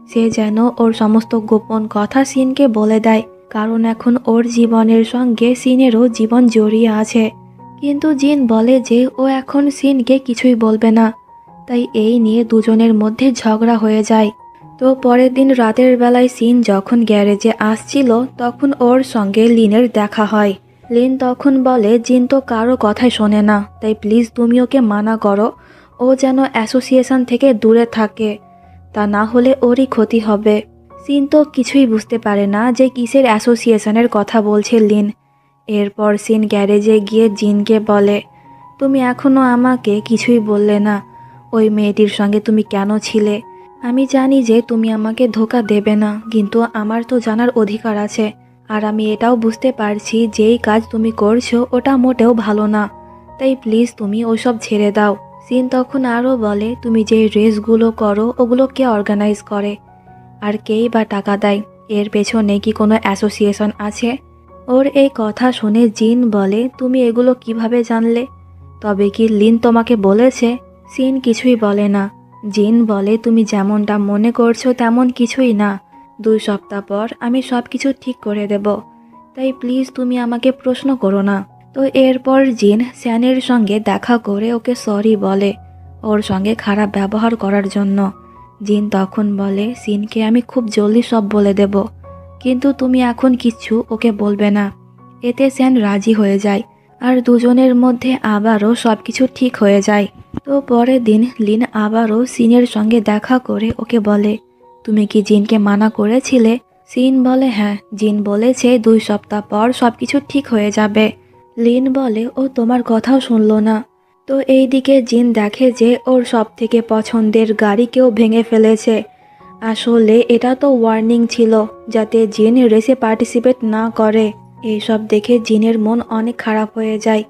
সে যেন ওর সমস্ত গোপন কথা সিনকে বলে দেয়, কারণ এখন ওর জীবনের সঙ্গে সিনেরও জীবন জড়িয়ে আছে। কিন্তু জিন বলে যে ও এখন সিনকে কিছুই বলবে না, তাই এই নিয়ে দুজনের মধ্যে ঝগড়া হয়ে যায়। তো পরের দিন রাতের বেলায় সিন যখন গ্যারেজে আসছিল তখন ওর সঙ্গে লিনের দেখা হয়। লিন তখন বলে, জিন তো কারো কথাই শোনে না, তাই প্লিজ তুমি ওকে মানা করো, ও যেন অ্যাসোসিয়েশন থেকে দূরে থাকে, তা না হলে ওরই ক্ষতি হবে। সিন তো কিছুই বুঝতে পারে না যে কিসের অ্যাসোসিয়েশনের কথা বলছে লিন। এরপর সিন গ্যারেজে গিয়ে জিনকে বলে, তুমি এখনও আমাকে কিছুই বললে না, ওই মেয়েটির সঙ্গে তুমি কেন ছিলে? আমি জানি যে তুমি আমাকে ধোঁকা দেবে না, কিন্তু আমার তো জানার অধিকার আছে, আর আমি এটাও বুঝতে পারছি যেই কাজ তুমি করছো ওটা মোটেও ভালো না, তাই প্লিজ তুমি ওইসব ছেড়ে দাও। সিন তখন আরও বলে, তুমি যে রেসগুলো করো ওগুলো কে অর্গানাইজ করে আর কেই বা টাকা দেয়? এর পেছনে কি কোনো অ্যাসোসিয়েশন আছে? ওর এই কথা শুনে জিন বলে, তুমি এগুলো কিভাবে জানলে? তবে কি লিন তোমাকে বলেছে? সিন কিছুই বলে না। জিন বলে, তুমি যেমনটা মনে করছো তেমন কিছুই না। 2 সপ্তাহ পর আমি সব কিছু ঠিক করে দেব, তাই প্লিজ তুমি আমাকে প্রশ্ন করো না। তো এরপর জিন স্যানের সঙ্গে দেখা করে ওকে সরি বলে ওর সঙ্গে খারাপ ব্যবহার করার জন্য। জিন তখন বলে, সিনকে আমি খুব জলদি সব বলে দেব, কিন্তু তুমি এখন কিচ্ছু ওকে বলবে না। এতে স্যান রাজি হয়ে যায় আর দুজনের মধ্যে আবারও সবকিছু ঠিক হয়ে যায়। তো পরের দিন লিন আবারও সিনের সঙ্গে দেখা করে ওকে বলে, তুমি কি জিনকে মানা করেছিলে? সিন বলে, হ্যাঁ, জিন বলেছে 2 সপ্তাহ পর সবকিছু ঠিক হয়ে যাবে। লিন বলে, ও তোমার কথাও শুনলো না। তো এইদিকে জিন দেখে যে ওর সবথেকে পছন্দের গাড়ি কেউ ভেঙে ফেলেছে। আসলে এটা তো ওয়ার্নিং ছিল যাতে জিন রেসে পার্টিসিপেট না করে। এইসব দেখে জিনের মন অনেক খারাপ হয়ে যায়।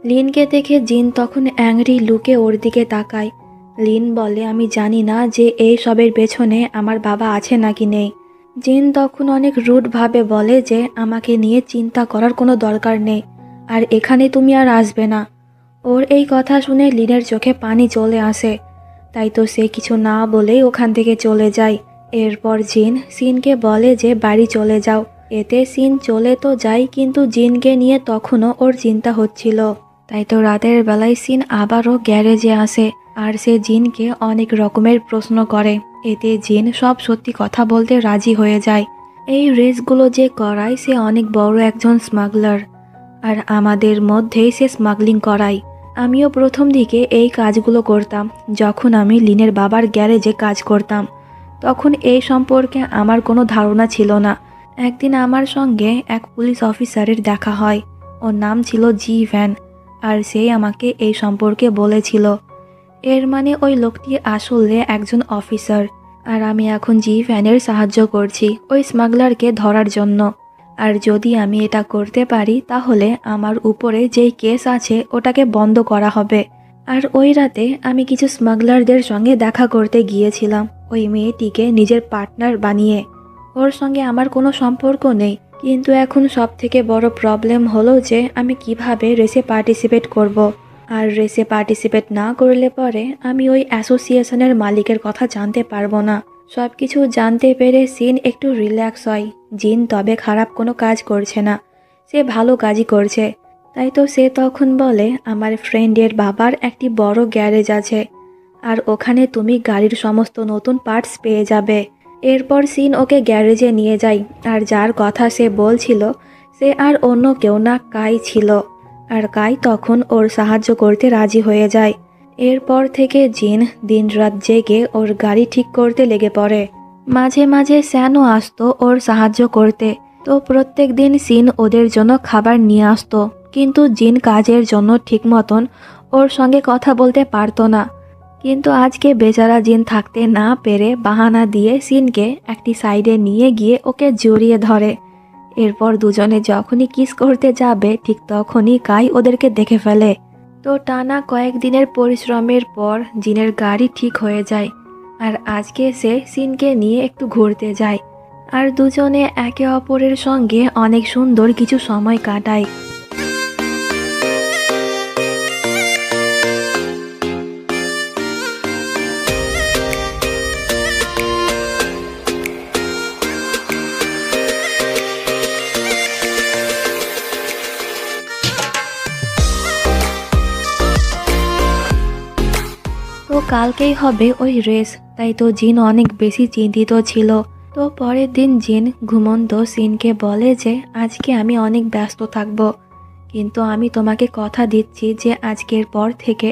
লিনকে দেখে জিন তখন অ্যাংরি লুকে ওর দিকে তাকায়। লিন বলে, আমি জানি না যে এই সবের পেছনে আমার বাবা আছে নাকি নেই। জিন তখন অনেক রুডভাবে বলে যে আমাকে নিয়ে চিন্তা করার কোনো দরকার নেই, আর এখানে তুমি আর আসবে না। ওর এই কথা শুনে লিনের চোখে পানি চলে আসে। তাই তো সে কিছু না বলেই ওখান থেকে চলে যায়। এরপর জিন সিনকে বলে যে বাড়ি চলে যাও। এতে সিন চলে তো যায়, কিন্তু জিনকে নিয়ে তখনও ওর চিন্তা হচ্ছিল। তাই তো রাতের বেলায় সিন আবারও গ্যারেজে আসে আর সে জিনকে অনেক রকমের প্রশ্ন করে। এতে জিন সব সত্যি কথা বলতে রাজি হয়ে যায়। এই রেসগুলো যে করায় সে অনেক বড় একজন স্মাগলার, আর আমাদের মধ্যেই সে স্মাগলিং করায়। আমিও প্রথম দিকে এই কাজগুলো করতাম। যখন আমি লিনের বাবার গ্যারেজে কাজ করতাম তখন এই সম্পর্কে আমার কোনো ধারণা ছিল না। একদিন আমার সঙ্গে এক পুলিশ অফিসারের দেখা হয়। ওর নাম ছিল জি ভ্যান, আর সে আমাকে এই সম্পর্কে বলেছিল। এর মানে ওই লোকটি আসলে একজন অফিসার, আর আমি এখন জি ভ্যানের সাহায্য করছি ওই স্মাগলারকে ধরার জন্য। আর যদি আমি এটা করতে পারি তাহলে আমার উপরে যেই কেস আছে ওটাকে বন্ধ করা হবে। আর ওই রাতে আমি কিছু স্মাগলারদের সঙ্গে দেখা করতে গিয়েছিলাম ওই মেয়েটিকে নিজের পার্টনার বানিয়ে। ওর সঙ্গে আমার কোনো সম্পর্ক নেই, কিন্তু এখন সব থেকে বড় প্রবলেম হলো যে আমি কিভাবে রেসে পার্টিসিপেট করব। আর রেসে পার্টিসিপেট না করলে পরে আমি ওই অ্যাসোসিয়েশনের মালিকের কথা জানতে পারবো না। সব কিছু জানতে পেরে সিন একটু রিল্যাক্স হয়। জিন তবে খারাপ কোনো কাজ করছে না, সে ভালো কাজই করছে। তাই তো সে তখন বলে, আমার ফ্রেন্ডের বাবার একটি বড় গ্যারেজ আছে, আর ওখানে তুমি গাড়ির সমস্ত নতুন পার্টস পেয়ে যাবে। এরপর সিন ওকে গ্যারেজে নিয়ে যায়, আর যার কথা সে বলছিল সে আর অন্য কেউ না, কাই ছিল। আর কাই তখন ওর সাহায্য করতে রাজি হয়ে যায়। এরপর থেকে জিন দিনরাত জেগে ওর গাড়ি ঠিক করতে লেগে পড়ে। মাঝে মাঝে স্যানও আসতো ওর সাহায্য করতে। তো প্রত্যেক দিন সিন ওদের জন্য খাবার নিয়ে আসতো, কিন্তু জিন কাজের জন্য ঠিক মতন ওর সঙ্গে কথা বলতে পারতো না। কিন্তু আজকে বেচারা জিন থাকতে না পেরে বাহানা দিয়ে সিনকে একটি সাইডে নিয়ে গিয়ে ওকে জড়িয়ে ধরে। এরপর দুজনে যখনই কিস করতে যাবে ঠিক তখনই কাই ওদেরকে দেখে ফেলে। তো টানা কয়েকদিনের পরিশ্রমের পর জিনের গাড়ি ঠিক হয়ে যায়, আর আজকে সে সিনকে নিয়ে একটু ঘুরতে যায়। আর দুজনে একে অপরের সঙ্গে অনেক সুন্দর কিছু সময় কাটায়। তো কালকেই হবে ওই রেস, তাই তো জিন অনেক বেশি চিন্তিত ছিল। তো পরের দিন জিন ঘুমন্ত সিনকে বলে যে আজকে আমি অনেক ব্যস্ত থাকব, কিন্তু আমি তোমাকে কথা দিচ্ছি যে আজকের পর থেকে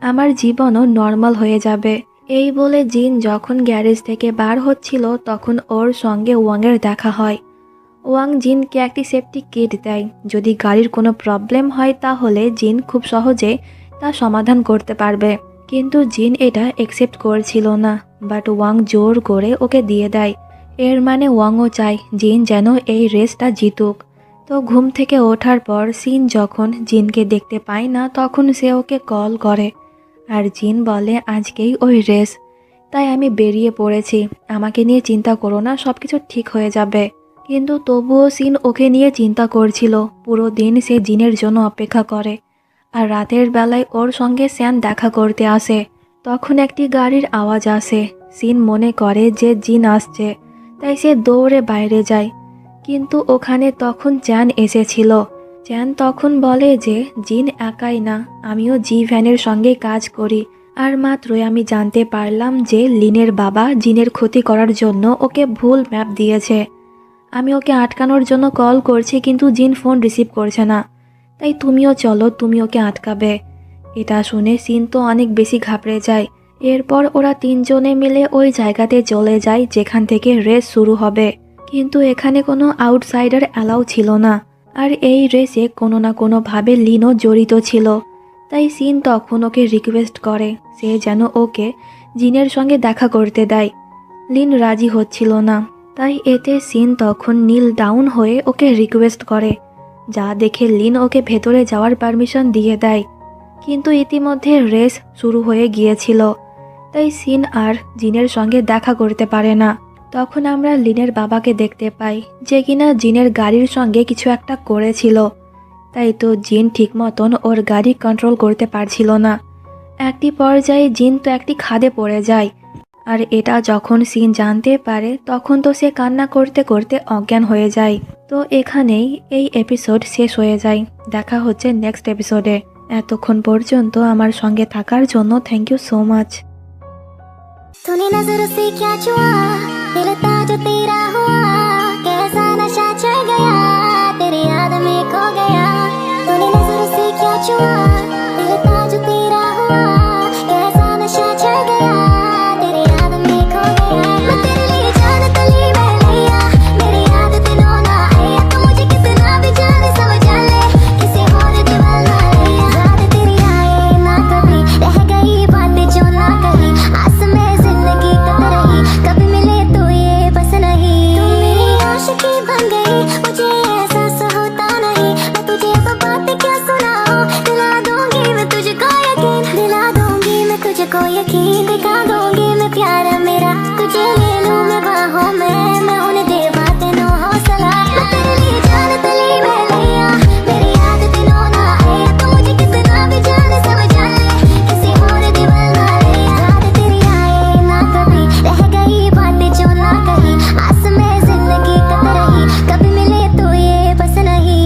আমার জীবনও নর্মাল হয়ে যাবে। এই বলে জিন যখন গ্যারেজ থেকে বার হচ্ছিল তখন ওর সঙ্গে ওয়াংয়ের দেখা হয়। ওয়াং জিনকে একটি সেফটি কিট দেয়। যদি গাড়ির কোনো প্রবলেম হয় তাহলে জিন খুব সহজে তা সমাধান করতে পারবে। কিন্তু জিন এটা অ্যাকসেপ্ট করছিল না, বাট ওয়াং জোর করে ওকে দিয়ে দেয়। এর মানে ওয়াংও চায় জিন যেন এই রেসটা জিতুক। তো তো ঘুম থেকে ওঠার পর সিন যখন জিনকে দেখতে পায় না তখন সে ওকে কল করে। আর জিন বলে আজকেই ওই রেস, তাই আমি বেরিয়ে পড়েছি, আমাকে নিয়ে চিন্তা করো না, সব কিছু ঠিক হয়ে যাবে। কিন্তু তবুও সিন ওকে নিয়ে চিন্তা করছিল। পুরো দিন সে জিনের জন্য অপেক্ষা করে। আর রাতের বেলায় ওর সঙ্গে স্যান দেখা করতে আসে। তখন একটি গাড়ির আওয়াজ আসে। সিন মনে করে যে জিন আসছে, তাই সে দৌড়ে বাইরে যায়। কিন্তু ওখানে তখন চ্যান এসেছিল। চ্যান তখন বলে যে জিন একাই না, আমিও জি ভ্যানের সঙ্গে কাজ করি। আর মাত্রই আমি জানতে পারলাম যে লিনের বাবা জিনের ক্ষতি করার জন্য ওকে ভুল ম্যাপ দিয়েছে। আমি ওকে আটকানোর জন্য কল করছি কিন্তু জিন ফোন রিসিভ করছে না, তাই তুমিও চলো, তুমি ওকে আটকাবে। এটা শুনে সিন তো অনেক বেশি ঘাবড়ে যায়। এরপর ওরা তিনজনে মিলে ওই জায়গাতে চলে যায় যেখান থেকে রেস শুরু হবে। কিন্তু এখানে কোনো আউটসাইডার অ্যালাউ ছিল না। আর এই রেসে কোনো না কোনোভাবে লিনও জড়িত ছিল। তাই সিন তখন ওকে রিকোয়েস্ট করে সে যেন ওকে জিনের সঙ্গে দেখা করতে দেয়। লিন রাজি হচ্ছিল না, তাই এতে সিন তখন নীল ডাউন হয়ে ওকে রিকোয়েস্ট করে। যা দেখে লিন ওকে ভেতরে যাওয়ার পারমিশন দিয়ে দেয়। কিন্তু ইতিমধ্যে রেস শুরু হয়ে গিয়েছিল, তাই সিন আর জিনের সঙ্গে দেখা করতে পারে না। তখন আমরা লিনের বাবাকে দেখতে পাই, যে কিনা জিনের গাড়ির সঙ্গে কিছু একটা করেছিল। তাই তো জিন ঠিক মতন ওর গাড়ি কন্ট্রোল করতে পারছিল না। একটি পর্যায়ে জিন তো একটি খাদে পড়ে যায়। আর এটা যখন সিন জানতে পারে তখন তো সে কান্না করতে করতে অজ্ঞান হয়ে যায়। তো এখানেই এই এপিসোড শেষ হয়ে যায়। দেখা হচ্ছে নেক্সট এপিসোডে। এতক্ষণ পর্যন্ত আমার সঙ্গে থাকার জন্য থ্যাংক ইউ সো মাচ। तूने नजरों से क्या छुआ, दिल था जो तेरा हुआ, कैसा नशा चढ़ गया, तेरी याद में खो गया। तूने नजरों से क्या छुआ, दिल था जो तेरा हुआ, कैसा नशा चढ़ गया, तेरी याद में खो गया। मैं तेरे लिए जान तली में लिया, मेरी याद दिनों ना आई, तो मुझे कितना भी जाने समझ ले, किसी और दीवाना लिया। याद तेरी आए ना कभी, रह गई बातें जो ना कही, आस में जिंदगी कट रही, कभी मिले तो ये बस नहीं। तू मेरी आशिकी बन गई, मुझे एहसास होता नहीं, मैं तुझे अब बातें क्या सुनाऊं, दिला दूंगी मैं तुझको यकीन, दिला दूंगी मैं तुझको यकीन, दिखा दूंगी मैं प्यार मेरा, तुझे ले लूं मैं बाहों में, मैं होने दे बातें नो हौसला। मैं तेरे लिए जान तली में लिया, मेरी याद दिनों ना आई, तो मुझे कितना भी जाने समझ ले, किसी और दीवाना लिया। याद तेरी आए ना कभी, रह गई बातें जो ना कही, आस में जिंदगी कट रही, कभी मिले तो ये बस नहीं।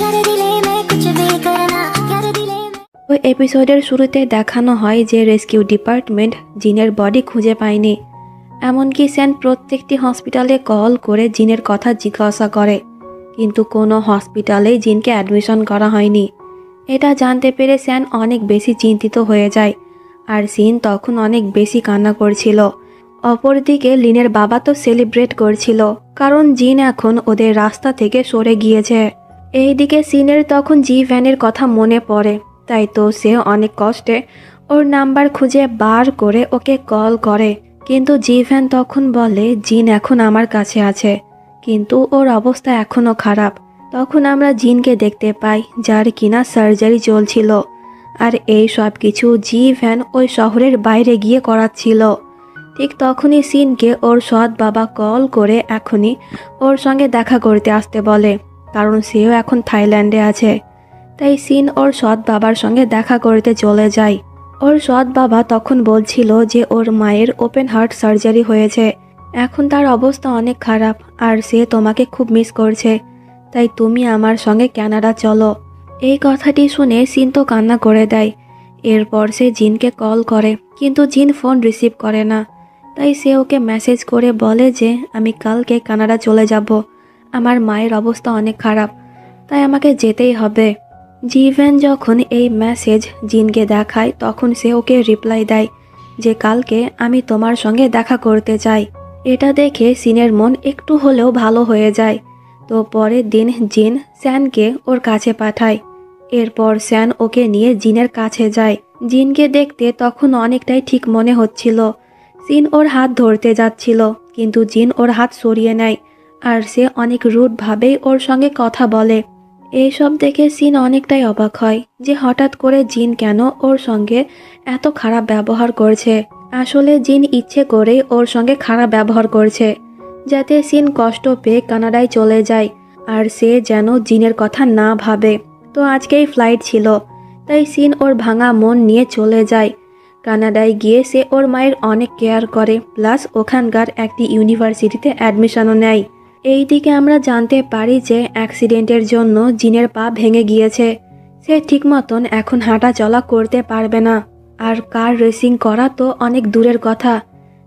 यार दिले में कुछ भी करना, यार दिले में। ওই এপিসোডের শুরুতে দেখানো হয় যে রেস্কিউ ডিপার্টমেন্ট জিনের বডি খুঁজে পায়নি। এমনকি স্যান প্রত্যেকটি হসপিটালে কল করে জিনের কথা জিজ্ঞাসা করে, কিন্তু কোনো হসপিটালেই জিনকে অ্যাডমিশন করা হয়নি। এটা জানতে পেরে স্যান অনেক বেশি চিন্তিত হয়ে যায়। আর সিন তখন অনেক বেশি কান্না করছিল। অপরদিকে লিনের বাবা তো সেলিব্রেট করছিল, কারণ জিন এখন ওদের রাস্তা থেকে সরে গিয়েছে। এইদিকে সিনের তখন জি ভ্যানের কথা মনে পড়ে, তাই তো সে অনেক কষ্টে ওর নাম্বার খুঁজে বার করে ওকে কল করে। কিন্তু জি ভ্যান তখন বলে জিন এখন আমার কাছে আছে, কিন্তু ওর অবস্থা এখনও খারাপ। তখন আমরা জিনকে দেখতে পাই, যার কিনা সার্জারি চলছিল। আর এই সব কিছু জি ভ্যান ওই শহরের বাইরে গিয়ে করাচ্ছিল। ঠিক তখনই সিনকে ওর সৎ বাবা কল করে এখনই ওর সঙ্গে দেখা করতে আসতে বলে, কারণ সেও এখন থাইল্যান্ডে আছে। তাই সিন ওর সৎ বাবার সঙ্গে দেখা করতে চলে যায়। ওর সৎ বাবা তখন বলছিল যে ওর মায়ের ওপেন হার্ট সার্জারি হয়েছে, এখন তার অবস্থা অনেক খারাপ, আর সে তোমাকে খুব মিস করছে, তাই তুমি আমার সঙ্গে কানাডা চলো। এই কথাটি শুনে সিন তো কান্না করে দেয়। এরপর সে জিনকে কল করে, কিন্তু জিন ফোন রিসিভ করে না। তাই সে ওকে মেসেজ করে বলে যে আমি কালকে কানাডা চলে যাব, আমার মায়ের অবস্থা অনেক খারাপ, তাই আমাকে যেতেই হবে। জিভেন যখন এই মেসেজ জিনকে দেখায় তখন সে ওকে রিপ্লাই দেয় যে কালকে আমি তোমার সঙ্গে দেখা করতে চাই। এটা দেখে সিনের মন একটু হলেও ভালো হয়ে যায়। তো পরের দিন জিন স্যানকে ওর কাছে পাঠায়। এরপর স্যান ওকে নিয়ে জিনের কাছে যায়। জিনকে দেখতে তখন অনেকটাই ঠিক মনে হচ্ছিল। সিন ওর হাত ধরতে যাচ্ছিল, কিন্তু জিন ওর হাত সরিয়ে নেয় আর সে অনেক রুডভাবেই ওর সঙ্গে কথা বলে। এইসব দেখে সিন অনেকটাই অবাক হয় যে হঠাৎ করে জিন কেন ওর সঙ্গে এত খারাপ ব্যবহার করছে। আসলে জিন ইচ্ছে করেই ওর সঙ্গে খারাপ ব্যবহার করছে, যাতে সিন কষ্ট পেয়ে কানাডায় চলে যায় আর সে যেন জিনের কথা না ভাবে। তো আজকেই ফ্লাইট ছিল, তাই সিন ওর ভাঙা মন নিয়ে চলে যায়। কানাডায় গিয়ে সে ওর মায়ের অনেক কেয়ার করে, প্লাস ওখানকার একটি ইউনিভার্সিটিতে অ্যাডমিশনও নেয়। এইদিকে আমরা জানতে পারি যে অ্যাক্সিডেন্টের জন্য জিনের পা ভেঙে গিয়েছে। সে ঠিক মতন এখন হাঁটা চলা করতে পারবে না, আর কার রেসিং করা তো অনেক দূরের কথা।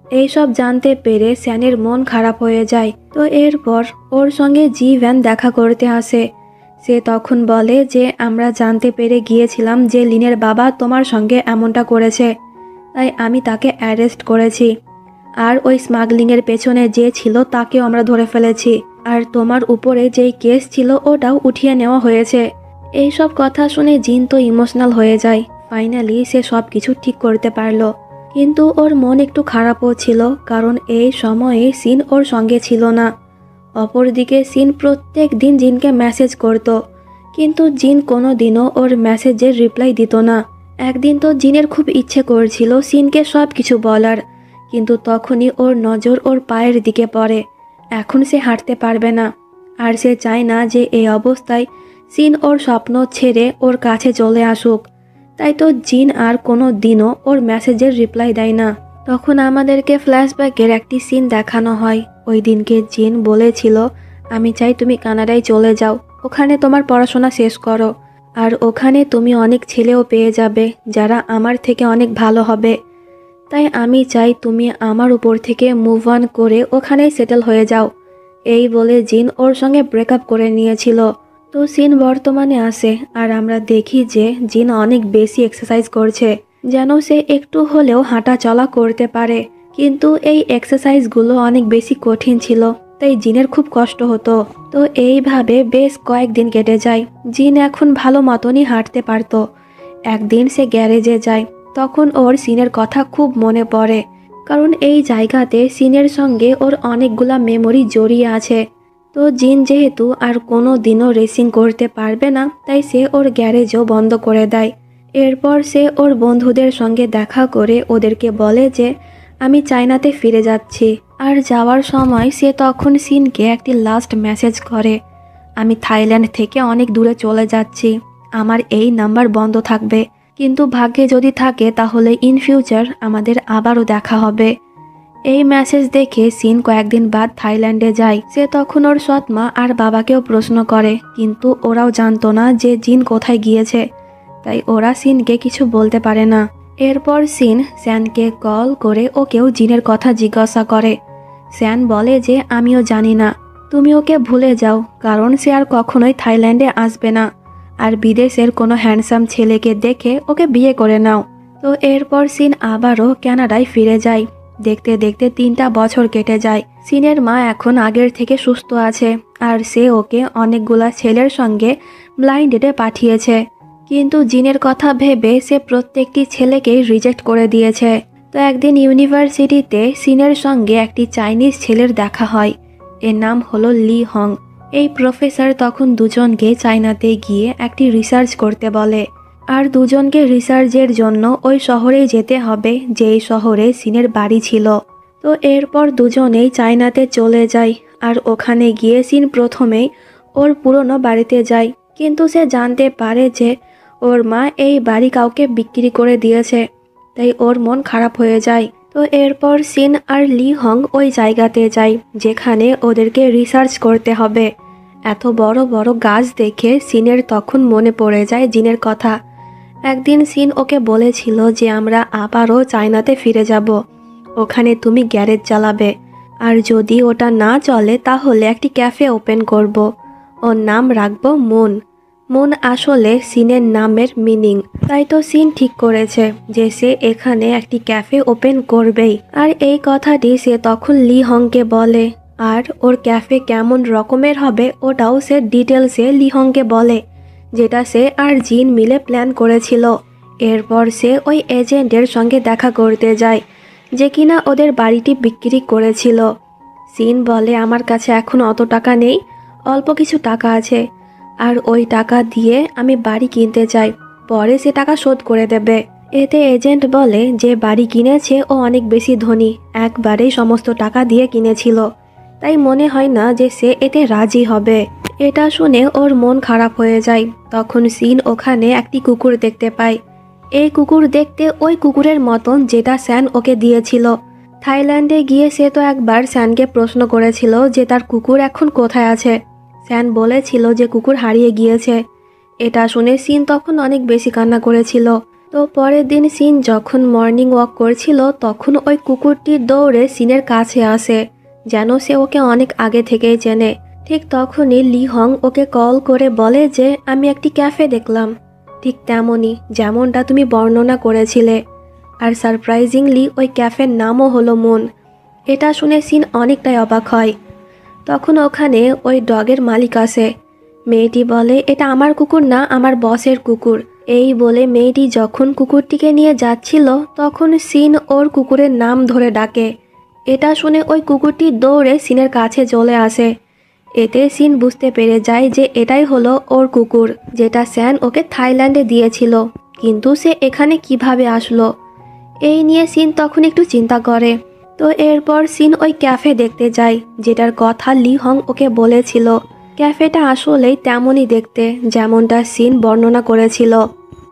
এইসব জানতে পেরে স্যানের মন খারাপ হয়ে যায়। তো এরপর ওর সঙ্গে জি ভ্যান দেখা করতে আসে। সে তখন বলে যে আমরা জানতে পেরে গিয়েছিলাম যে লিনের বাবা তোমার সঙ্গে এমনটা করেছে, তাই আমি তাকে অ্যারেস্ট করেছি। আর ওই স্মাগলিংয়ের পেছনে যে ছিল তাকেও আমরা ধরে ফেলেছি, আর তোমার উপরে যেই কেস ছিল ওটাও উঠিয়ে নেওয়া হয়েছে। এইসব কথা শুনে জিন তো ইমোশনাল হয়ে যায়। ফাইনালি সে সব কিছু ঠিক করতে পারলো, কিন্তু ওর মন একটু খারাপও ছিল, কারণ এই সময়ে সিন ওর সঙ্গে ছিল না। অপরদিকে সিন প্রত্যেক দিন জিনকে মেসেজ করত, কিন্তু জিন কোনো দিনও ওর মেসেজের রিপ্লাই দিত না। একদিন তো জিনের খুব ইচ্ছে করছিল সিনকে সব কিছু বলার, কিন্তু তখনই ওর নজর ওর পায়ের দিকে পড়ে। এখন সে হাঁটতে পারবে না, আর সে চায় না যে এই অবস্থায় সিন ওর স্বপ্ন ছেড়ে ওর কাছে চলে আসুক। তাই তো জিন আর কোনো দিনও ওর মেসেজের রিপ্লাই দেয় না। তখন আমাদেরকে ফ্ল্যাশব্যাকের একটি সিন দেখানো হয়। ওই দিনকে জিন বলেছিল, আমি চাই তুমি কানাডায় চলে যাও, ওখানে তোমার পড়াশোনা শেষ করো, আর ওখানে তুমি অনেক ছেলেও পেয়ে যাবে যারা আমার থেকে অনেক ভালো হবে। তাই আমি চাই তুমি আমার উপর থেকে মুভ অন করে ওখানেই সেটেল হয়ে যাও। এই বলে জিন ওর সঙ্গে ব্রেকআপ করে নিয়েছিল। তো সিন বর্তমানে আসে, আর আমরা দেখি যে জিন অনেক বেশি এক্সারসাইজ করছে, যেন সে একটু হলেও হাঁটা চলা করতে পারে। কিন্তু এই এক্সারসাইজগুলো অনেক বেশি কঠিন ছিল, তাই জিনের খুব কষ্ট হতো। তো এইভাবে বেশ কয়েকদিন কেটে যায়। জিন এখন ভালো মতনই হাঁটতে পারত। একদিন সে গ্যারেজে যায়, তখন ওর সিনের কথা খুব মনে পড়ে, কারণ এই জায়গাতে সিনের সঙ্গে ওর অনেকগুলা মেমোরি জড়িয়ে আছে। তো জিন যেহেতু আর কোনো দিনও রেসিং করতে পারবে না, তাই সে ওর গ্যারেজও বন্ধ করে দেয়। এরপর সে ওর বন্ধুদের সঙ্গে দেখা করে ওদেরকে বলে যে আমি চায়নাতে ফিরে যাচ্ছি। আর যাওয়ার সময় সে তখন সিনকে একটি লাস্ট মেসেজ করে, আমি থাইল্যান্ড থেকে অনেক দূরে চলে যাচ্ছি, আমার এই নাম্বার বন্ধ থাকবে, কিন্তু ভাগ্যে যদি থাকে তাহলে ইন ফিউচার আমাদের আবারও দেখা হবে। এই মেসেজ দেখে সিন কয়েকদিন বাদ থাইল্যান্ডে যায়। সে তখন ওর সৎমা আর বাবাকেও প্রশ্ন করে, কিন্তু ওরাও জানতো না যে জিন কোথায় গিয়েছে, তাই ওরা সিনকে কিছু বলতে পারে না। এরপর সিন স্যানকে কল করে ওকেও জিনের কথা জিজ্ঞাসা করে। স্যান বলে যে আমিও জানি না, তুমি ওকে ভুলে যাও, কারণ সে আর কখনোই থাইল্যান্ডে আসবে না, আর বিদেশের কোনো হ্যান্ডসাম ছেলেকে দেখে ওকে বিয়ে করে নাও। তো এরপর সিন আবারও কানাডায় ফিরে যায়। দেখতে দেখতে 3টা বছর কেটে যায়। সিনের মা এখন আগের থেকে সুস্থ আছে, আর সে ওকে অনেকগুলা ছেলের সঙ্গে ব্লাইন্ড ডেটে পাঠিয়েছে, কিন্তু জিনের কথা ভেবে সে প্রত্যেকটি ছেলেকেই রিজেক্ট করে দিয়েছে। তো একদিন ইউনিভার্সিটিতে সিনের সঙ্গে একটি চাইনিজ ছেলের দেখা হয়। এর নাম হলো লি হং। এই প্রফেসর তখন দুজনকে চায়নাতে গিয়ে একটি রিসার্চ করতে বলে, আর দুজনকে রিসার্চের জন্য ওই শহরেই যেতে হবে যেই শহরে সিনের বাড়ি ছিল। তো এরপর দুজনেই চায়নাতে চলে যায়, আর ওখানে গিয়ে সিন প্রথমেই ওর পুরনো বাড়িতে যায়, কিন্তু সে জানতে পারে যে ওর মা এই বাড়ি কাউকে বিক্রি করে দিয়েছে, তাই ওর মন খারাপ হয়ে যায়। তো এরপর সিন আর লি হং ওই জায়গাতে যায় যেখানে ওদেরকে রিসার্চ করতে হবে। এত বড় বড় গাছ দেখে সিনের তখন মনে পড়ে যায় জিনের কথা। একদিন সিন ওকে বলেছিল যে আমরা আবারও চায়নাতে ফিরে যাব, ওখানে তুমি গ্যারেজ চালাবে, আর যদি ওটা না চলে তাহলে একটি ক্যাফে ওপেন করব, ওর নাম রাখবো মুন। মুন আসলে সিনের নামের মিনিং। তাই তো সিন ঠিক করেছে যে সে এখানে একটি ক্যাফে ওপেন করবেই। আর এই কথাটি সে তখন লি হংকে বলে, আর ওর ক্যাফে কেমন রকমের হবে ওটাও সে ডিটেলসে লি হংকে বলে, যেটা সে আর জিন মিলে প্ল্যান করেছিল। এরপর সে ওই এজেন্টের সঙ্গে দেখা করতে যায় যে কিনা ওদের বাড়িটি বিক্রি করেছিল। সিন বলে আমার কাছে এখন অত টাকা নেই, অল্প কিছু টাকা আছে, আর ওই টাকা দিয়ে আমি বাড়ি কিনতে চাই, পরে সে টাকা শোধ করে দেবে। এতে এজেন্ট বলে যে বাড়ি কিনেছে ও অনেক বেশি ধনী, একবারেই সমস্ত টাকা দিয়ে কিনেছিল, তাই মনে হয় না যে সে এতে রাজি হবে। এটা শুনে ওর মন খারাপ হয়ে যায়। তখন সিন ওখানে একটি কুকুর দেখতে পায়। এই কুকুর দেখতে ওই কুকুরের মতন যেটা স্যান ওকে দিয়েছিল। থাইল্যান্ডে গিয়ে সে তো একবার স্যানকে প্রশ্ন করেছিল যে তার কুকুর এখন কোথায় আছে। স্যান বলেছিল যে কুকুর হারিয়ে গিয়েছে। এটা শুনে সিন তখন অনেক বেশি কান্না করেছিল। তো পরের দিন সিন যখন মর্নিং ওয়াক করছিল তখন ওই কুকুরটি দৌড়ে সিনের কাছে আসে, যেন সে ওকে অনেক আগে থেকেই চেনে। ঠিক তখনই লি হং ওকে কল করে বলে যে আমি একটি ক্যাফে দেখলাম, ঠিক তেমনই যেমনটা তুমি বর্ণনা করেছিলে। আর সারপ্রাইজিংলি ওই ক্যাফের নামও হলো মুন। এটা শুনে সিন অনেকটাই অবাক হয়। তখন ওখানে ওই ডগের মালিক আসে। মেয়েটি বলে এটা আমার কুকুর না, আমার বসের কুকুর। এই বলে মেয়েটি যখন কুকুরটিকে নিয়ে যাচ্ছিল তখন সিন ওর কুকুরের নাম ধরে ডাকে। এটা শুনে ওই কুকুরটি দৌড়ে সিনের কাছে চলে আসে। এতে সিন বুঝতে পেরে যায় যে এটাই হলো ওর কুকুর, যেটা স্যান ওকে থাইল্যান্ডে দিয়েছিল, কিন্তু সে এখানে কিভাবে আসলো। এই নিয়ে সিন তখন একটু চিন্তা করে। তো এরপর সিন ওই ক্যাফে দেখতে যায় যেটার কথা লি হং ওকে বলেছিল। ক্যাফেটা আসলেই তেমনই দেখতে যেমনটা সিন বর্ণনা করেছিল।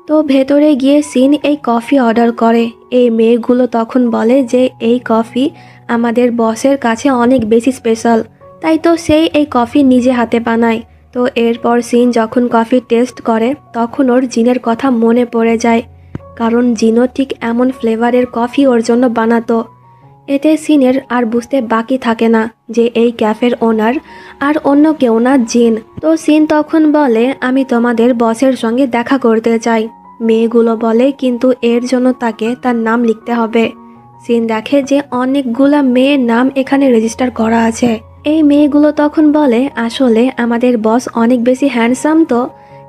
তো ভেতরে গিয়ে সিন এই কফি অর্ডার করে। এই মেয়েগুলো তখন বলে যে এই কফি আমাদের বসের কাছে অনেক বেশি স্পেশাল, তাই তো সেই এই কফি নিজে হাতে বানায়। তো এরপর সিন যখন কফি টেস্ট করে তখন ওর জিনের কথা মনে পড়ে যায়, কারণ জিনও ঠিক এমন ফ্লেভারের কফি ওর জন্য বানাতো। এতে সিনের আর বুঝতে বাকি থাকে না যে এই ক্যাফের ওনার আর অন্য কেউ না, জিন। তো সিন তখন বলে আমি তোমাদের বসের সঙ্গে দেখা করতে চাই। মেয়েগুলো বলে কিন্তু এর জন্য তাকে তার নাম লিখতে হবে। সিন দেখে যে অনেকগুলা মেয়ের নাম এখানে রেজিস্টার করা আছে। এই মেয়েগুলো তখন বলে আসলে আমাদের বস অনেক বেশি হ্যান্ডসাম, তো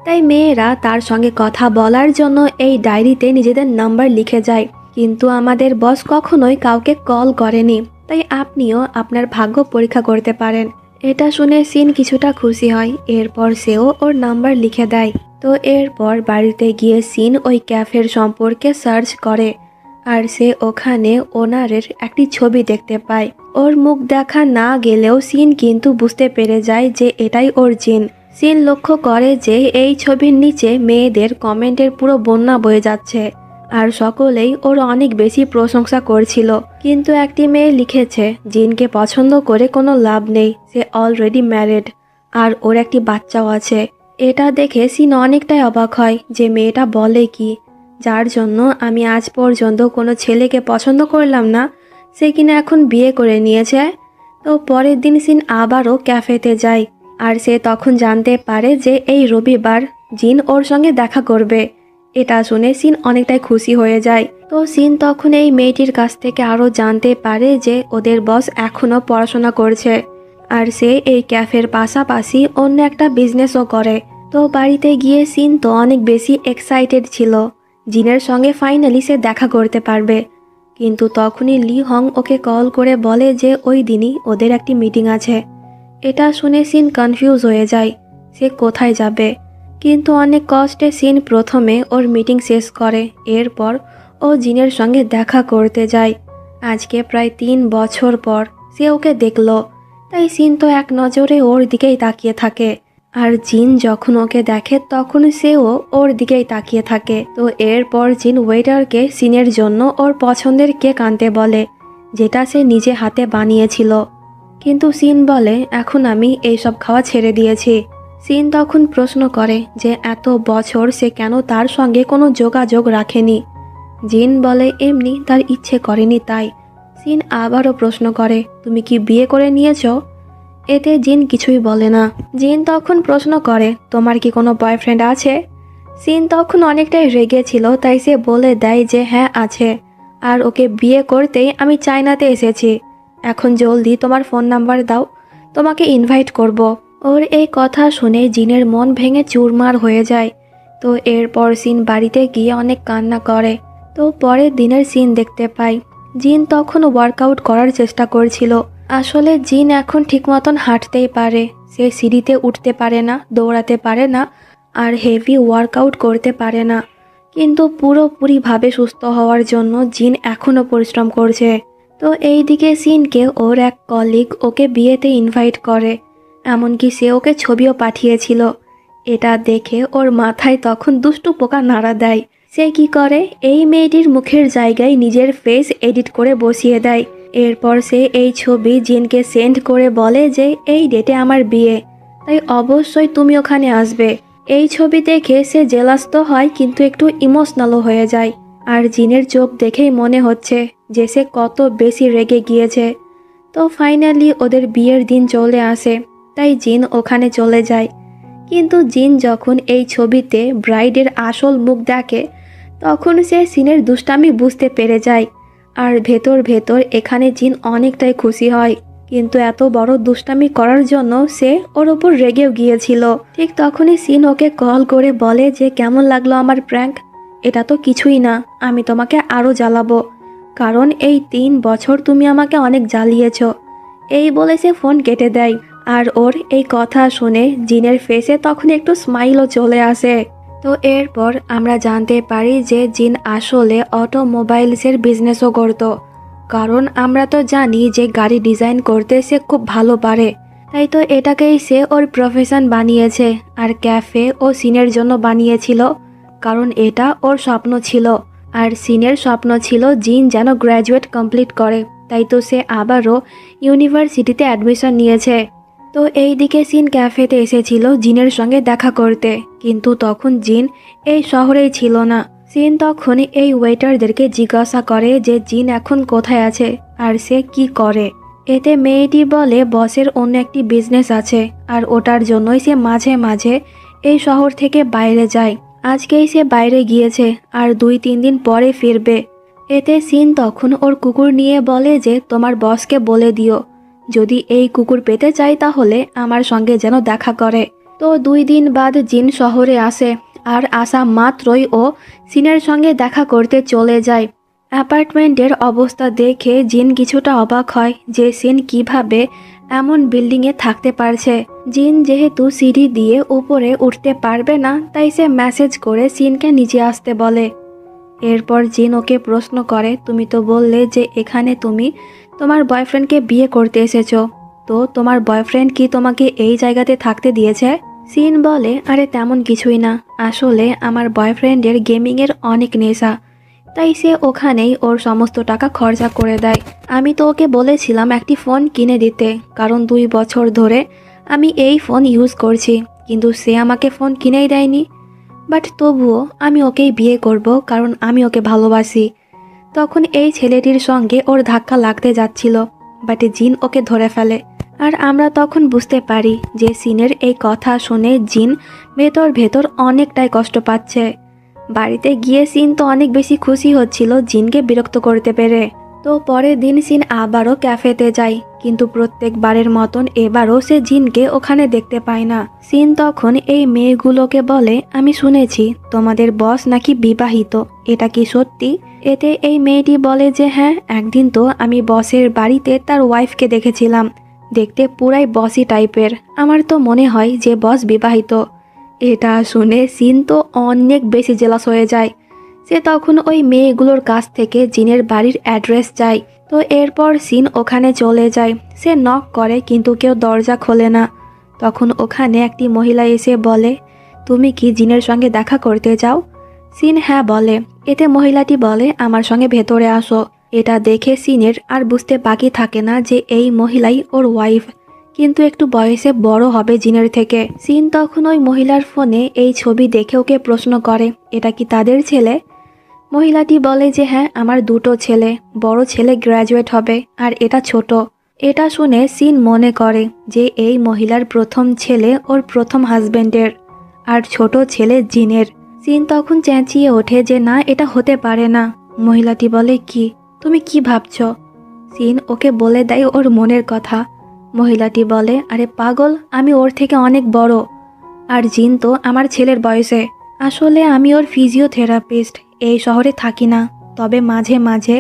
তাই মেয়েরা তার সঙ্গে কথা বলার জন্য এই ডায়েরিতে নিজেদের নাম্বার লিখে যায়, কিন্তু আমাদের বস কখনোই কাউকে কল করেনি, তাই আপনিও আপনার ভাগ্য পরীক্ষা করতে পারেন। এটা শুনে সিন কিছুটা খুশি হয়। এরপর সেও ওর নাম্বার লিখে দেয়। তো এরপর বাড়িতে গিয়ে সিন ওই ক্যাফের সম্পর্কে সার্চ করে, আর সে ওখানে ওনারের একটি ছবি দেখতে পায়। ওর মুখ দেখা না গেলেও সিন কিন্তু বুঝতে পেরে যায় যে এটাই ওর জিন। সিন লক্ষ্য করে যে এই ছবির নিচে মেয়েদের কমেন্টের পুরো বন্যা বয়ে যাচ্ছে, আর সকলেই ওর অনেক বেশি প্রশংসা করছিল। কিন্তু একটি মেয়ে লিখেছে জিনকে পছন্দ করে কোনো লাভ নেই, সে অলরেডি ম্যারিড আর ওর একটি বাচ্চাও আছে। এটা দেখে সিন অনেকটাই অবাক হয় যে মেয়েটা বলে কি, যার জন্য আমি আজ পর্যন্ত কোনো ছেলেকে পছন্দ করলাম না, সে কিনা এখন বিয়ে করে নিয়েছে। তো পরের দিন সিন আবারও ক্যাফেতে যায়, আর সে তখন জানতে পারে যে এই রবিবার জিন ওর সঙ্গে দেখা করবে। এটা শুনে সিন অনেকটাই খুশি হয়ে যায়। তো সিন তখন এই মেয়েটির কাছ থেকে আরও জানতে পারে যে ওদের বস এখনও পড়াশোনা করছে, আর সে এই ক্যাফের পাশাপাশি অন্য একটা বিজনেসও করে। তো বাড়িতে গিয়ে সিন তো অনেক বেশি এক্সাইটেড ছিল, জিনের সঙ্গে ফাইনালি সে দেখা করতে পারবে। কিন্তু তখনই লি হং ওকে কল করে বলে যে ওই দিনই ওদের একটি মিটিং আছে। এটা শুনে সিন কনফিউজ হয়ে যায়, সে কোথায় যাবে। কিন্তু অনেক কষ্টে সিন প্রথমে ওর মিটিং শেষ করে, এরপর ও জিনের সঙ্গে দেখা করতে যায়। আজকে প্রায় 3 বছর পর সে ওকে দেখল, তাই সিন তো এক নজরে ওর দিকেই তাকিয়ে থাকে। আর জিন যখন ওকে দেখে তখন সেও ওর দিকেই তাকিয়ে থাকে। তো এরপর জিন ওয়েটারকে সিনের জন্য ওর পছন্দের কেক আনতে বলে, যেটা সে নিজে হাতে বানিয়েছিল। কিন্তু সিন বলে এখন আমি এইসব খাওয়া ছেড়ে দিয়েছি। সিন তখন প্রশ্ন করে যে এত বছর সে কেন তার সঙ্গে কোনো যোগাযোগ রাখেনি। জিন বলে এমনি তার ইচ্ছে করেনি তাই। সিন আবারও প্রশ্ন করে তুমি কি বিয়ে করে নিয়েছো? এতে জিন কিছুই বলে না। জিন তখন প্রশ্ন করে তোমার কি কোনো বয়ফ্রেন্ড আছে? সিন তখন অনেকটাই রেগেছিল, তাই সে বলে দেয় যে হ্যাঁ আছে, আর ওকে বিয়ে করতেই আমি চায়নাতে এসেছি। এখন জলদি তোমার ফোন নাম্বার দাও, তোমাকে ইনভাইট করব। ওর এই কথা শুনে জিনের মন ভেঙে চুরমার হয়ে যায়। তো এরপর সিন বাড়িতে গিয়ে অনেক কান্না করে। তো পরের দিনের সিন দেখতে পাই জিন তখন ওয়ার্কআউট করার চেষ্টা করছিল, আসলে জিন এখন ঠিক মতন হাঁটতেই পারে, সে সিঁড়িতে উঠতে পারে না, দৌড়াতে পারে না, আর হেভি ওয়ার্কআউট করতে পারে না। কিন্তু পুরোপুরিভাবে সুস্থ হওয়ার জন্য জিন এখনও পরিশ্রম করছে। তো এইদিকে সিনকে ওর এক কলিগ ওকে বিয়েতে ইনভাইট করে, এমনকি সে ওকে ছবিও পাঠিয়েছিল। এটা দেখে ওর মাথায় তখন দুষ্টু পোকা নাড়া দেয়। সে কি করে, এই মেয়েটির মুখের জায়গায় নিজের ফেস এডিট করে বসিয়ে দেয়। এরপর সে এই ছবি জিনকে সেন্ড করে বলে যে এই ডেটে আমার বিয়ে, তাই অবশ্যই তুমি ওখানে আসবে। এই ছবি দেখে সে জেলাস তো হয়, কিন্তু একটু ইমোশনালও হয়ে যায়। আর জিনের চোখ দেখেই মনে হচ্ছে যে সে কত বেশি রেগে গিয়েছে। তো ফাইনালি ওদের বিয়ের দিন চলে আসে, তাই জিন ওখানে চলে যায়। কিন্তু জিন যখন এই ছবিতে ব্রাইডের আসল মুখ দেখে, তখন সে সিনের দুষ্টামি বুঝতে পেরে যায়। আর ভেতর ভেতর এখানে জিন অনেকটাই খুশি হয়, কিন্তু এত বড় দুষ্টামি করার জন্য সে ওর ওপর রেগেও গিয়েছিল। ঠিক তখনই সিন ওকে কল করে বলে যে কেমন লাগলো আমার প্র্যাঙ্ক। এটা তো কিছুই না, আমি তোমাকে আরও জ্বালাবো, কারণ এই 3 বছর তুমি আমাকে অনেক জ্বালিয়েছ। এই বলে সে ফোন কেটে দেয়। আর ওর এই কথা শুনে জিনের ফেসে তখন একটু স্মাইলও চলে আসে। তো এরপর আমরা জানতে পারি যে জিন আসলে অটোমোবাইলসের বিজনেসও করত, কারণ আমরা তো জানি যে গাড়ি ডিজাইন করতে সে খুব ভালো পারে। তাই তো এটাকেই সে ওর প্রফেশন বানিয়েছে। আর ক্যাফে ও সিনের জন্য বানিয়েছিল, কারণ এটা ওর স্বপ্ন ছিল। আর সিনের স্বপ্ন ছিল জিন যেন গ্র্যাজুয়েট কমপ্লিট করে, তাই তো সে আবারও ইউনিভার্সিটিতে অ্যাডমিশন নিয়েছে। তো এই দিকে সিন ক্যাফেতে এসেছিল জিনের সঙ্গে দেখা করতে, কিন্তু তখন জিন এই শহরেই ছিল না। সিন তখন এই ওয়েটারদেরকে জিজ্ঞাসা করে যে জিন এখন কোথায় আছে আর সে কি করে। এতে মেয়েটি বলে বসের অন্য একটি বিজনেস আছে, আর ওটার জন্যই সে মাঝে মাঝে এই শহর থেকে বাইরে যায়। আজকেই সে বাইরে গিয়েছে আর 2-3 দিন পরে ফিরবে। এতে সিন তখন ওর কুকুর নিয়ে বলে যে তোমার বসকে বলে দিও, যদি এই কুকুর পেতে চাই তাহলে আমার সঙ্গে যেন দেখা করে। তো 2 দিন বাদ জিন শহরে আসে, আর আসা মাত্রই ও সিনের সঙ্গে দেখা করতে চলে যায়। অ্যাপার্টমেন্টের অবস্থা দেখে জিন কিছুটা অবাক হয় যে সিন কিভাবে এমন বিল্ডিংয়ে থাকতে পারছে। জিন যেহেতু সিঁড়ি দিয়ে উপরে উঠতে পারবে না, তাই সে মেসেজ করে সিনকে নিচে আসতে বলে। এরপর জিন ওকে প্রশ্ন করে, তুমি তো বললে যে এখানে তুমি তোমার বয়ফ্রেন্ডকে বিয়ে করতে এসেছো, তো তোমার বয়ফ্রেন্ড কি তোমাকে এই জায়গাতে থাকতে দিয়েছে? সিন বলে, আরে তেমন কিছুই না, আসলে আমার বয়ফ্রেন্ডের গেমিংয়ের অনেক নেশা, তাই সে ওখানেই ওর সমস্ত টাকা খরচা করে দেয়। আমি তো ওকে বলেছিলাম একটি ফোন কিনে দিতে, কারণ 2 বছর ধরে আমি এই ফোন ইউজ করছি, কিন্তু সে আমাকে ফোন কিনেই দেয়নি। বাট তবুও আমি ওকেই বিয়ে করব, কারণ আমি ওকে ভালোবাসি। তখন এই ছেলেটির সঙ্গে ওর ধাক্কা লাগতে যাচ্ছিল, বাট জিন ওকে ধরে ফেলে। আর আমরা তখন বুঝতে পারি যে সিনের এই কথা শুনে জিন ভেতর ভেতর অনেকটাই কষ্ট পাচ্ছে। বাড়িতে গিয়ে সিন তো অনেক বেশি খুশি হচ্ছিল জিনকে বিরক্ত করতে পেরে। তো পরের দিন সিন আবারও ক্যাফেতে যায়, কিন্তু প্রত্যেকবারের মতন এবারও সে জিনকে ওখানে দেখতে পায় না। সিন তখন এই মেয়েগুলোকে বলে, আমি শুনেছি তোমাদের বস নাকি বিবাহিত, এটা কি সত্যি? এতে এই মেয়েটি বলে যে হ্যাঁ, একদিন তো আমি বসের বাড়িতে তার ওয়াইফকে দেখেছিলাম, দেখতে পুরাই বসি টাইপের, আমার তো মনে হয় যে বস বিবাহিত। এটা শুনে সিন তো অনেক বেশি জেলাস হয়ে যায়। সে তখন ওই মেয়েগুলোর কাছ থেকে জিনের বাড়ির অ্যাড্রেস চায়। তো এরপর সিন ওখানে চলে যায়। সে নক করে, কিন্তু কেউ দরজা খোলে না। তখন ওখানে একটি মহিলা এসে বলে, তুমি কি জিনের সঙ্গে দেখা করতে চাও? সিন হ্যাঁ বলে। এতে মহিলাটি বলে, আমার সঙ্গে ভেতরে আসো। এটা দেখে সিনের আর বুঝতে বাকি থাকে না যে এই মহিলাই ওর ওয়াইফ, কিন্তু একটু বয়সে বড় হবে জিনের থেকে। সিন তখন ওই মহিলার ফোনে এই ছবি দেখে ওকে প্রশ্ন করে, এটা কি তাদের ছেলে? মহিলাটি বলে যে হ্যাঁ, আমার 2টো ছেলে, বড় ছেলে গ্র্যাজুয়েট হবে আর এটা ছোট। এটা শুনে সিন মনে করে যে এই মহিলার প্রথম ছেলে ওর প্রথম হাজবেন্ডের, আর ছোট ছেলে জিনের। সিন তখন চেঁচিয়ে ওঠে যে না, এটা হতে পারে না। মহিলাটি বলে, কি তুমি কি ভাবছ? সিন ওকে বলে দেয় ওর মনের কথা। মহিলাটি বলে, আরে পাগল, আমি ওর থেকে অনেক বড়, আর জিন তো আমার ছেলের বয়সে। আসলে আমি ওর ফিজিওথেরাপিস্ট, এই শহরে থাকি না, তবে মাঝে মাঝে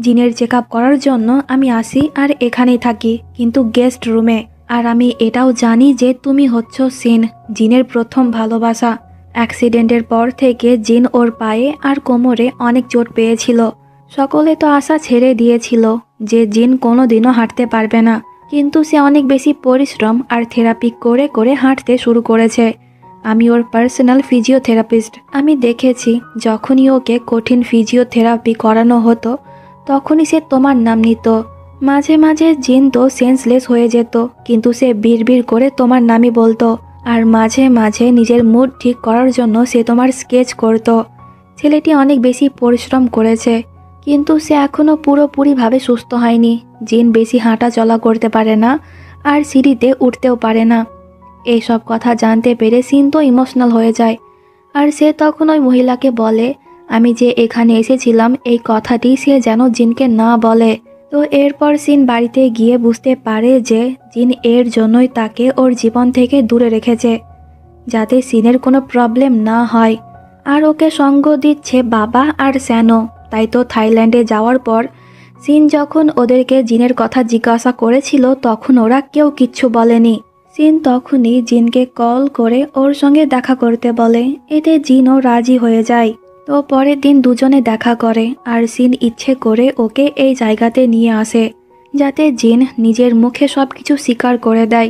জিনের চেক আপ করার জন্য আমি আসি আর এখানেই থাকি, কিন্তু গেস্ট রুমে। আর আমি এটাও জানি যে তুমি হচ্ছ সিন, জিনের প্রথম ভালোবাসা। অ্যাক্সিডেন্টের পর থেকে জিন ওর পায়ে আর কোমরে অনেক চোট পেয়েছিল। সকলে তো আশা ছেড়ে দিয়েছিল যে জিন কোনোদিনও হাঁটতে পারবে না, কিন্তু সে অনেক বেশি পরিশ্রম আর থেরাপি করে করে হাঁটতে শুরু করেছে। আমি ওর পার্সোনাল ফিজিওথেরাপিস্ট। আমি দেখেছি যখনই ওকে কঠিন ফিজিওথেরাপি করানো হতো তখনই সে তোমার নাম নিত। মাঝে মাঝে জিন তো সেন্সলেস হয়ে যেত, কিন্তু সে বিড়বিড় করে তোমার নামই বলতো। আর মাঝে মাঝে নিজের মুড ঠিক করার জন্য সে তোমার স্কেচ করত। ছেলেটি অনেক বেশি পরিশ্রম করেছে, কিন্তু সে এখনও পুরোপুরিভাবে সুস্থ হয়নি। জিন বেশি হাঁটা চলা করতে পারে না আর সিঁড়িতে উঠতেও পারে না। এইসব কথা জানতে পেরে সিন তো ইমোশনাল হয়ে যায়। আর সে তখন ওই মহিলাকে বলে আমি যে এখানে এসেছিলাম এই কথাটি সে যেন জিনকে না বলে। তো এরপর সিন বাড়িতে গিয়ে বুঝতে পারে যে জিন এর জন্যই তাকে ওর জীবন থেকে দূরে রেখেছে, যাতে সিনের কোনো প্রবলেম না হয়। আর ওকে সঙ্গ দিচ্ছে বাবা আর স্যানো। তাই তো থাইল্যান্ডে যাওয়ার পর সিন যখন ওদেরকে জিনের কথা জিজ্ঞাসা করেছিল তখন ওরা কেউ কিচ্ছু বলেনি। সিন তখনই জিনকে কল করে ওর সঙ্গে দেখা করতে বলে, এতে জিনও রাজি হয়ে যায়। তো পরের দিন দুজনে দেখা করে আর সিন ইচ্ছে করে ওকে এই জায়গাতে নিয়ে আসে, যাতে জিন নিজের মুখে সব কিছু স্বীকার করে দেয়।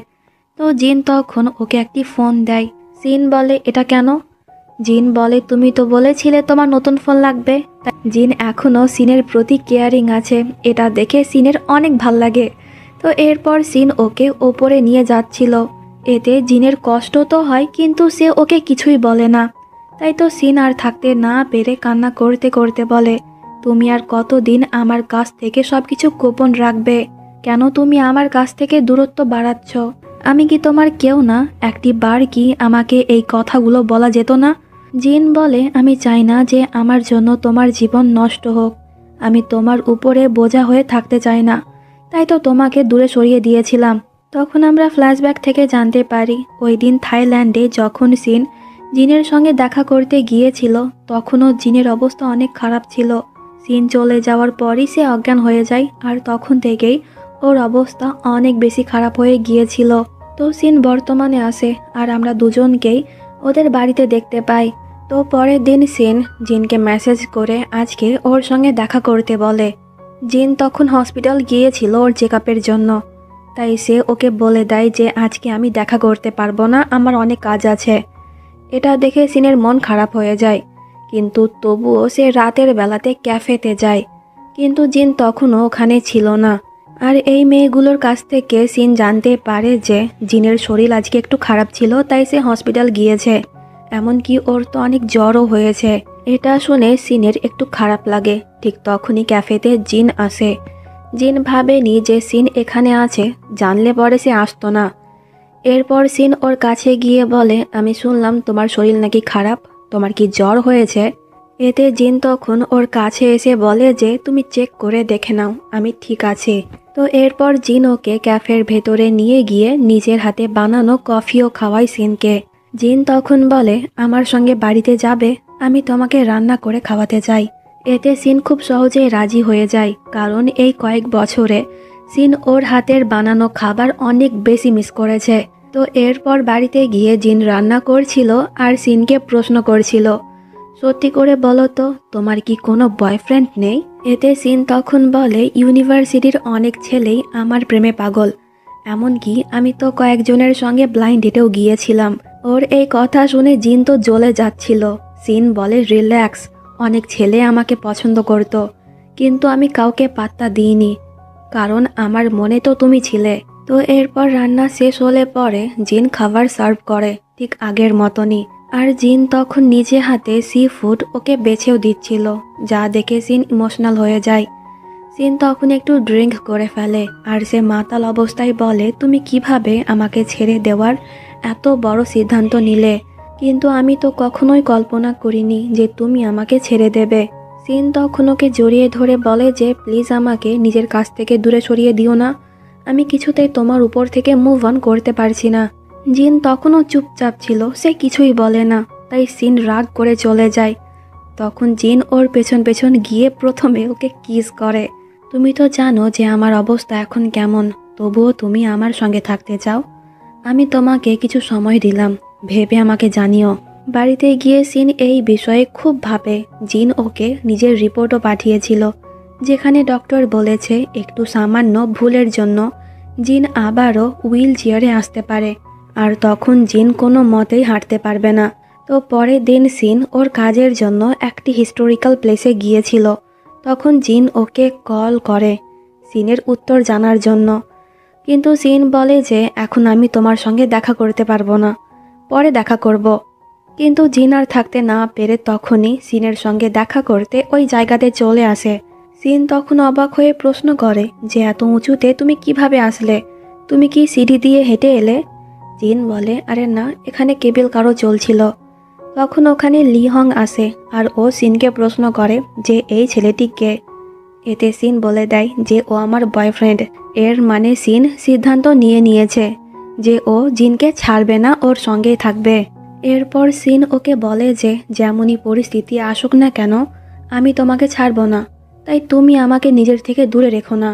তো জিন তখন ওকে একটি ফোন দেয়। সিন বলে এটা কেন? জিন বলে তুমি তো বলেছিলে তোমার নতুন ফোন লাগবে। তাই জিন এখনও সিনের প্রতি কেয়ারিং আছে, এটা দেখে সিনের অনেক ভাল লাগে। তো এরপর সিন ওকে ওপরে নিয়ে যাচ্ছিল। এতে জিনের কষ্ট তো হয়, কিন্তু সে ওকে কিছুই বলে না। তাই তো সিন আর থাকতে না পেরে কান্না করতে করতে বলে, তুমি আর কতদিন আমার কাছ থেকে সবকিছু গোপন রাখবে? কেন তুমি আমার কাছ থেকে দূরত্ব বাড়াচ্ছ? আমি কি তোমার কেউ না? একটি বার কি আমাকে এই কথাগুলো বলা যেত না? জিন বলে আমি চাই না যে আমার জন্য তোমার জীবন নষ্ট হোক। আমি তোমার উপরে বোঝা হয়ে থাকতে চাই না, তাই তো তোমাকে দূরে সরিয়ে দিয়েছিলাম। তখন আমরা ফ্ল্যাশব্যাক থেকে জানতে পারি ওই দিন থাইল্যান্ডে যখন সিন জিনের সঙ্গে দেখা করতে গিয়েছিল তখনও জিনের অবস্থা অনেক খারাপ ছিল। সিন চলে যাওয়ার পরই সে অজ্ঞান হয়ে যায়, আর তখন থেকেই ওর অবস্থা অনেক বেশি খারাপ হয়ে গিয়েছিল। তো সিন বর্তমানে আসে আর আমরা দুজনকেই ওদের বাড়িতে দেখতে পাই। তো পরের দিন সিন জিনকে মেসেজ করে আজকে ওর সঙ্গে দেখা করতে বলে। জিন তখন হসপিটাল গিয়েছিল ওর চেকআপের জন্য, তাই সে ওকে বলে দেয় যে আজকে আমি দেখা করতে পারবো না, আমার অনেক কাজ আছে। এটা দেখে সিনের মন খারাপ হয়ে যায়, কিন্তু তবুও সে রাতের বেলাতে ক্যাফেতে যায়। কিন্তু জিন তখনও ওখানে ছিল না। আর এই মেয়েগুলোর কাছ থেকে সিন জানতে পারে যে জিনের শরীর আজকে একটু খারাপ ছিল, তাই সে হসপিটাল গিয়েছে। এমনকি ওর তো অনেক জ্বরও হয়েছে। এটা শুনে সিনের একটু খারাপ লাগে। ঠিক তখনই ক্যাফেতে জিন আসে। জিন ভাবেনি যে সিন এখানে আছে, জানলে পরে সে আসতো না। এরপর সিন ওর কাছে গিয়ে বলে আমি শুনলাম তোমার শরীর নাকি খারাপ, তোমার কি জ্বর হয়েছে? এতে জিন তখন ওর কাছে এসে বলে যে তুমি চেক করে দেখে নাও, আমি ঠিক আছি। তো এরপর জিন ওকে ক্যাফের ভেতরে নিয়ে গিয়ে নিজের হাতে বানানো কফিও খাওয়ায় সিনকে। জিন তখন বলে আমার সঙ্গে বাড়িতে যাবে, আমি তোমাকে রান্না করে খাওয়াতে চাই। এতে সিন খুব সহজেই রাজি হয়ে যায়, কারণ এই কয়েক বছরে সিন ওর হাতের বানানো খাবার অনেক বেশি মিস করেছে। তো এরপর বাড়িতে গিয়ে জিন রান্না করছিল আর সিনকে প্রশ্ন করছিল, সত্যি করে বলো তো তোমার কি কোনো বয়ফ্রেন্ড নেই? এতে সিন তখন বলে ইউনিভার্সিটির অনেক ছেলেই আমার প্রেমে পাগল, এমনকি আমি তো কয়েকজনের সঙ্গে ব্লাইন্ড ডেটেও গিয়েছিলাম। ওর এই কথা শুনে জিন তো জ্বলে যাচ্ছিল। সিন বলে রিল্যাক্স, অনেক ছেলে আমাকে পছন্দ করত, কিন্তু আমি কাউকে পাত্তা দিইনি, কারণ আমার মনে তো তুমি ছিলে। তো এরপর রান্না শেষ হলে পরে জিন খাবার সার্ভ করে ঠিক আগের মতনই। আর জিন তখন নিজে হাতে সি ফুড ওকে বেছেও দিচ্ছিল, যা দেখে সিন ইমোশনাল হয়ে যায়। সিন তখন একটু ড্রিঙ্ক করে ফেলে আর সে মাতাল অবস্থায় বলে তুমি কিভাবে আমাকে ছেড়ে দেওয়ার এত বড় সিদ্ধান্ত নিলে? কিন্তু আমি তো কখনোই কল্পনা করিনি যে তুমি আমাকে ছেড়ে দেবে। সিন তখন ওকে জড়িয়ে ধরে বলে যে প্লিজ আমাকে নিজের কাছ থেকে দূরে সরিয়ে দিও না, আমি কিছুতেই তোমার উপর থেকে মুভ অন করতে পারছি না। জিন তখনও চুপচাপ ছিল, সে কিছুই বলে না। তাই সিন রাগ করে চলে যায়। তখন জিন ওর পেছন পেছন গিয়ে প্রথমে ওকে কিস করে। তুমি তো জানো যে আমার অবস্থা এখন কেমন, তবুও তুমি আমার সঙ্গে থাকতে চাও। আমি তোমাকে কিছু সময় দিলাম, ভেবে আমাকে জানিও। বাড়িতে গিয়ে সিন এই বিষয়ে খুব ভাবে। জিন ওকে নিজের রিপোর্টও পাঠিয়েছিল, যেখানে ডক্টর বলেছে একটু সামান্য ভুলের জন্য জিন আবারও হুইল চেয়ারে আসতে পারে, আর তখন জিন কোনো মতেই হাঁটতে পারবে না। তো পরের দিন সিন ওর কাজের জন্য একটি হিস্টোরিক্যাল প্লেসে গিয়েছিল। তখন জিন ওকে কল করে সিনের উত্তর জানার জন্য, কিন্তু সিন বলে যে এখন আমি তোমার সঙ্গে দেখা করতে পারবো না, পরে দেখা করব। কিন্তু জিন আর থাকতে না পেরে তখনই সিনের সঙ্গে দেখা করতে ওই জায়গাতে চলে আসে। সিন তখন অবাক হয়ে প্রশ্ন করে যে এত উঁচুতে তুমি কিভাবে আসলে, তুমি কি সিঁড়ি দিয়ে হেঁটে এলে? জিন বলে আরে না, এখানে কেবল কারো চলছিল। তখন ওখানে লিহং আসে আর ও সিনকে প্রশ্ন করে যে এই ছেলেটি কে। এতে সিন বলে দেয় যে ও আমার বয়ফ্রেন্ড। এর মানে সিন সিদ্ধান্ত নিয়েছে যে ও জিনকে ছাড়বে না, ওর সঙ্গেই থাকবে। এরপর সিন ওকে বলে যে যেমনই পরিস্থিতি আসুক না কেন আমি তোমাকে ছাড়ব না, তাই তুমি আমাকে নিজের থেকে দূরে রেখো না।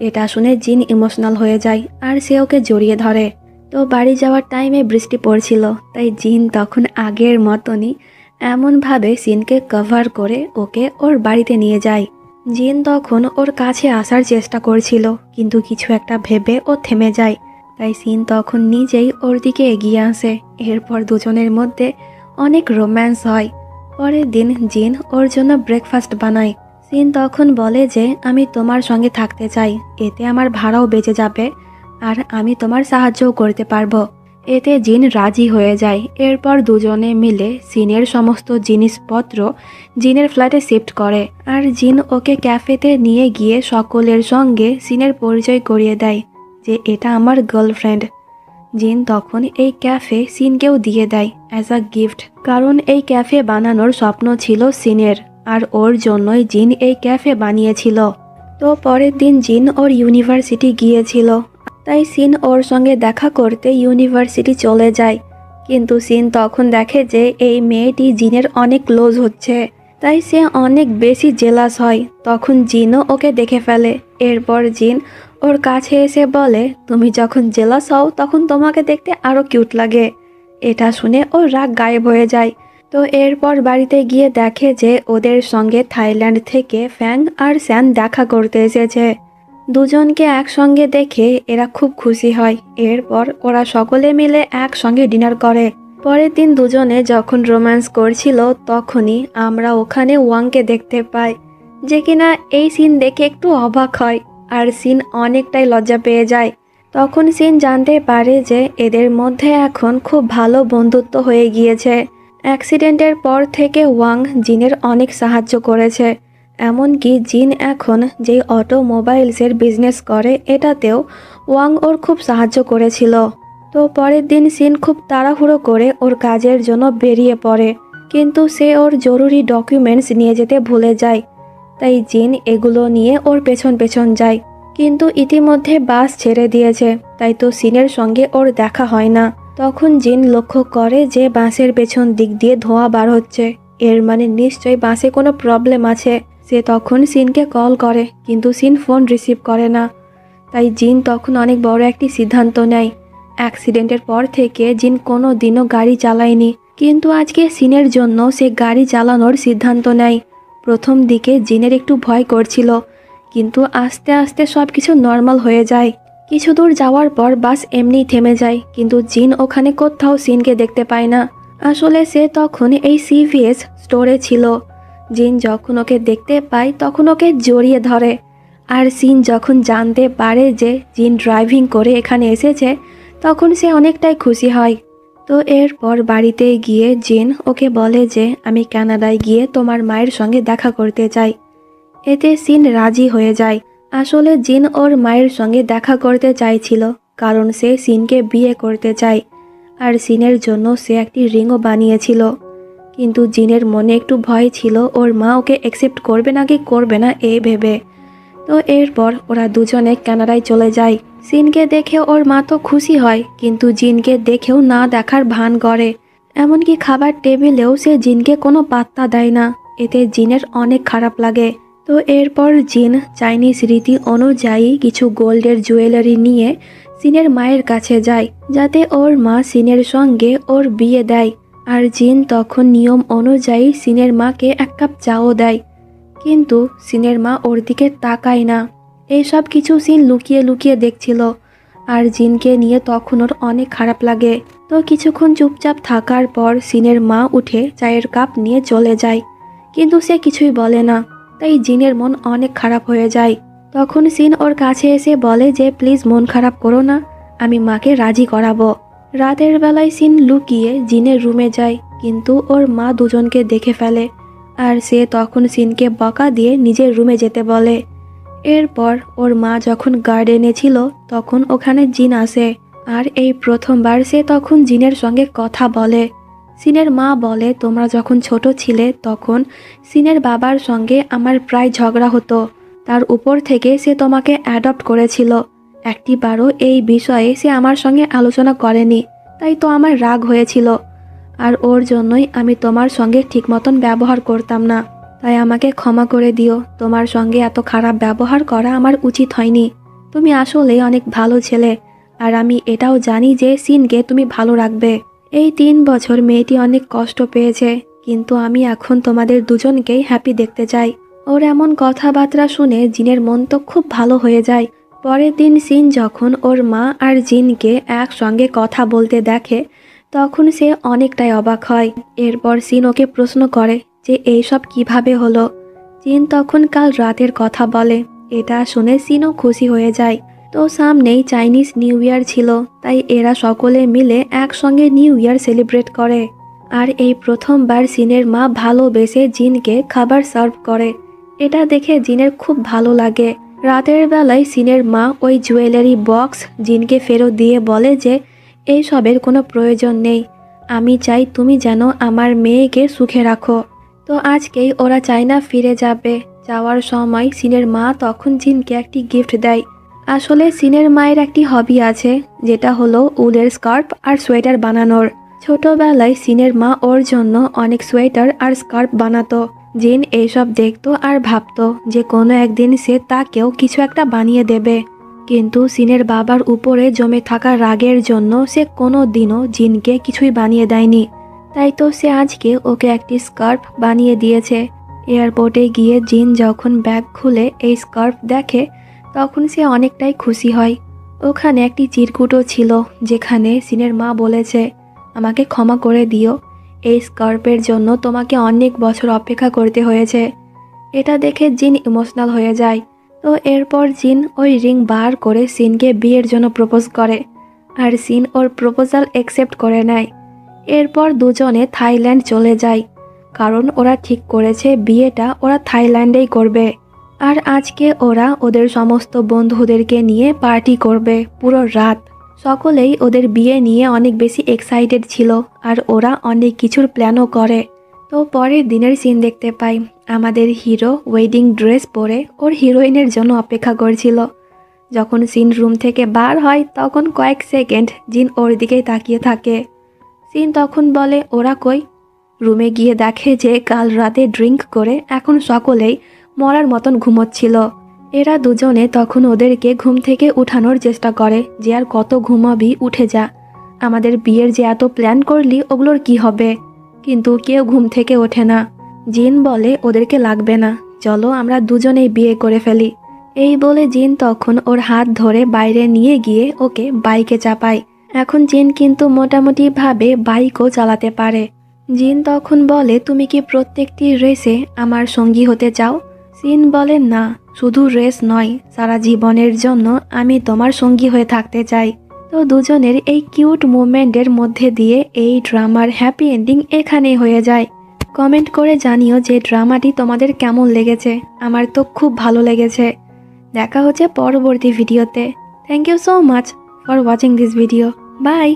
এটা শুনে জিন ইমোশনাল হয়ে যায় আর সে ওকে জড়িয়ে ধরে। তো বাড়ি যাওয়ার টাইমে বৃষ্টি পড়ছিল, তাই জিন তখন আগের মতনই এমনভাবে সিনকে কভার করে ওকে ওর বাড়িতে নিয়ে যায়। জিন তখন ওর কাছে আসার চেষ্টা করছিল, কিন্তু কিছু একটা ভেবে ও থেমে যায়। তাই সিন তখন নিজেই ওর দিকে এগিয়ে আসে। এরপর দুজনের মধ্যে অনেক রোম্যান্স হয়। পরের দিন জিন ওর জন্য ব্রেকফাস্ট বানায়। সিন তখন বলে যে আমি তোমার সঙ্গে থাকতে চাই, এতে আমার ভাড়াও বেঁচে যাবে আর আমি তোমার সাহায্যও করতে পারবো। এতে জিন রাজি হয়ে যায়। এরপর দুজনে মিলে সিনের সমস্ত জিনিসপত্র জিনের ফ্ল্যাটে শিফট করে আর জিন ওকে ক্যাফেতে নিয়ে গিয়ে সকলের সঙ্গে সিনের পরিচয় করিয়ে দেয় যে এটা আমার গার্লফ্রেন্ড। জিন তখন এই ক্যাফে সিনকেও দিয়ে দেয় অ্যাজ আ গিফট, কারণ এই ক্যাফে বানানোর স্বপ্ন ছিল সিনের আর ওর জন্যই জিন এই ক্যাফে বানিয়েছিল। তো পরের দিন জিন ওর ইউনিভার্সিটি গিয়েছিল, তাই সিন ওর সঙ্গে দেখা করতে ইউনিভার্সিটি চলে যায়। কিন্তু সিন তখন দেখে যে এই মেয়েটি জিনের অনেক ক্লোজ হচ্ছে, তাই সে অনেক বেশি জেলাস হয়। তখন জিনও ওকে দেখে ফেলে। এরপর জিন ওর কাছে এসে বলে তুমি যখন জেলাস হও তখন তোমাকে দেখতে আরও কিউট লাগে। এটা শুনে ওর রাগ গায়েব হয়ে যায়। তো এরপর বাড়িতে গিয়ে দেখে যে ওদের সঙ্গে থাইল্যান্ড থেকে ফ্যাং আর স্যান দেখা করতে এসেছে। দুজনকে একসঙ্গে দেখে এরা খুব খুশি হয়। এরপর ওরা সকলে মিলে একসঙ্গে ডিনার করে। পরের দিন দুজনে যখন রোম্যান্স করছিল তখনই আমরা ওখানে ওয়াংকে দেখতে পাই, যে কিনা এই সিন দেখে একটু অবাক হয় আর সিন অনেকটাই লজ্জা পেয়ে যায়। তখন সিন জানতে পারে যে এদের মধ্যে এখন খুব ভালো বন্ধুত্ব হয়ে গিয়েছে। অ্যাক্সিডেন্টের পর থেকে ওয়াং জিনের অনেক সাহায্য করেছে, এমনকি জিন এখন যেই অটোমোবাইলসের বিজনেস করে এটাতেও ওয়াং ওর খুব সাহায্য করেছিল। তো পরের দিন সিন খুব তাড়াহুড়ো করে ওর কাজের জন্য বেরিয়ে পড়ে, কিন্তু সে ওর জরুরি ডকুমেন্টস নিয়ে যেতে ভুলে যায়। তাই জিন এগুলো নিয়ে ওর পেছন পেছন যায়, কিন্তু ইতিমধ্যে বাস ছেড়ে দিয়েছে, তাই তো সিনের সঙ্গে ওর দেখা হয় না। তখন জিন লক্ষ্য করে যে বাসের পেছন দিক দিয়ে ধোঁয়া বার হচ্ছে, এর মানে নিশ্চয়ই বাসে কোনো প্রবলেম আছে। সে তখন সিনকে কল করে, কিন্তু সিন ফোন রিসিভ করে না। তাই জিন তখন অনেক বড় একটি সিদ্ধান্ত নেয়। অ্যাক্সিডেন্টের পর থেকে জিন কোনো দিনও গাড়ি চালায়নি, কিন্তু আজকে সিনের জন্য সে গাড়ি চালানোর সিদ্ধান্ত নেয়। প্রথম দিকে জিনের একটু ভয় করছিল, কিন্তু আস্তে আস্তে সব কিছু নর্মাল হয়ে যায়। কিছু দূর যাওয়ার পর বাস এমনিই থেমে যায়, কিন্তু জিন ওখানে কোথাও সিনকে দেখতে পায় না। আসলে সে তখন এই সিভিএস স্টোরে ছিল। জিন যখন ওকে দেখতে পায় তখন ওকে জড়িয়ে ধরে, আর সিন যখন জানতে পারে যে জিন ড্রাইভিং করে এখানে এসেছে তখন সে অনেকটাই খুশি হয়। তো এরপর বাড়িতে গিয়ে জিন ওকে বলে যে আমি কানাডায় গিয়ে তোমার মায়ের সঙ্গে দেখা করতে চাই। এতে সিন রাজি হয়ে যায়। আসলে জিন ওর মায়ের সঙ্গে দেখা করতে চাইছিল, কারণ সে সিনকে বিয়ে করতে চায় আর সিনের জন্য সে একটি রিংও বানিয়েছিল। কিন্তু জিনের মনে একটু ভয় ছিল ওর মা ওকে অ্যাকসেপ্ট করবে নাকি করবে না এই ভেবে। তো এরপর ওরা দুজনে কানাডায় চলে যায়। সিনকে দেখে ওর মা তো খুশি হয়, কিন্তু জিনকে দেখেও না দেখার ভান করে। এমনকি খাবার টেবিলেও সে জিনকে কোনো পাত্তা দেয় না। এতে জিনের অনেক খারাপ লাগে। তো এরপর জিন চাইনিজ রীতি অনুযায়ী কিছু গোল্ডের জুয়েলারি নিয়ে সিনের মায়ের কাছে যায় যাতে ওর মা সিনের সঙ্গে ওর বিয়ে দেয়। আর জিন তখন নিয়ম অনুযায়ী সিনের মাকে এক কাপ চাও দেয়, কিন্তু সিনের মা ওর দিকে তাকায় না। এইসব কিছু সিন লুকিয়ে লুকিয়ে দেখছিল, আর জিনকে নিয়ে তখন ওর অনেক খারাপ লাগে। তো কিছুক্ষণ চুপচাপ থাকার পর সিনের মা উঠে চায়ের কাপ নিয়ে চলে যায়, কিন্তু সে কিছুই বলে না। তাই জিনের মন অনেক খারাপ হয়ে যায়। তখন সিন ওর কাছে এসে বলে যে প্লিজ মন খারাপ করো না, আমি মাকে রাজি করাবো। রাতের বেলায় সিন লুকিয়ে জিনের রুমে যায়, কিন্তু ওর মা দুজনকে দেখে ফেলে, আর সে তখন সিনকে বকা দিয়ে নিজের রুমে যেতে বলে। এরপর ওর মা যখন গার্ডেনে ছিল তখন ওখানে জিন আসে, আর এই প্রথমবার সে তখন জিনের সঙ্গে কথা বলে। সিনের মা বলে তোমরা যখন ছোট ছিলে তখন সিনের বাবার সঙ্গে আমার প্রায় ঝগড়া হতো, তার উপর থেকে সে তোমাকে অ্যাডপ্ট করেছিল। একটিবারও এই বিষয়ে সে আমার সঙ্গে আলোচনা করেনি, তাই তো আমার রাগ হয়েছিল, আর ওর জন্যই আমি তোমার সঙ্গে ঠিক মতন ব্যবহার করতাম না। তাই আমাকে ক্ষমা করে দিও, তোমার সঙ্গে এত খারাপ ব্যবহার করা আমার উচিত হয়নি। তুমি আসলে অনেক ভালো ছেলে, আর আমি এটাও জানি যে সিনকে তুমি ভালো রাখবে। এই 3 বছর মেয়েটি অনেক কষ্ট পেয়েছে, কিন্তু আমি এখন তোমাদের দুজনকেই হ্যাপি দেখতে চাই। ওর এমন কথাবার্তা শুনে জিনের মন তো খুব ভালো হয়ে যায়। পরের দিন সিন যখন ওর মা আর জিনকে একসঙ্গে কথা বলতে দেখে তখন সে অনেকটাই অবাক হয়। এরপর সিন ওকে প্রশ্ন করে যে এইসব কিভাবে হলো। জিন তখন কাল রাতের কথা বলে। এটা শুনে সিনও খুশি হয়ে যায়। তো সামনেই চাইনিজ নিউ ইয়ার ছিল, তাই এরা সকলে মিলে একসঙ্গে নিউ ইয়ার সেলিব্রেট করে। আর এই প্রথমবার সিনের মা ভালোবেসে জিনকে খাবার সার্ভ করে। এটা দেখে জিনের খুব ভালো লাগে। রাতের বেলায় সিনের মা ওই জুয়েলারি বক্স জিনকে ফেরত দিয়ে বলে যে এইসবের কোনো প্রয়োজন নেই, আমি চাই তুমি যেন আমার মেয়েকে সুখে রাখো। তো আজকেই ওরা চায়না ফিরে যাবে। যাওয়ার সময় সিনের মা তখন জিনকে একটি গিফট দেয়। আসলে সিনের মায়ের একটি হবি আছে, যেটা হলো উলের স্কার্ফ আর সোয়েটার বানানোর। ছোটবেলায় সিনের মা ওর জন্য অনেক সোয়েটার আর স্কার্ফ বানাতো। জিন এইসব দেখতো আর ভাবতো যে কোনো একদিন সে তাকেও কিছু একটা বানিয়ে দেবে, কিন্তু সিনের বাবার উপরে জমে থাকা রাগের জন্য সে কোনো দিনও জিনকে কিছুই বানিয়ে দেয়নি। তাই তো সে আজকে ওকে একটি স্কার্ফ বানিয়ে দিয়েছে। এয়ারপোর্টে গিয়ে জিন যখন ব্যাগ খুলে এই স্কার্ফ দেখে তখন সে অনেকটাই খুশি হয়। ওখানে একটি চিরকুটও ছিল, যেখানে সিনের মা বলেছে আমাকে ক্ষমা করে দিও, এই স্কার্ফের জন্য তোমাকে অনেক বছর অপেক্ষা করতে হয়েছে। এটা দেখে জিন ইমোশনাল হয়ে যায়। তো এরপর জিন ওই রিং বার করে সিনকে বিয়ের জন্য প্রপোজ করে, আর সিন ওর প্রপোজাল অ্যাকসেপ্ট করে নেয়। এরপর দুজনে থাইল্যান্ড চলে যায়, কারণ ওরা ঠিক করেছে বিয়েটা ওরা থাইল্যান্ডেই করবে। আর আজকে ওরা ওদের সমস্ত বন্ধুদেরকে নিয়ে পার্টি করবে পুরো রাত। সকলেই ওদের বিয়ে নিয়ে অনেক বেশি এক্সাইটেড ছিল, আর ওরা অনেক কিছুর প্ল্যানও করে। তো পরের দিনের সিন দেখতে পাই আমাদের হিরো ওয়েডিং ড্রেস পরে ওর হিরোইনের জন্য অপেক্ষা করছিল। যখন সিন রুম থেকে বার হয় তখন কয়েক সেকেন্ড জিন ওর দিকেই তাকিয়ে থাকে। সিন তখন বলে ওরা কই? রুমে গিয়ে দেখে যে কাল রাতে ড্রিঙ্ক করে এখন সকলেই মরার মতন ঘুমোচ্ছিল। এরা দুজনে তখন ওদেরকে ঘুম থেকে উঠানোর চেষ্টা করে যে আর কত ঘুমাবি, উঠে যা, আমাদের বিয়ের যে এত প্ল্যান করলি ওগুলোর কি হবে? কিন্তু কেউ ঘুম থেকে ওঠে না। জিন বলে ওদেরকে লাগবে না, চলো আমরা দুজনেই বিয়ে করে ফেলি। এই বলে জিন তখন ওর হাত ধরে বাইরে নিয়ে গিয়ে ওকে বাইকে চাপায়। এখন জিন কিন্তু মোটামুটি ভাবে বাইকও চালাতে পারে। জিন তখন বলে তুমি কি প্রত্যেকটি রেসে আমার সঙ্গী হতে চাও? সিন বলে না, শুধু রেস নয়, সারা জীবনের জন্য আমি তোমার সঙ্গী হয়ে থাকতে চাই। তো দুজনের এই কিউট মুভমেন্টের মধ্যে দিয়ে এই ড্রামার হ্যাপি এন্ডিং এখানেই হয়ে যায়। কমেন্ট করে জানিও যে ড্রামাটি তোমাদের কেমন লেগেছে। আমার তো খুব ভালো লেগেছে। দেখা হচ্ছে পরবর্তী ভিডিওতে। Thank you so much for watching this video. By.